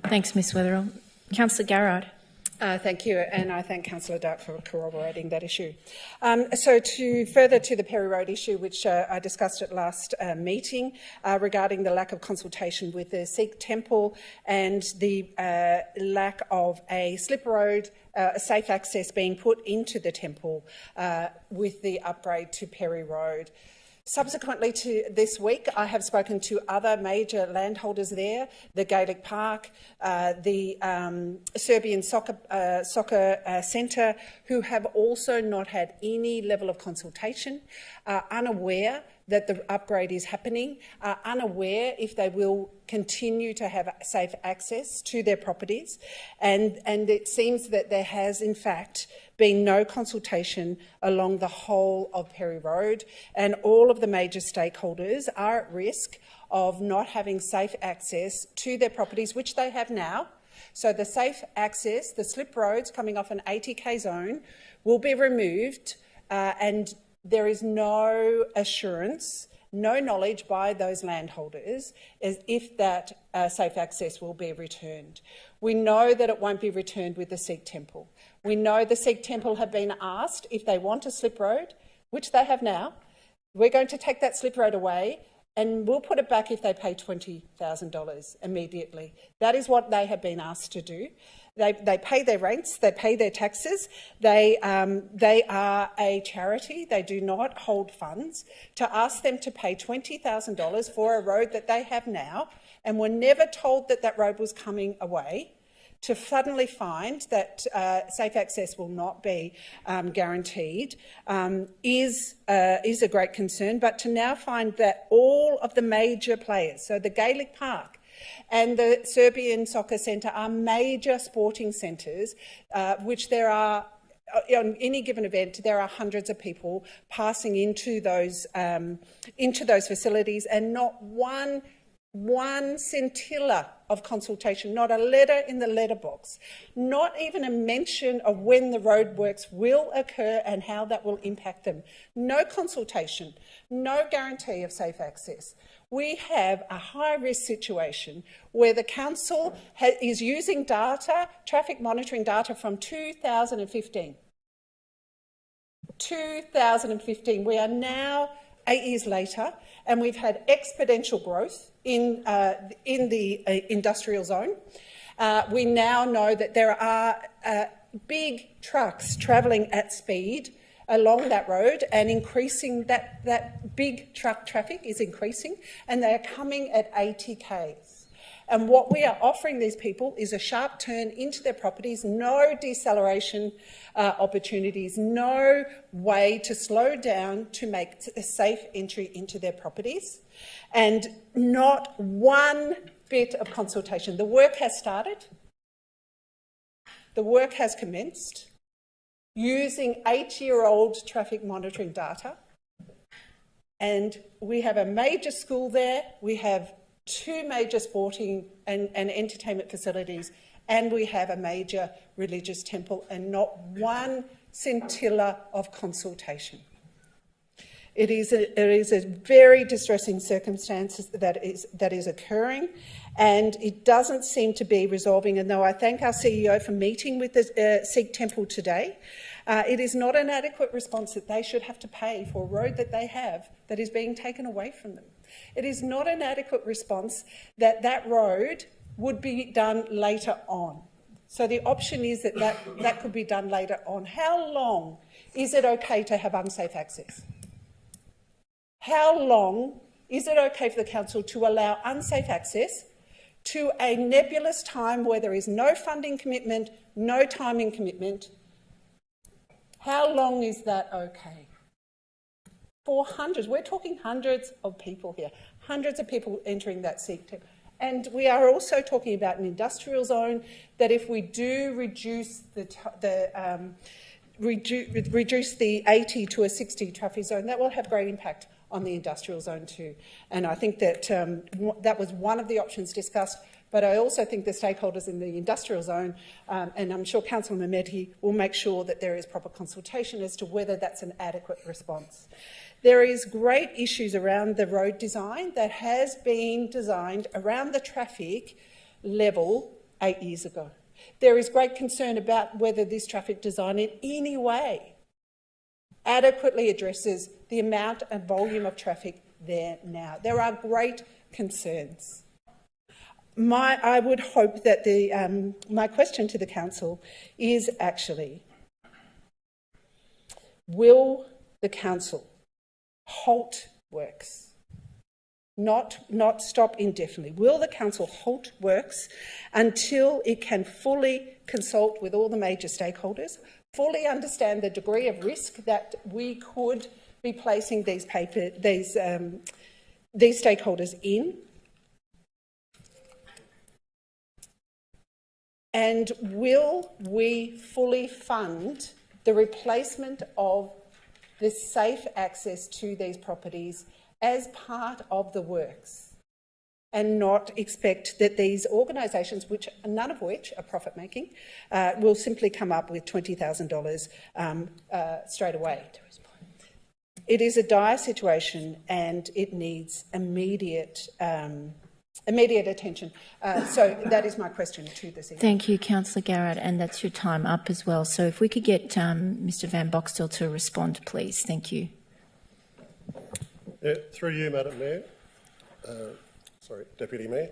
Thanks, Ms Weatherill. Councillor Garrard. Thank you, and I thank Councillor Dark for corroborating that issue. So further to the Perry Road issue, which I discussed at last meeting, regarding the lack of consultation with the Sikh temple and the lack of a slip road, safe access being put into the temple with the upgrade to Perry Road. Subsequently to this week, I have spoken to other major landholders there, the Gaelic Park, the Serbian Soccer Centre, who have also not had any level of consultation, unaware that the upgrade is happening, unaware if they will continue to have safe access to their properties. And it seems that there has, in fact, been no consultation along the whole of Perry Road, and all of the major stakeholders are at risk of not having safe access to their properties, which they have now. So the safe access, the slip roads coming off an 80k zone, will be removed, and there is no assurance, no knowledge by those landholders as if that safe access will be returned. We know that it won't be returned with the Sikh temple. We know the Sikh temple have been asked if they want a slip road, which they have now. We're going to take that slip road away and we'll put it back if they pay $20,000 immediately. That is what they have been asked to do. They pay their rents, they pay their taxes, they are a charity, they do not hold funds. To ask them to pay $20,000 for a road that they have now and were never told that that road was coming away, to suddenly find that safe access will not be guaranteed is a great concern. But to now find that all of the major players, so the Gaelic Park and the Serbian Soccer Centre, are major sporting centres, which there are, on any given event, there are hundreds of people passing into those facilities, and not one scintilla of consultation, not a letter in the letterbox, not even a mention of when the roadworks will occur and how that will impact them. No consultation, no guarantee of safe access. We have a high-risk situation where the council is using data, traffic monitoring data from 2015. 2015. We are now 8 years later, and we've had exponential growth in the industrial zone. We now know that there are big trucks travelling at speed along that road, and increasing, that big truck traffic is increasing, and they are coming at 80 k's. And what we are offering these people is a sharp turn into their properties, no deceleration opportunities, no way to slow down to make a safe entry into their properties, and not one bit of consultation. The work has started. The work has commenced using 8-year-old traffic monitoring data. And we have a major school there, we have 2 major sporting and entertainment facilities, and we have a major religious temple, and not one scintilla of consultation. It is a very distressing circumstance that is occurring, and it doesn't seem to be resolving. And though I thank our CEO for meeting with the Sikh temple today, it is not an adequate response that they should have to pay for a road that they have that is being taken away from them. It is not an adequate response that that road would be done later on. So the option is that could be done later on. How long is it okay to have unsafe access? How long is it okay for the council to allow unsafe access to a nebulous time where there is no funding commitment, no timing commitment? How long is that okay? For hundreds, we're talking hundreds of people here, hundreds of people entering that sector. And we are also talking about an industrial zone that, if we do reduce reduce the 80 to a 60 traffic zone, that will have great impact on the industrial zone too. And I think that that was one of the options discussed, but I also think the stakeholders in the industrial zone, and I'm sure Councillor Mehmeti will make sure that there is proper consultation as to whether that's an adequate response. There is great issues around the road design that has been designed around the traffic level 8 years ago. There is great concern about whether this traffic design in any way adequately addresses the amount and volume of traffic there now. There are great concerns. I would hope that my question to the council is actually, will the council halt works, not stop indefinitely? Will the council halt works until it can fully consult with all the major stakeholders, fully understand the degree of risk that we could be placing these stakeholders in, and will we fully fund the replacement of the safe access to these properties as part of the works, and not expect that these organisations, none of which are profit-making, will simply come up with $20,000 straight away. It is a dire situation and it needs immediate attention. So that is my question to this evening. Thank you, Councillor Garrett, and that's your time up as well. So if we could get Mr Van Boxtel to respond, please. Thank you. Yeah, through you, Madam Mayor. Deputy Mayor.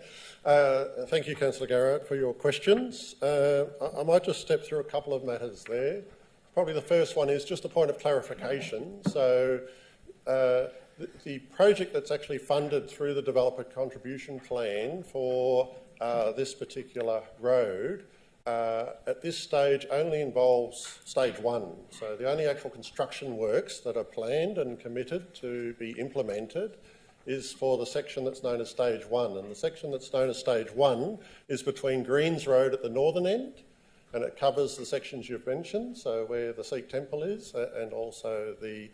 Thank you, Councillor Garrett, for your questions. I might just step through a couple of matters there. Probably the first one is just a point of clarification. So the project that's actually funded through the Developer Contribution Plan for this particular road at this stage only involves stage 1. So the only actual construction works that are planned and committed to be implemented is for the section that's known as stage 1. And the section that's known as stage 1 is between Greens Road at the northern end, and it covers the sections you've mentioned, so where the Sikh temple is and also the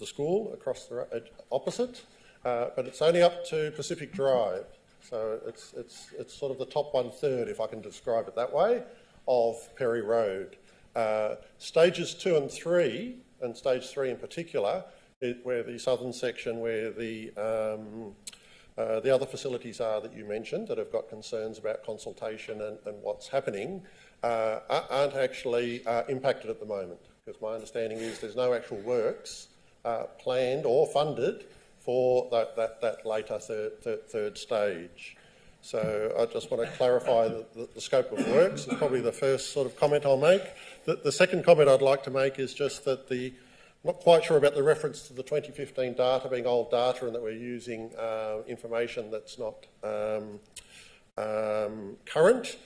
school across the opposite, but it's only up to Pacific Drive. So it's sort of the top 1/3, if I can describe it that way, of Perry Road. Stages 2 and 3, and stage 3 in particular, where the southern section, where the other facilities are that you mentioned that have got concerns about consultation and what's happening, aren't actually impacted at the moment, because my understanding is there's no actual works planned or funded for that later third stage. So I just want to clarify the scope of works. It's probably the first sort of comment I'll make. The second comment I'd like to make is just that I'm not quite sure about the reference to the 2015 data being old data and that we're using information that's not current.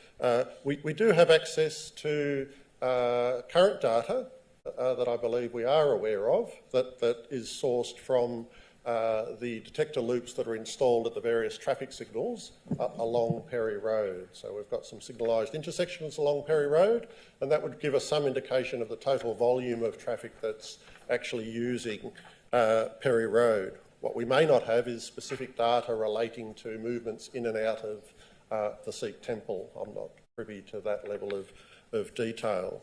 We do have access to current data that I believe we are aware of that is sourced from the detector loops that are installed at the various traffic signals along Perry Road. So we've got some signalised intersections along Perry Road, and that would give us some indication of the total volume of traffic that's actually using Perry Road. What we may not have is specific data relating to movements in and out of the Sikh temple. I'm not privy to that level of detail.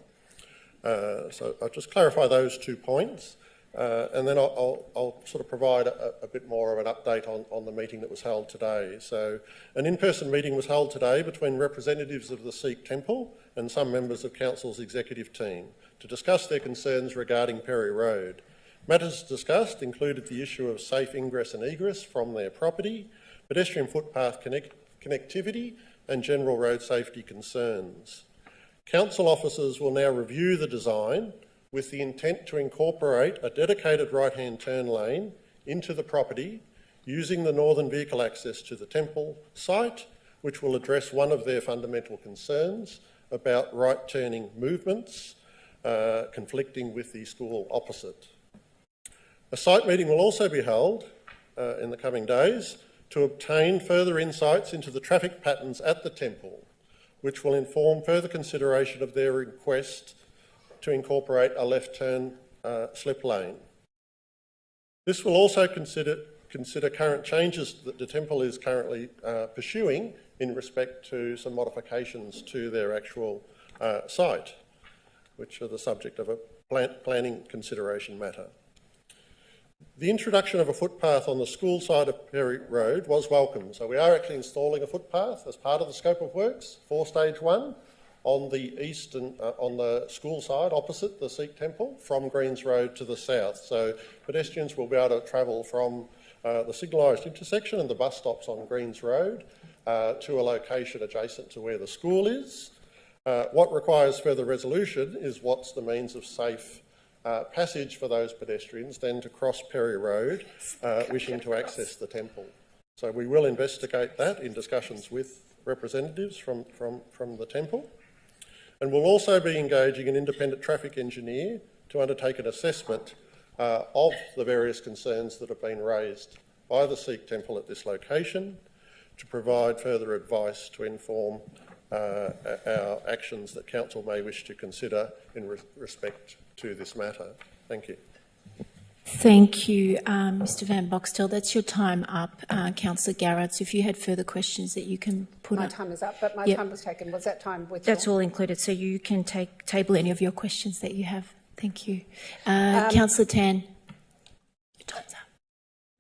So I'll just clarify those 2 points. And then I'll sort of provide a bit more of an update on the meeting that was held today. So an in-person meeting was held today between representatives of the Sikh temple and some members of Council's executive team to discuss their concerns regarding Perry Road. Matters discussed included the issue of safe ingress and egress from their property, pedestrian footpath connectivity and general road safety concerns. Council officers will now review the design with the intent to incorporate a dedicated right-hand turn lane into the property using the northern vehicle access to the temple site, which will address one of their fundamental concerns about right-turning movements conflicting with the school opposite. A site meeting will also be held in the coming days to obtain further insights into the traffic patterns at the temple, which will inform further consideration of their request to incorporate a left turn slip lane. This will also consider current changes that the Temple is currently pursuing in respect to some modifications to their actual site, which are the subject of a planning consideration matter. The introduction of a footpath on the school side of Perry Road was welcome. So we are actually installing a footpath as part of the scope of works for stage 1 on the eastern, on the school side opposite the Sikh Temple from Greens Road to the south. So pedestrians will be able to travel from the signalised intersection and the bus stops on Greens Road to a location adjacent to where the school is. What requires further resolution is what's the means of safe passage for those pedestrians then to cross Perry Road wishing to access the temple. So we will investigate that in discussions with representatives from the temple. And we'll also be engaging an independent traffic engineer to undertake an assessment of the various concerns that have been raised by the Sikh temple at this location to provide further advice to inform our actions that Council may wish to consider in respect to this matter. Thank you. Thank you, Mr Van Boxtel. That's your time up, Councillor Garrett. So if you had further questions that you can put My up. time is up, but my Yep. time was taken. Was that time withdrawn? That's all included, so you can table any of your questions that you have. Thank you. Councillor Tan. Your time's up.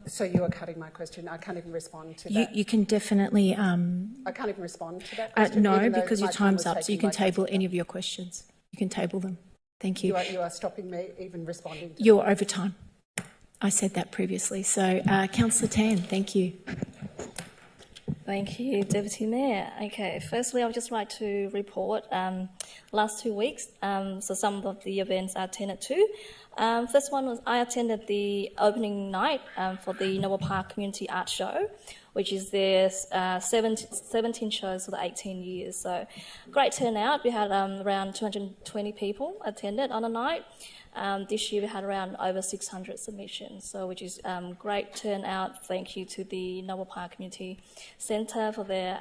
So you are cutting my question. I can't even respond to that. You can definitely... I can't even respond to that question. no, even though because your my time time's was up, so taken you can by table Councillor. any of your questions. You can table them. Thank you. You are stopping me even responding to You're over time. I said that previously. So, Councillor Tan, thank you. Thank you, Deputy Mayor. Okay, firstly, I would just like to report last 2 weeks. So some of the events I attended to. First one was I attended the opening night for the Noble Park Community Art Show, which is their 17 shows for the 18 years. So great turnout. We had around 220 people attended on a night. This year we had around over 600 submissions, so which is great turnout. Thank you to the Noble Park Community Centre for their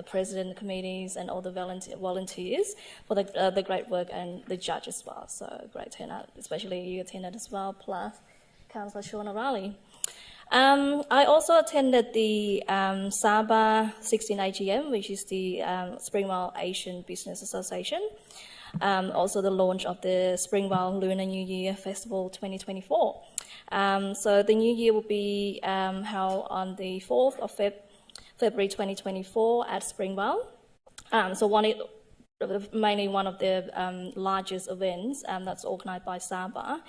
president, committees, and all the volunteers for the great work, and the judge as well. So great turnout, especially you attended as well, plus Councillor Sean O'Reilly. I also attended the SABA 16 AGM, which is the Springvale Asian Business Association. Also the launch of the Springvale Lunar New Year Festival 2024. So the New Year will be held on the 4th of February 2024 at Springvale. Mainly one of the largest events that's organised by SABA.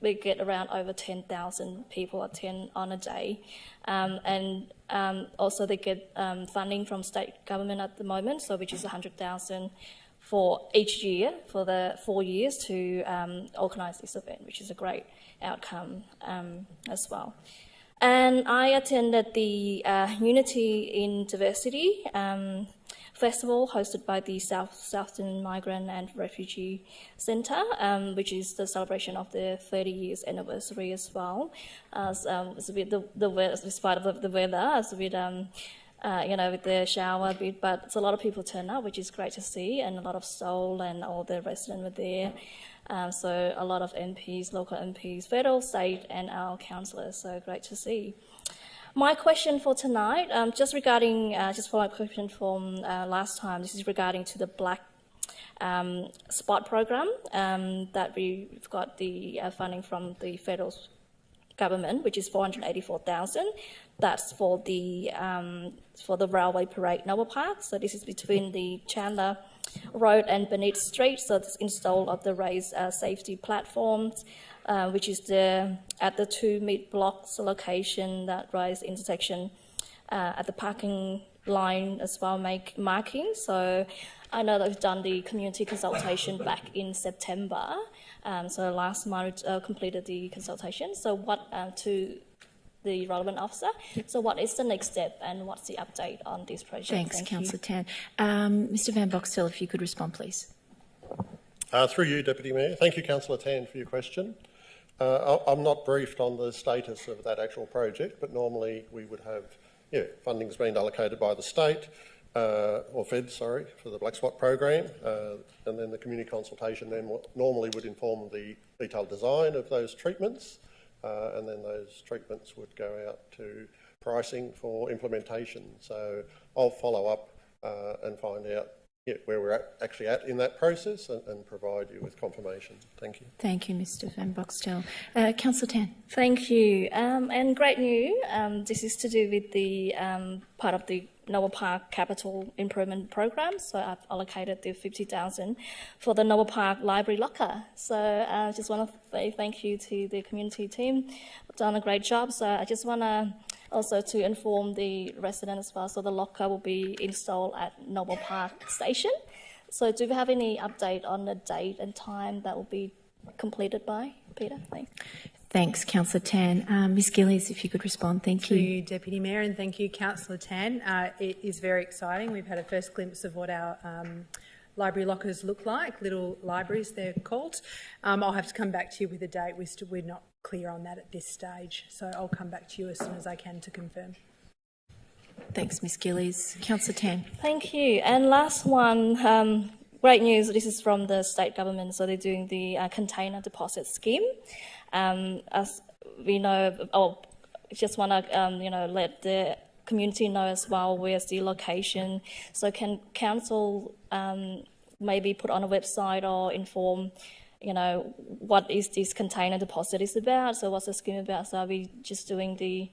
We get around over 10,000 people attend on a day. Also they get funding from state government at the moment, so which is 100,000 for each year for the 4 years to organise this event, which is a great outcome as well. And I attended the Unity in Diversity Festival hosted by the Southern Migrant and Refugee Centre, which is the celebration of the 30 years anniversary as well. It's a bit the weather, despite of the weather, it's a bit with the shower a bit, but it's a lot of people turn up, which is great to see, and a lot of soul and all the residents were there. So a lot of MPs, local MPs, federal, state, and our councillors. So great to see. My question for tonight, just regarding, just follow up question from last time. This is regarding to the Black Spot program that we've got the funding from the federal government, which is 484,000. That's for the railway parade Noble Park. So this is between the Chandler Road and Bennett Street. So it's install of the raised safety platforms, which is at the 2 mid-blocks location, that raised intersection at the parking line as well, marking. So I know that we've done the community consultation back in September. So last month completed the consultation. So what to the relevant officer. So what is the next step and what's the update on this project? Thanks, Councillor Tan. Mr Van Boxtel, if you could respond, please. Through you, Deputy Mayor. Thank you, Councillor Tan, for your question. I'm not briefed on the status of that actual project, but normally we would have funding's been allocated by the state. or feds, sorry, for the Black Spot program, and then the community consultation then normally would inform the detailed design of those treatments, and then those treatments would go out to pricing for implementation. So I'll follow up and find out where we're actually at in that process and provide you with confirmation. Thank you. Thank you, Mr Van Boxtel. Councillor Tan. Thank you. And great news. This is to do with the part of the Noah Park Capital Improvement Program. So I've allocated the 50,000 for the Noah Park Library Locker. So I just want to say thank you to the community team. They've done a great job. So I just want to also to inform the residents as well. So the locker will be installed at Noble Park Station. So do we have any update on the date and time that will be completed by, Peter? Thanks. Thanks, Councillor Tan. Ms Gillies, if you could respond. Thank you. To you, Deputy Mayor, and thank you, Councillor Tan. It is very exciting. We've had a first glimpse of what our library lockers look like, little libraries they're called. I'll have to come back to you with a date. We're not clear on that at this stage, so I'll come back to you as soon as I can to confirm. Thanks, Ms Gillies. Councillor Tan. Thank you. And last one, great news. This is from the state government. So they're doing the container deposit scheme. As we know, just want to let the community know as well where's the location. So can council maybe put on a website or inform, what is this container deposit is about? So what's the scheme about? So are we just doing the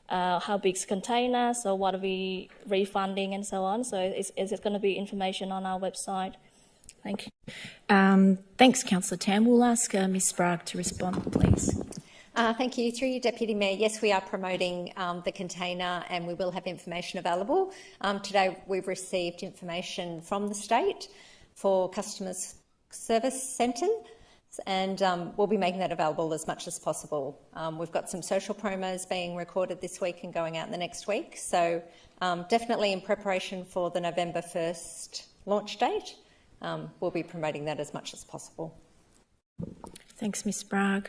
how big's container? So what are we refunding and so on? So is it going to be information on our website? Thank you. Thanks, Councillor Tam. We'll ask Ms Sprague to respond, please. Thank you. Through you, Deputy Mayor, yes, we are promoting the container and we will have information available. Today we've received information from the state for Customer Service Centre, and we'll be making that available as much as possible. We've got some social promos being recorded this week and going out in the next week, so definitely in preparation for the November 1st launch date. We'll be promoting that as much as possible. Thanks, Ms Sprague.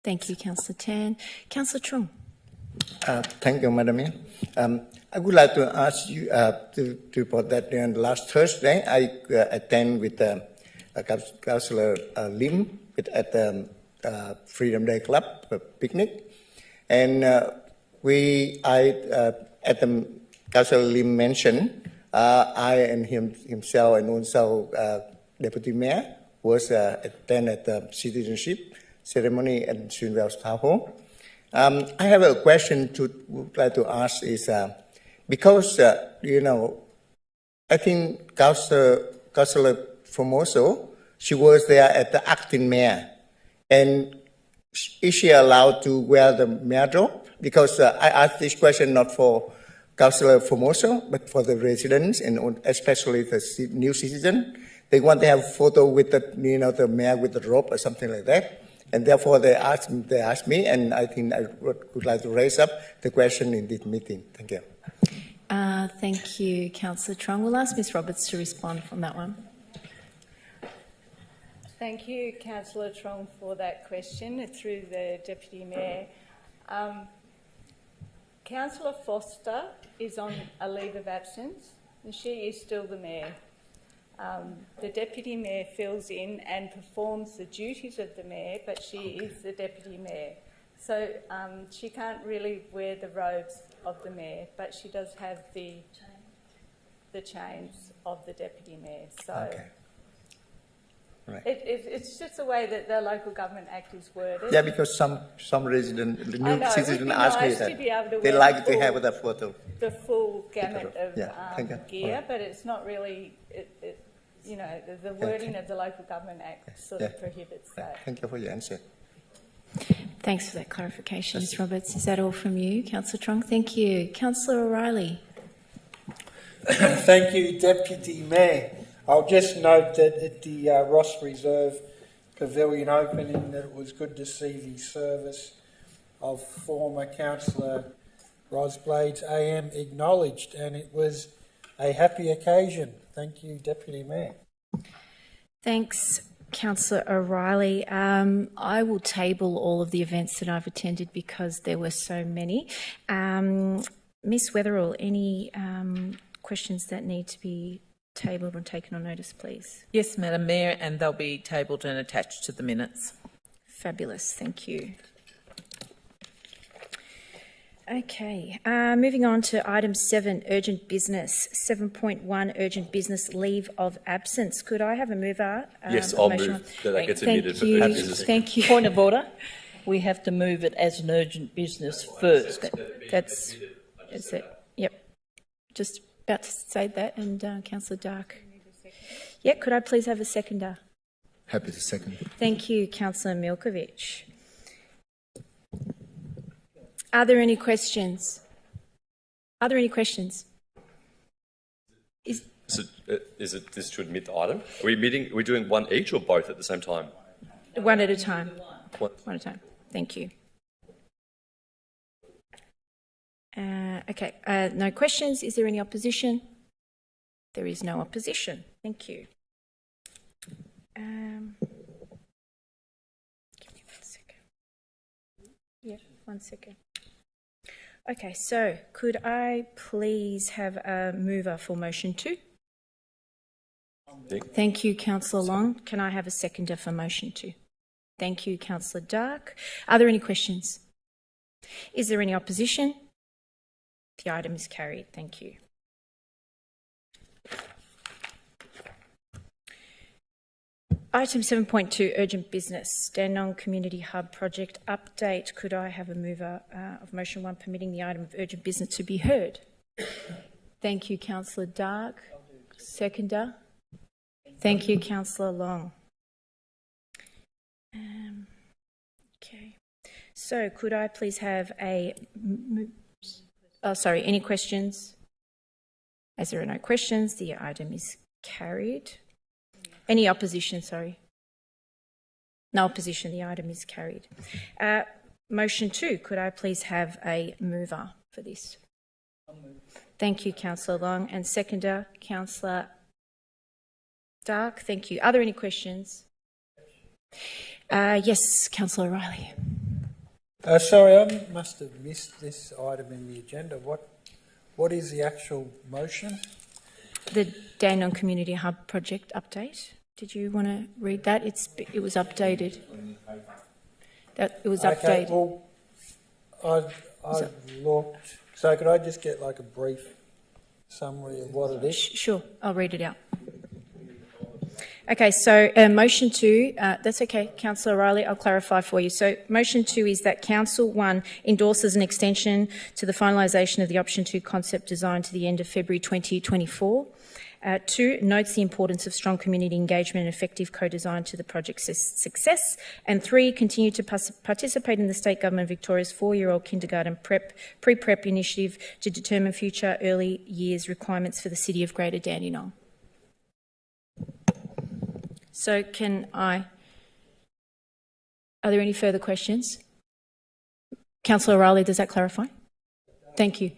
Thank you, Councillor Tan. Councillor Trung. Thank you, Madam Mayor. I would like to ask you to report that on last Thursday I attended with Councillor Lim at the Freedom Day Club picnic, and at the Councillor Lim mentioned I and himself and also Deputy Mayor was attend at the citizenship ceremony at Swinwell's Town Hall. I have a question would like to ask is because I think Councillor Formoso, she was there at the acting mayor, and is she allowed to wear the mayor robe? Because I asked this question not for Councillor Formoso, but for the residents and especially the new citizen. They want to have a photo with the mayor with the robe or something like that. And therefore they asked me, and I think I would like to raise up the question in this meeting. Thank you. Thank you, Councillor Trung. We'll ask Ms Roberts to respond on that one. Thank you, Councillor Trung, for that question through the Deputy Mayor. Councillor Foster is on a leave of absence, and she is still the Mayor. The Deputy Mayor fills in and performs the duties of the Mayor, but she is the Deputy Mayor. So she can't really wear the robes of the Mayor, but she does have the chains of the Deputy Mayor. So right. It's just the way that the Local Government Act is worded. Yeah, because some resident, the new citizen asked me that they like to have that photo. The full gamut of gear, right. but it's not really, the wording of the Local Government Act sort of prohibits that. Thank you for your answer. Thanks for that clarification, Ms Roberts. Is that all from you, Councillor Trung? Thank you. Councillor O'Reilly. Thank you, Deputy Mayor. I'll just note that at the Ross Reserve Pavilion opening that it was good to see the service of former Councillor Ros Blades AM acknowledged, and it was a happy occasion. Thank you, Deputy Mayor. Thanks, Councillor O'Reilly. I will table all of the events that I've attended because there were so many. Ms Weatherall, any questions that need to be tabled or taken on notice, please? Yes, Madam Mayor, and they'll be tabled and attached to the minutes. Fabulous, thank you. Okay, moving on to item 7, urgent business. 7.1, urgent business, leave of absence. Could I have a mover? Yes, I'll move that gets admitted. Thank you. But perhaps Thank you. Point of order. We have to move it as an urgent business first. That's it. Yep. Just about to say that, and Councillor Dark. Yeah, could I please have a seconder? Happy to second. Thank you, Councillor Milkovich. Are there any questions? Are there any questions? So, is it this to admit the item? Are we doing one each or both at the same time? One at a time. One at a time. Thank you. Okay, no questions. Is there any opposition? There is no opposition. Thank you. Give me 1 second. Yeah, 1 second. Okay, so could I please have a mover for motion 2? Thank you, Councillor Long. Can I have a seconder for motion 2? Thank you, Councillor Dark. Are there any questions? Is there any opposition? The item is carried. Thank you. Item 7.2, urgent business, Dandenong Community Hub project update. Could I have a mover of motion 1 permitting the item of urgent business to be heard? Thank you, Councillor Dark. Seconder. Thank you, Councillor Long. Okay. So could I please have a... any questions? As there are no questions, the item is carried. Any opposition, sorry? No opposition, the item is carried. Motion 2, could I please have a mover for this? Thank you, Councillor Long. And seconder, Councillor Dark. Thank you. Are there any questions? Yes, Councillor O'Reilly. Sorry, I must have missed this item in the agenda. What is the actual motion? The Dandenong Community Hub project update. Did you want to read that? It was updated. It was updated. Well, I've looked. So could I just get like a brief summary of what it is? Sure, I'll read it out. Okay, so motion 2, that's okay, Councillor O'Reilly, I'll clarify for you. So motion 2 is that Council 1 endorses an extension to the finalisation of the option 2 concept design to the end of February 2024. 2, notes the importance of strong community engagement and effective co-design to the project's success. And 3, continue to participate in the State Government of Victoria's 4-year-old kindergarten pre-prep initiative to determine future early years requirements for the City of Greater Dandenong. So are there any further questions? Councillor O'Reilly, does that clarify? Thank you.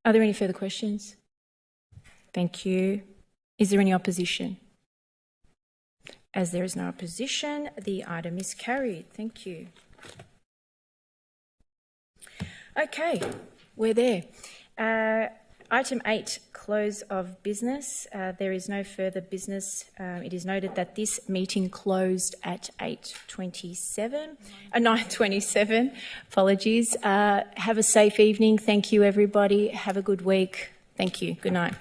Are there any further questions? Thank you. Is there any opposition? As there is no opposition, the item is carried. Thank you. Okay, we're there. Item 8, close of business. There is no further business. It is noted that this meeting closed at 9:27. Apologies. Have a safe evening. Thank you, everybody. Have a good week. Thank you. Good night.